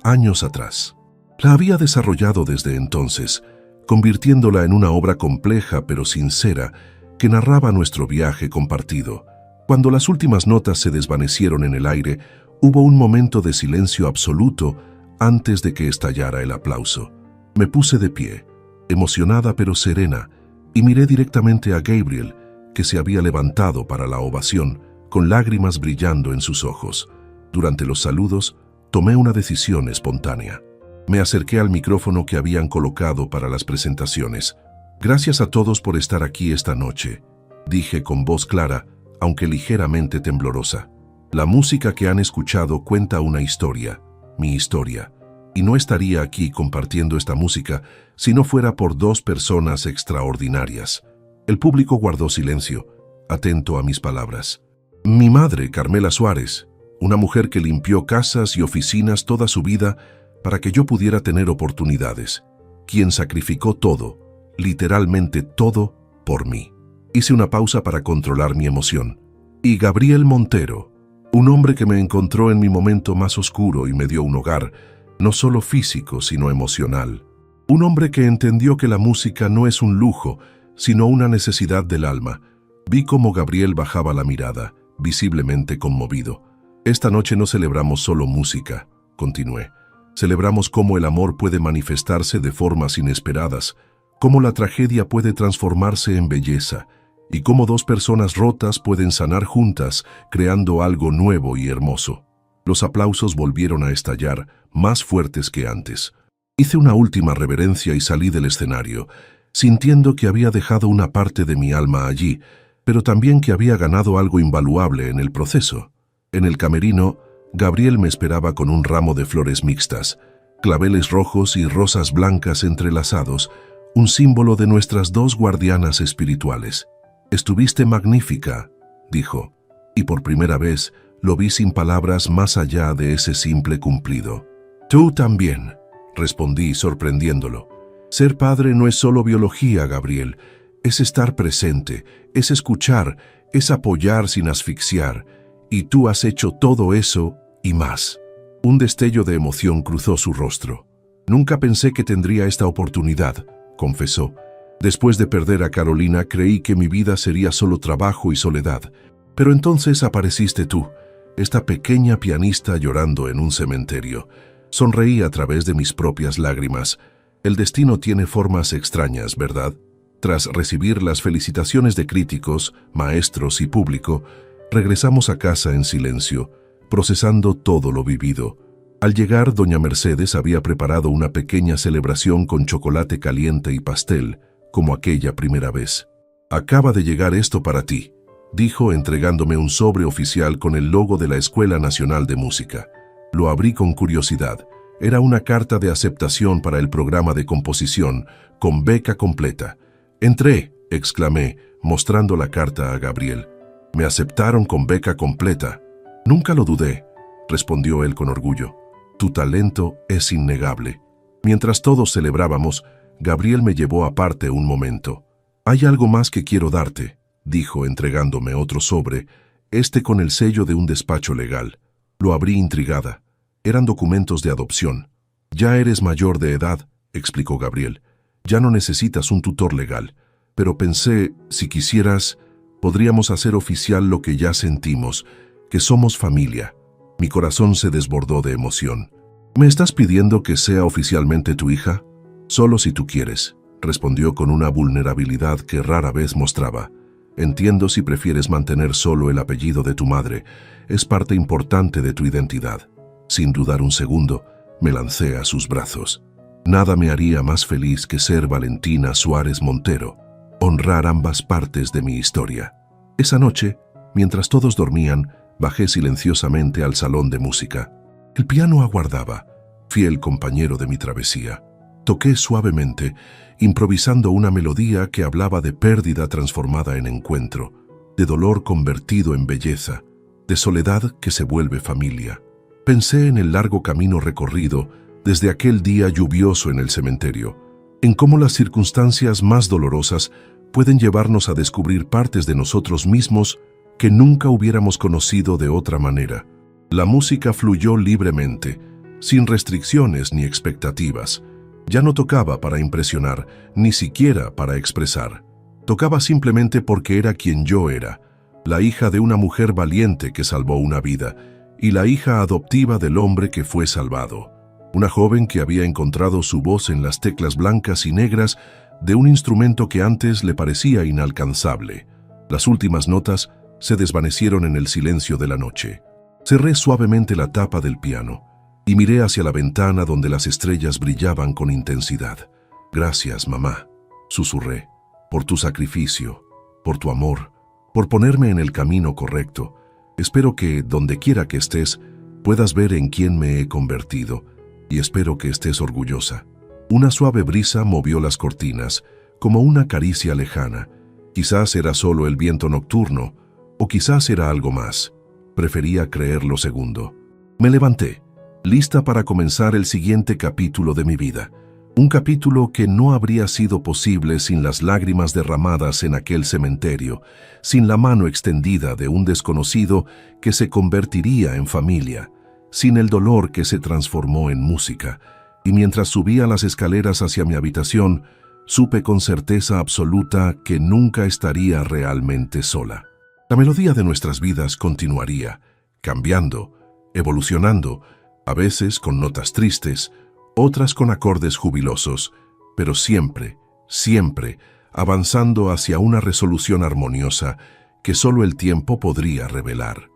años atrás. La había desarrollado desde entonces, convirtiéndola en una obra compleja pero sincera que narraba nuestro viaje compartido. Cuando las últimas notas se desvanecieron en el aire, hubo un momento de silencio absoluto antes de que estallara el aplauso. Me puse de pie, emocionada pero serena, y miré directamente a Gabriel, que se había levantado para la ovación, con lágrimas brillando en sus ojos. Durante los saludos, tomé una decisión espontánea. Me acerqué al micrófono que habían colocado para las presentaciones. «Gracias a todos por estar aquí esta noche», dije con voz clara, aunque ligeramente temblorosa. «La música que han escuchado cuenta una historia, mi historia, y no estaría aquí compartiendo esta música si no fuera por dos personas extraordinarias». El público guardó silencio, atento a mis palabras. Mi madre, Carmela Suárez, una mujer que limpió casas y oficinas toda su vida para que yo pudiera tener oportunidades, quien sacrificó todo, literalmente todo, por mí. Hice una pausa para controlar mi emoción. Y Gabriel Montero, un hombre que me encontró en mi momento más oscuro y me dio un hogar, no solo físico, sino emocional. Un hombre que entendió que la música no es un lujo, sino una necesidad del alma. Vi cómo Gabriel bajaba la mirada, visiblemente conmovido. «Esta noche no celebramos solo música», continué. «Celebramos cómo el amor puede manifestarse de formas inesperadas, cómo la tragedia puede transformarse en belleza, y cómo dos personas rotas pueden sanar juntas, creando algo nuevo y hermoso». Los aplausos volvieron a estallar, más fuertes que antes. Hice una última reverencia y salí del escenario, sintiendo que había dejado una parte de mi alma allí, pero también que había ganado algo invaluable en el proceso. En el camerino, Gabriel me esperaba con un ramo de flores mixtas, claveles rojos y rosas blancas entrelazados, un símbolo de nuestras dos guardianas espirituales. «Estuviste magnífica», dijo, y por primera vez lo vi sin palabras más allá de ese simple cumplido. «Tú también», respondí sorprendiéndolo. «Ser padre no es solo biología, Gabriel. Es estar presente, es escuchar, es apoyar sin asfixiar. Y tú has hecho todo eso y más». Un destello de emoción cruzó su rostro. «Nunca pensé que tendría esta oportunidad», confesó. «Después de perder a Carolina, creí que mi vida sería solo trabajo y soledad. Pero entonces apareciste tú, esta pequeña pianista llorando en un cementerio». Sonreí a través de mis propias lágrimas. El destino tiene formas extrañas, ¿verdad? Tras recibir las felicitaciones de críticos, maestros y público, regresamos a casa en silencio, procesando todo lo vivido. Al llegar, doña Mercedes había preparado una pequeña celebración con chocolate caliente y pastel, como aquella primera vez. «Acaba de llegar esto para ti», dijo entregándome un sobre oficial con el logo de la Escuela Nacional de Música. Lo abrí con curiosidad. Era una carta de aceptación para el programa de composición, con beca completa. «Entré», exclamé, mostrando la carta a Gabriel. «Me aceptaron con beca completa». «Nunca lo dudé», respondió él con orgullo. «Tu talento es innegable». Mientras todos celebrábamos, Gabriel me llevó aparte un momento. «Hay algo más que quiero darte», dijo entregándome otro sobre, este con el sello de un despacho legal. Lo abrí intrigada. Eran documentos de adopción. «Ya eres mayor de edad», explicó Gabriel. «Ya no necesitas un tutor legal. Pero pensé, si quisieras, podríamos hacer oficial lo que ya sentimos, que somos familia». Mi corazón se desbordó de emoción. «¿Me estás pidiendo que sea oficialmente tu hija?» «Solo si tú quieres», respondió con una vulnerabilidad que rara vez mostraba. «Entiendo si prefieres mantener solo el apellido de tu madre. Es parte importante de tu identidad». Sin dudar un segundo, me lancé a sus brazos. Nada me haría más feliz que ser Valentina Suárez Montero, honrar ambas partes de mi historia. Esa noche, mientras todos dormían, bajé silenciosamente al salón de música. El piano aguardaba, fiel compañero de mi travesía. Toqué suavemente, improvisando una melodía que hablaba de pérdida transformada en encuentro, de dolor convertido en belleza, de soledad que se vuelve familia. Pensé en el largo camino recorrido desde aquel día lluvioso en el cementerio, en cómo las circunstancias más dolorosas pueden llevarnos a descubrir partes de nosotros mismos que nunca hubiéramos conocido de otra manera. La música fluyó libremente, sin restricciones ni expectativas. Ya no tocaba para impresionar, ni siquiera para expresar. Tocaba simplemente porque era quien yo era, la hija de una mujer valiente que salvó una vida, y la hija adoptiva del hombre que fue salvado. Una joven que había encontrado su voz en las teclas blancas y negras de un instrumento que antes le parecía inalcanzable. Las últimas notas se desvanecieron en el silencio de la noche. Cerré suavemente la tapa del piano y miré hacia la ventana donde las estrellas brillaban con intensidad. «Gracias, mamá», susurré, «por tu sacrificio, por tu amor, por ponerme en el camino correcto. Espero que, donde quiera que estés, puedas ver en quién me he convertido, y espero que estés orgullosa». Una suave brisa movió las cortinas, como una caricia lejana. Quizás era solo el viento nocturno, o quizás era algo más. Prefería creer lo segundo. Me levanté, lista para comenzar el siguiente capítulo de mi vida. Un capítulo que no habría sido posible sin las lágrimas derramadas en aquel cementerio, sin la mano extendida de un desconocido que se convertiría en familia, sin el dolor que se transformó en música. Y mientras subía las escaleras hacia mi habitación, supe con certeza absoluta que nunca estaría realmente sola. La melodía de nuestras vidas continuaría, cambiando, evolucionando, a veces con notas tristes, otras con acordes jubilosos, pero siempre, siempre avanzando hacia una resolución armoniosa que solo el tiempo podría revelar.